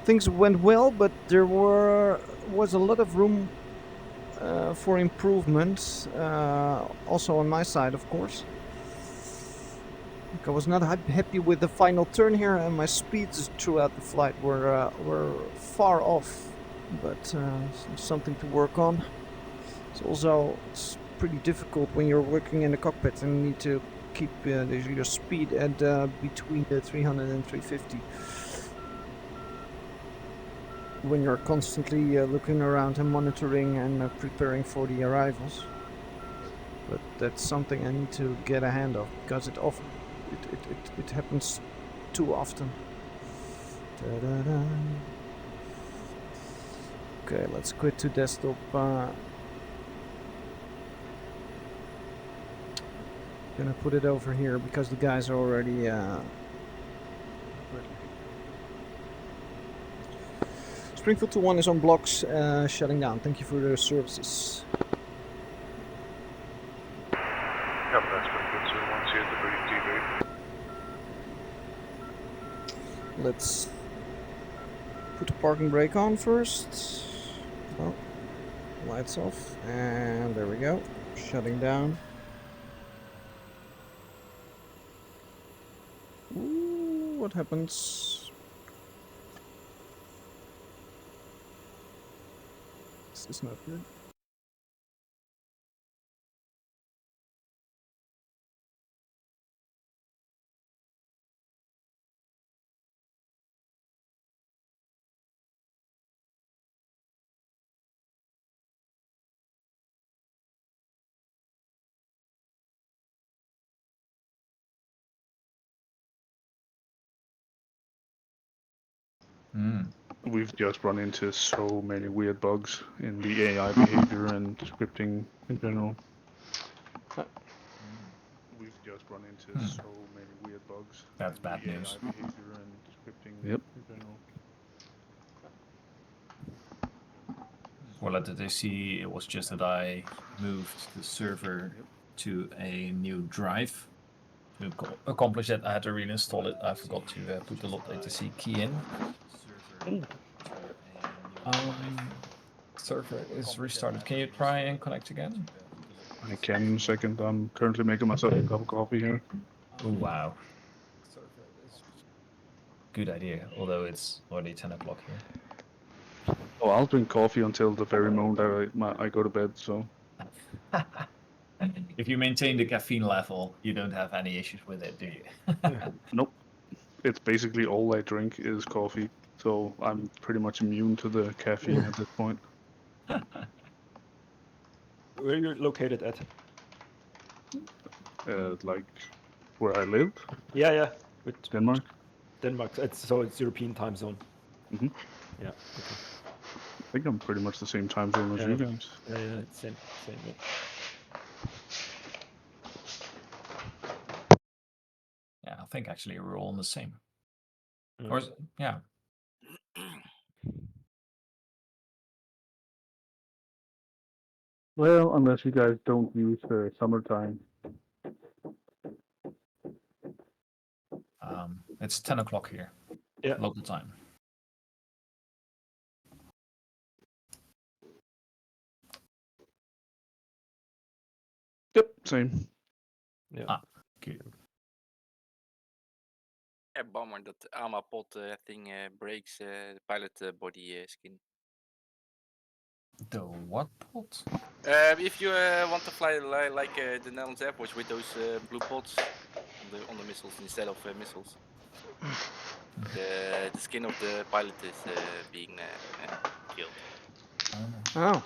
things went well, but there was a lot of room for improvement, also on my side, of course. I was not happy with the final turn here, and my speeds throughout the flight were far off, but something to work on. It's pretty difficult when you're working in the cockpit and need to keep your speed at between the 300 and 350. When you're constantly looking around and monitoring and preparing for the arrivals. But that's something I need to get a hand of, because it happens too often. Ta-da-da. Okay, let's quit to desktop. Gonna put it over here because the guys are already Springfield 2-1 is on blocks, shutting down. Thank you for your services. Yep, that's Springfield 2-1. See you at the debrief. Let's put the parking brake on first. Oh, lights off, and there we go. Shutting down. Ooh, what happens? This is not good. We've just run into so many weird bugs in the AI behavior and scripting in general. We've just run into so many weird bugs. That's in bad the news. AI behavior and scripting Yep. in general. Well, did they see it was just that I moved the server to a new drive? To accomplish that, I had to reinstall it. I forgot to put the .atc key in. Server is restarted. Can you try and connect again? I can in a second. I'm currently making myself a cup of coffee here. Oh, wow. Good idea, although it's already 10 o'clock here. Oh, I'll drink coffee until the very moment I go to bed, so. If you maintain the caffeine level, you don't have any issues with it, do you? Nope. It's basically all I drink is coffee, so I'm pretty much immune to the caffeine at this point. Where are you located at? like where I live, Yeah, yeah. With Denmark. Denmark, it's European time zone. Mhm. Yeah. Okay. I think I'm pretty much the same time zone as Yeah. you guys. Yeah. Same. Yeah. Yeah, I think actually we're all in the same. Mm. Or yeah. Well, unless you guys don't use summertime. It's 10 o'clock here. Yeah. Local time. Yep, same. Yeah. Ah, good. Yeah, bummer that AMA pod thing breaks the pilot body skin. The what pot? If you want to fly like the Netherlands Airports with those blue pods on the missiles instead of missiles, the skin of the pilot is being killed. Oh.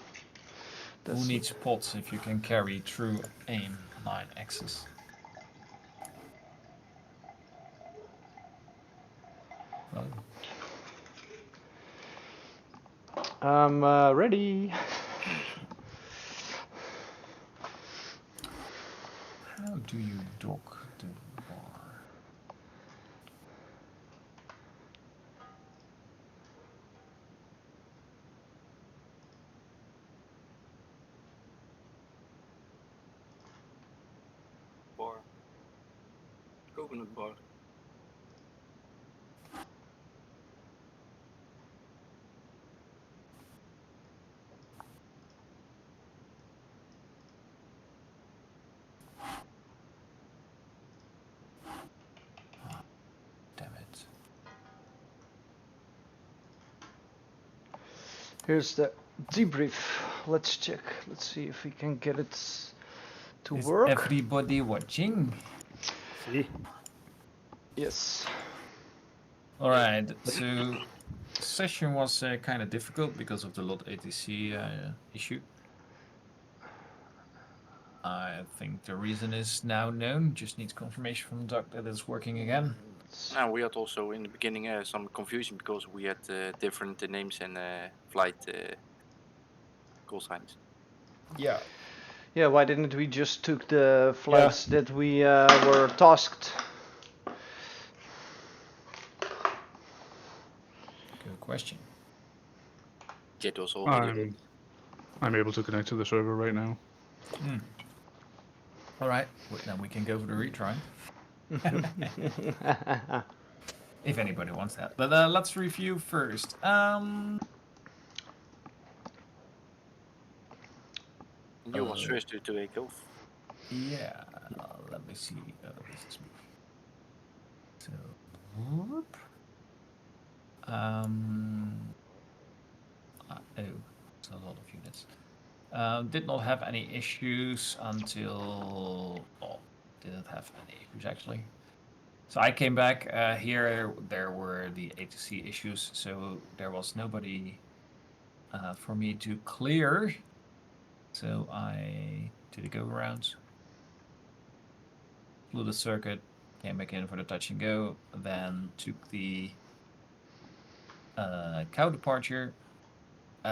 Who needs pots if you can carry true aim 9 axis? Well, I'm ready. how do you dock the bar? Bar. Coconut bar. Damn it. Here's the debrief. Let's check. Let's see if we can get it to Is work. everybody watching? See. Yes. Alright, so session was kind of difficult because of the lot ATC issue. I think the reason is now known, just needs confirmation from Doug that it's working again. And we had also in the beginning some confusion because we had different names and flight call signs. Yeah. Yeah, why didn't we just took the flights that we were tasked? Good question. Jet was already I'm able to connect to the server right now. Alright, then we can go for the retry. If anybody wants that. But let's review first. You was first to take off. Yeah, let me see. This is me. So, whoop. It's a lot of units. Did not have any issues until... Oh, didn't have any issues actually. So I came back here, there were the ATC issues, so there was nobody for me to clear. So I did a go around, flew the circuit, came back in for the touch and go, then took the cow departure.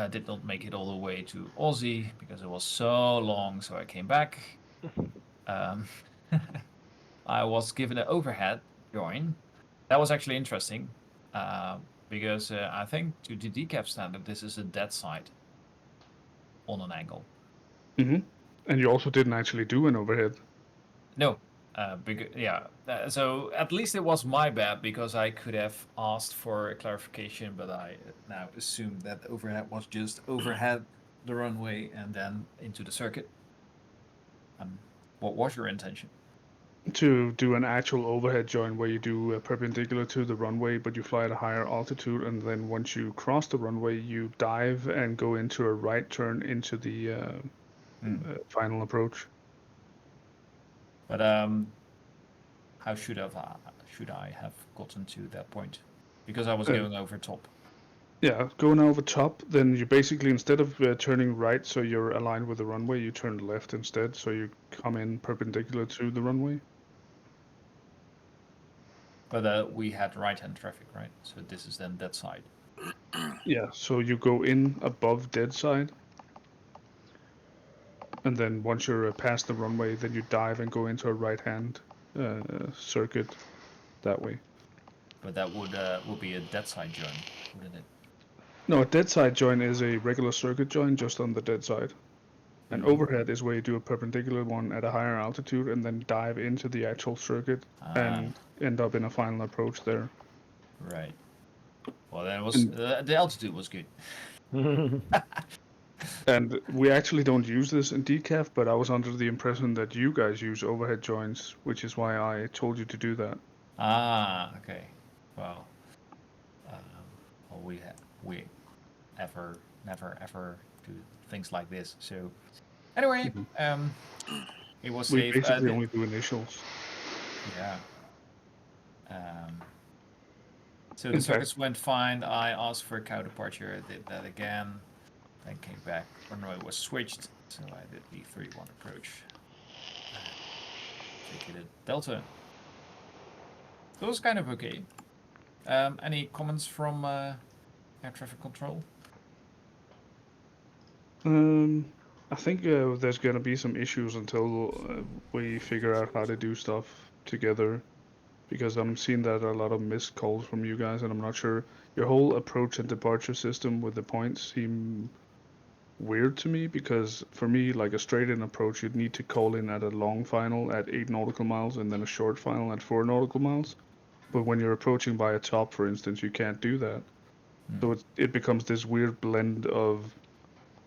Did not make it all the way to Aussie because it was so long, so I came back. I was given an overhead join. That was actually interesting because I think to the decaf standard, this is a dead side on an angle. Mm-hmm. And you also didn't actually do an overhead. No, so at least it was my bad because I could have asked for a clarification, but I now assume that overhead was just overhead the runway and then into the circuit. What was your intention? To do an actual overhead join where you do perpendicular to the runway, but you fly at a higher altitude, and then once you cross the runway, you dive and go into a right turn into the final approach. But how should I have gotten to that point? Because I was going over top. Yeah, going over top, then you basically, instead of turning right so you're aligned with the runway, you turn left instead, so you come in perpendicular to the runway. But we had right-hand traffic, right? So this is then that side. Yeah, so you go in above dead side, and then once you're past the runway, then you dive and go into a right-hand circuit that way. But that would be a dead side join, wouldn't it? No, a dead side join is a regular circuit join just on the dead side. An overhead is where you do a perpendicular one at a higher altitude and then dive into the actual circuit and end up in a final approach there. Right. Well, that was And- the altitude was good. And we actually don't use this in decaf, but I was under the impression that you guys use overhead joins, which is why I told you to do that. Okay. Well, we never ever do things like this. So anyway, it was We safe. basically only do initials. Yeah. So the In fact- circuits went fine. I asked for a cow departure. I did that again. Then came back. Runway was switched, so I did the 3-1 approach. Vacated Delta. So it was kind of okay. Any comments from air traffic control? I think there's gonna be some issues until we figure out how to do stuff together, because I'm seeing that a lot of missed calls from you guys, and I'm not sure your whole approach and departure system with the points seem weird to me, because for me, like a straight-in approach, you'd need to call in at a long final at 8 nautical miles and then a short final at 4 nautical miles. But when you're approaching by a top, for instance, you can't do that. So it becomes this weird blend of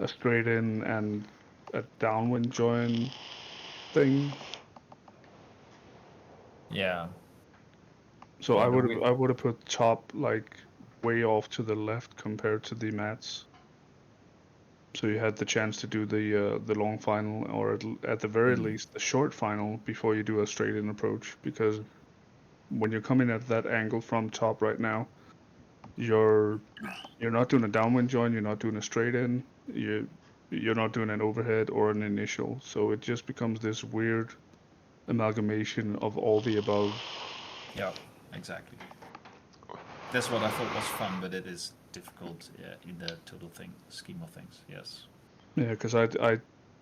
a straight-in and a downwind join thing. Yeah. So Yeah, I would have put top like way off to the left compared to the mats. So you had the chance to do the long final, or at the very least the short final before you do a straight-in approach. Because when you're coming at that angle from top right now, you're not doing a downwind join, you're not doing a straight-in, you're not doing an overhead or an initial. So it just becomes this weird amalgamation of all the above. Yeah, exactly. That's what I thought was fun, but it is difficult in the total scheme of things. Yes. Yeah, because I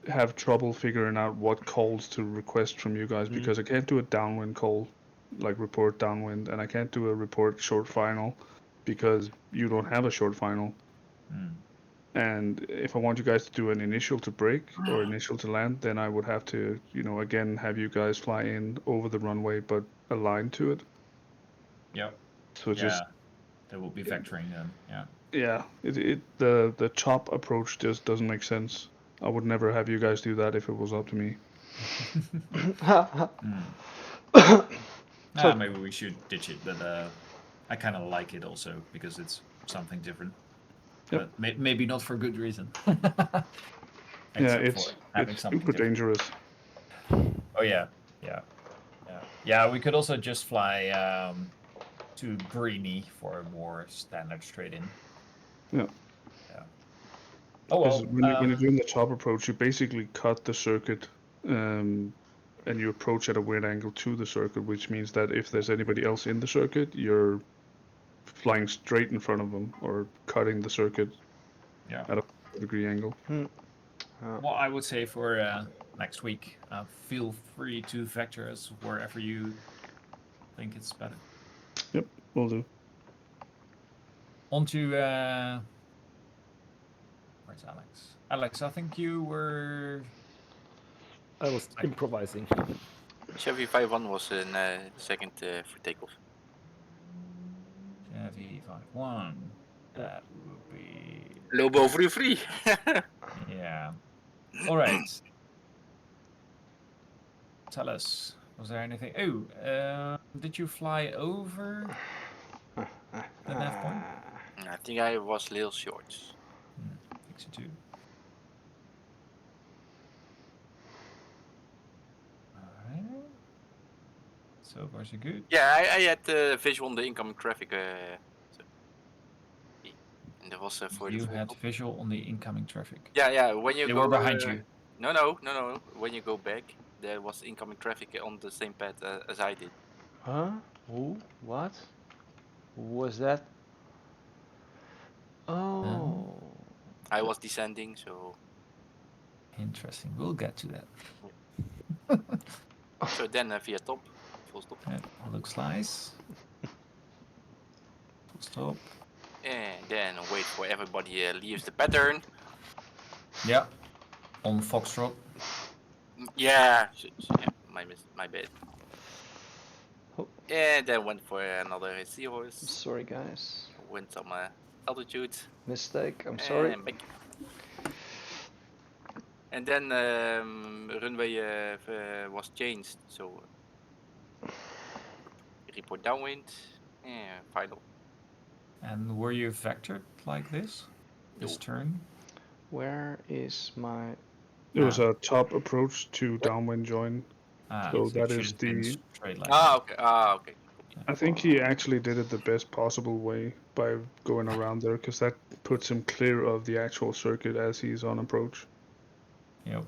have trouble figuring out what calls to request from you guys, because I can't do a downwind call, like report downwind, and I can't do a report short final because you don't have a short final. And if I want you guys to do an initial to break or initial to land, then I would have to, again, have you guys fly in over the runway but aligned to it. Yep. So just that will be vectoring then. Yeah. yeah, the chop approach just doesn't make sense. I would never have you guys do that if it was up to me. Maybe we should ditch it, but I kind of like it also because it's something different. Yep. But maybe not for good reason. Yeah, it's super dangerous. Oh yeah. We could also just fly to Greeny for a more standard straight-in. Yeah. Oh well. When you're doing the top approach, you basically cut the circuit, and you approach at a weird angle to the circuit, which means that if there's anybody else in the circuit, you're flying straight in front of them or cutting the circuit at a 4-degree angle. Well, I would say for next week, feel free to vector us wherever you think it's better. Yep, will do. On to where's Alex? Alex, I think you were. I was improvising. Chevy 5-1 was in second for takeoff. Chevy 5-1. That would be. Lobo free. Yeah. All right. Tell us, was there anything? Oh, did you fly over the nav point? I think I was a little short. I think so too. Alright. So far so good. Yeah, I had visual on the incoming traffic. And that was for You the had visual on the incoming traffic. Yeah. When you They go, were behind you. No. When you go back, there was incoming traffic on the same path as I did. Huh? Who? What? Who was that? Oh. I was descending, so. Interesting. We'll get to that. So then via top, full stop. That looks nice. Full stop. And then wait for everybody leaves the pattern. Yeah. On Foxtrot. Yeah, my bad. Oh. And then went for another seahorse. Sorry, guys. Went some altitude. Mistake. I'm sorry. And back. And then runway was changed, so report downwind and final. And were you vectored like this? This turn? Where is my... It was a top approach to downwind join. So it that should is have been the... straight like Okay. I think he actually did it the best possible way by going around there, because that puts him clear of the actual circuit as he's on approach. Yep.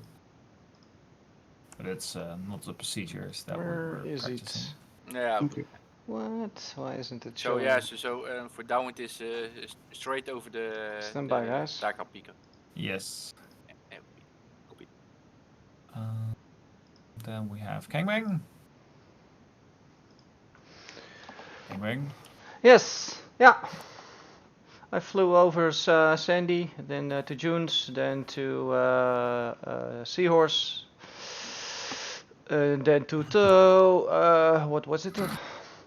But it's not the procedures that Where we're is practicing. it? Yeah. Okay. What? Why isn't it So showing? yeah, so for downwind is straight over the Stand by, guys. Dakar Pico. Yes. Copy. Then we have Kangbang. Kangbang. Yes. Yeah. I flew over Sandy, then to Junes, then to Seahorse, then to what was it?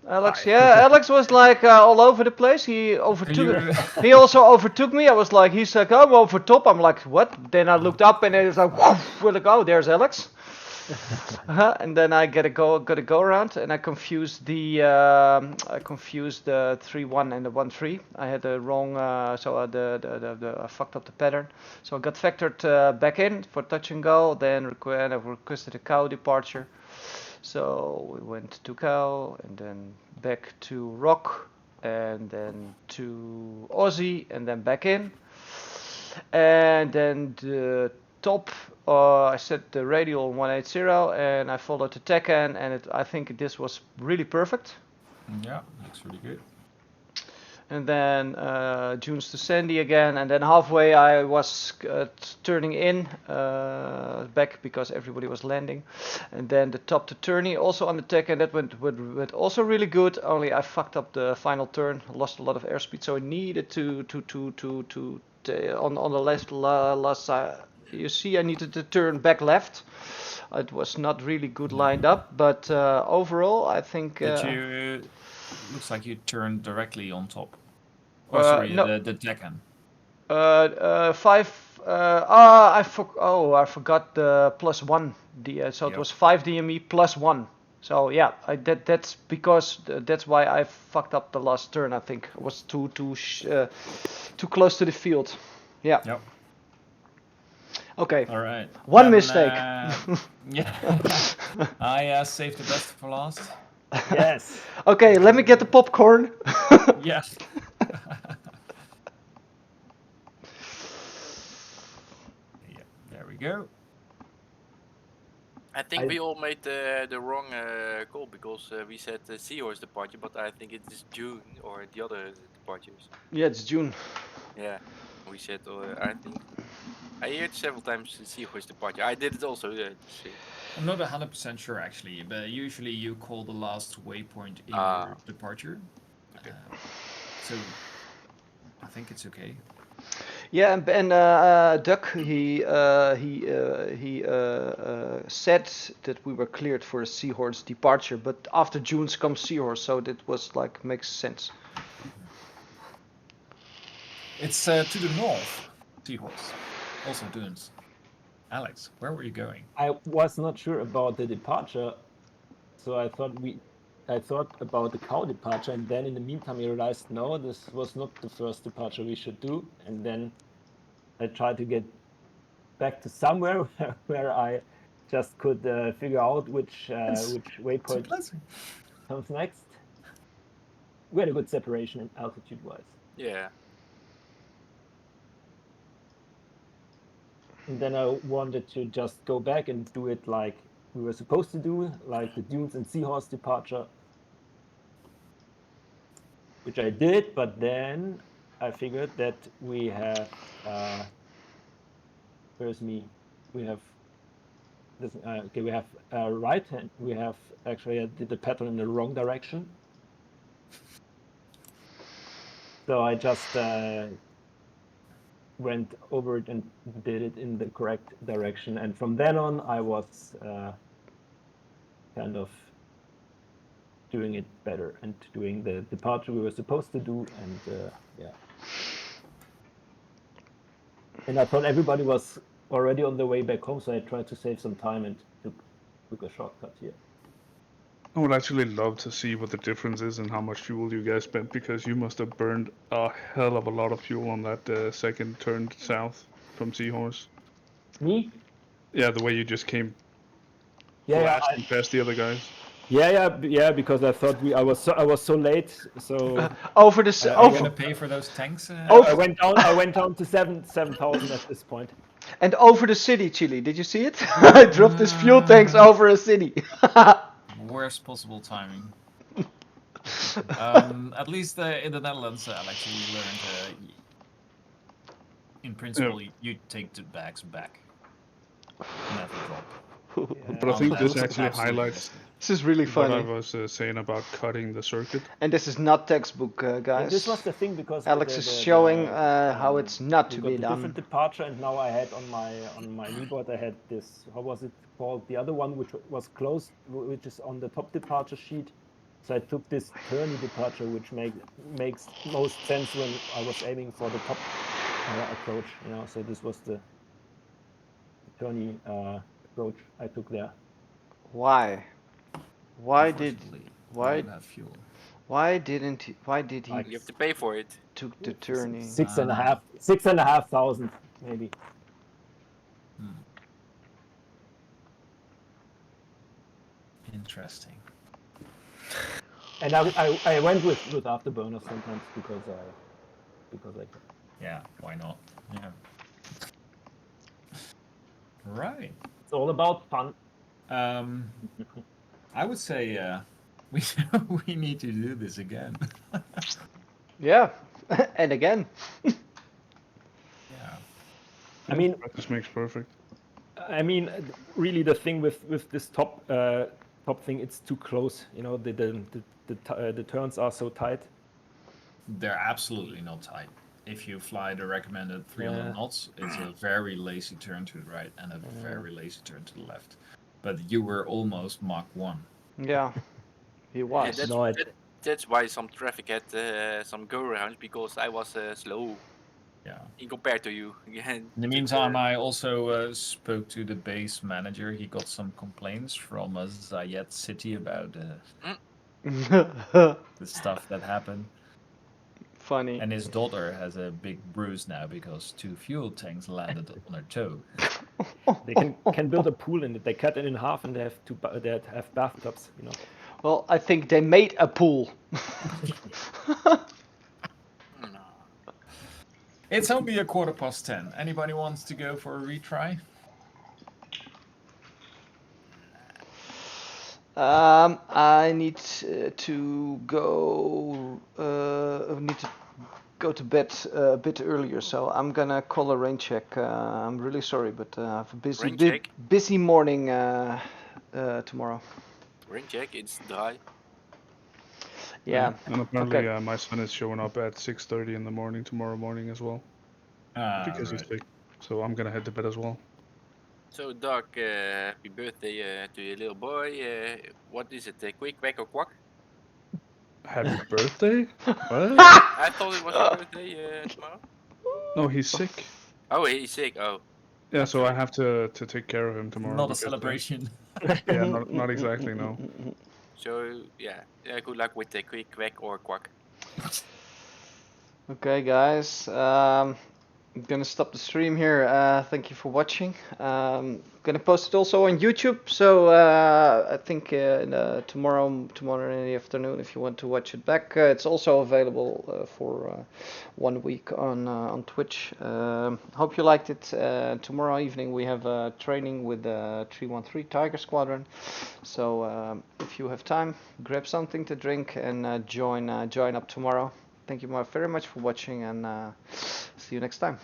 Alex. Yeah, Alex was like all over the place. He overtook. He also overtook me. I was like, he's like, I'm over top. I'm like, what? Then I looked up and it was like, whew, like, oh, there's Alex. And then I got a go around, and I confused the 3-1 and the 1-3. I had the wrong, so I fucked up the pattern. So I got vectored back in for touch and go. Then I requested a cow departure. So we went to cow, and then back to rock, and then to Aussie, and then back in, and then the top. I set the radial 180, and I followed the TechN, and I think this was really perfect. Yeah, looks really good. And then Junes to Sandy again, and then halfway I was turning in back because everybody was landing, and then the top to Turney also on the tech, and that went also really good. Only I fucked up the final turn, lost a lot of airspeed, so I needed to on the last side. You see, I needed to turn back left. It was not really good lined up, but overall I think. Did you? Looks like you turned directly on top. Oh, sorry, no. the decan. 5. I forgot the +1. So it was 5 DME +1. So yeah, that's because that's why I fucked up the last turn. I think it was too close to the field. Yeah. Yep. Okay. All right. One mistake. Yeah. I saved the best for last. Yes. Okay, let me get the popcorn. Yes. Yeah, there we go. I think we all made the wrong call because we said Seahorse departure, but I think it is June or the other departures. Yeah, it's June. Yeah, we said I think I heard several times Seahorse departure. I did it also. I'm not 100% sure actually, but usually you call the last waypoint in your departure. Okay. So I think it's okay. Yeah, and Duck, he said that we were cleared for a Seahorse departure, but after June's comes Seahorse, so that was like makes sense. It's to the north, Seahorse. Also Dunes. Alex, where were you going? I was not sure about the departure, so I thought about the cow departure, and then in the meantime I realized no, this was not the first departure we should do, and then I tried to get back to somewhere where I just could figure out which waypoint comes next. We had a good separation in altitude-wise. Yeah. And then I wanted to just go back and do it like we were supposed to do, like the Dunes and Seahorse departure, which I did. But then I figured that we have, where's me? We have this. Okay, we have right hand. We have actually I did the pattern in the wrong direction. So I just went over it and did it in the correct direction. And from then on, I was kind of doing it better and doing the departure we were supposed to do. And yeah. And I thought everybody was already on the way back home, so I tried to save some time and took a shortcut here. I would actually love to see what the difference is and how much fuel you guys spent, because you must have burned a hell of a lot of fuel on that second turn south from Seahorse. Me? Yeah, the way you just came Yeah, blasting past the other guys. yeah, because I thought I was so late, so Over the Are you over gonna pay for those tanks? I went down to 7,000 at this point. and over the city, Chile. Did you see it? I dropped his fuel tanks over a city. Worst possible timing. At least in the Netherlands, Alex, you learned. In principle, you take the bags back. Never drop. But I think this That's actually absolutely highlights This is really what I funny. was saying about cutting the circuit. And this is not textbook, Yeah, guys. this was the thing because Alex is showing how it's not to we got be the done. different departure, and now I had on my kneeboard I had this, how was it called, the other one which was closed, which is on the top departure sheet. So I took this turny departure, which makes most sense when I was aiming for the top approach, you know. So this was the turny approach I took there. Why? Why did Unfortunately, why you don't have fuel. why didn't he, why did he Like You have to pay for it. took the turning? 6,500 maybe. Interesting. And I went with afterburners sometimes because I can. Yeah, why not? Yeah. Right. It's all about fun. I would say we need to do this again. Yeah, and again. Yeah. I mean, Practice makes perfect. I mean, really, the thing with this top thing, it's too close. You know, the turns are so tight. They're absolutely not tight. If you fly the recommended 300 knots, it's a very lazy turn to the right and a very lazy turn to the left. But you were almost Mach 1. Yeah, he was. Yeah, that's why some traffic had some go-arounds, because I was slow. Yeah. In compared to you. In the meantime, I also spoke to the base manager. He got some complaints from Zayed City about the stuff that happened. Funny. And his daughter has a big bruise now because 2 fuel tanks landed on her toe. They can build a pool in it. They cut it in half and they have bathtubs. You know. Well, I think they made a pool. It's only 10:15. Anybody wants to go for a retry? I need to go. Need to go to bed a bit earlier, so I'm gonna call a rain check. I'm really sorry, but I have a busy morning tomorrow. Rain check, it's dry. Yeah. And apparently my son is showing up at 6:30 in the morning tomorrow morning as well. Because he's sick. So I'm gonna head to bed as well. So Doug, happy birthday to your little boy. What is it, quick, quack or quack? Happy birthday? What? I thought it was your birthday tomorrow. No, he's sick. Oh, he's sick. Oh. Yeah, so I have to take care of him tomorrow. Not a celebration. Yeah, not exactly, no. So yeah, good luck with the quick, quack or quack. Okay, guys. I'm gonna stop the stream here. Thank you for watching. Gonna post it also on YouTube. So I think tomorrow in the afternoon, if you want to watch it back, it's also available for 1 week on Twitch. Hope you liked it. Tomorrow evening we have a training with 313 Tiger Squadron. So if you have time, grab something to drink and join up tomorrow. Thank you very much for watching, and see you next time.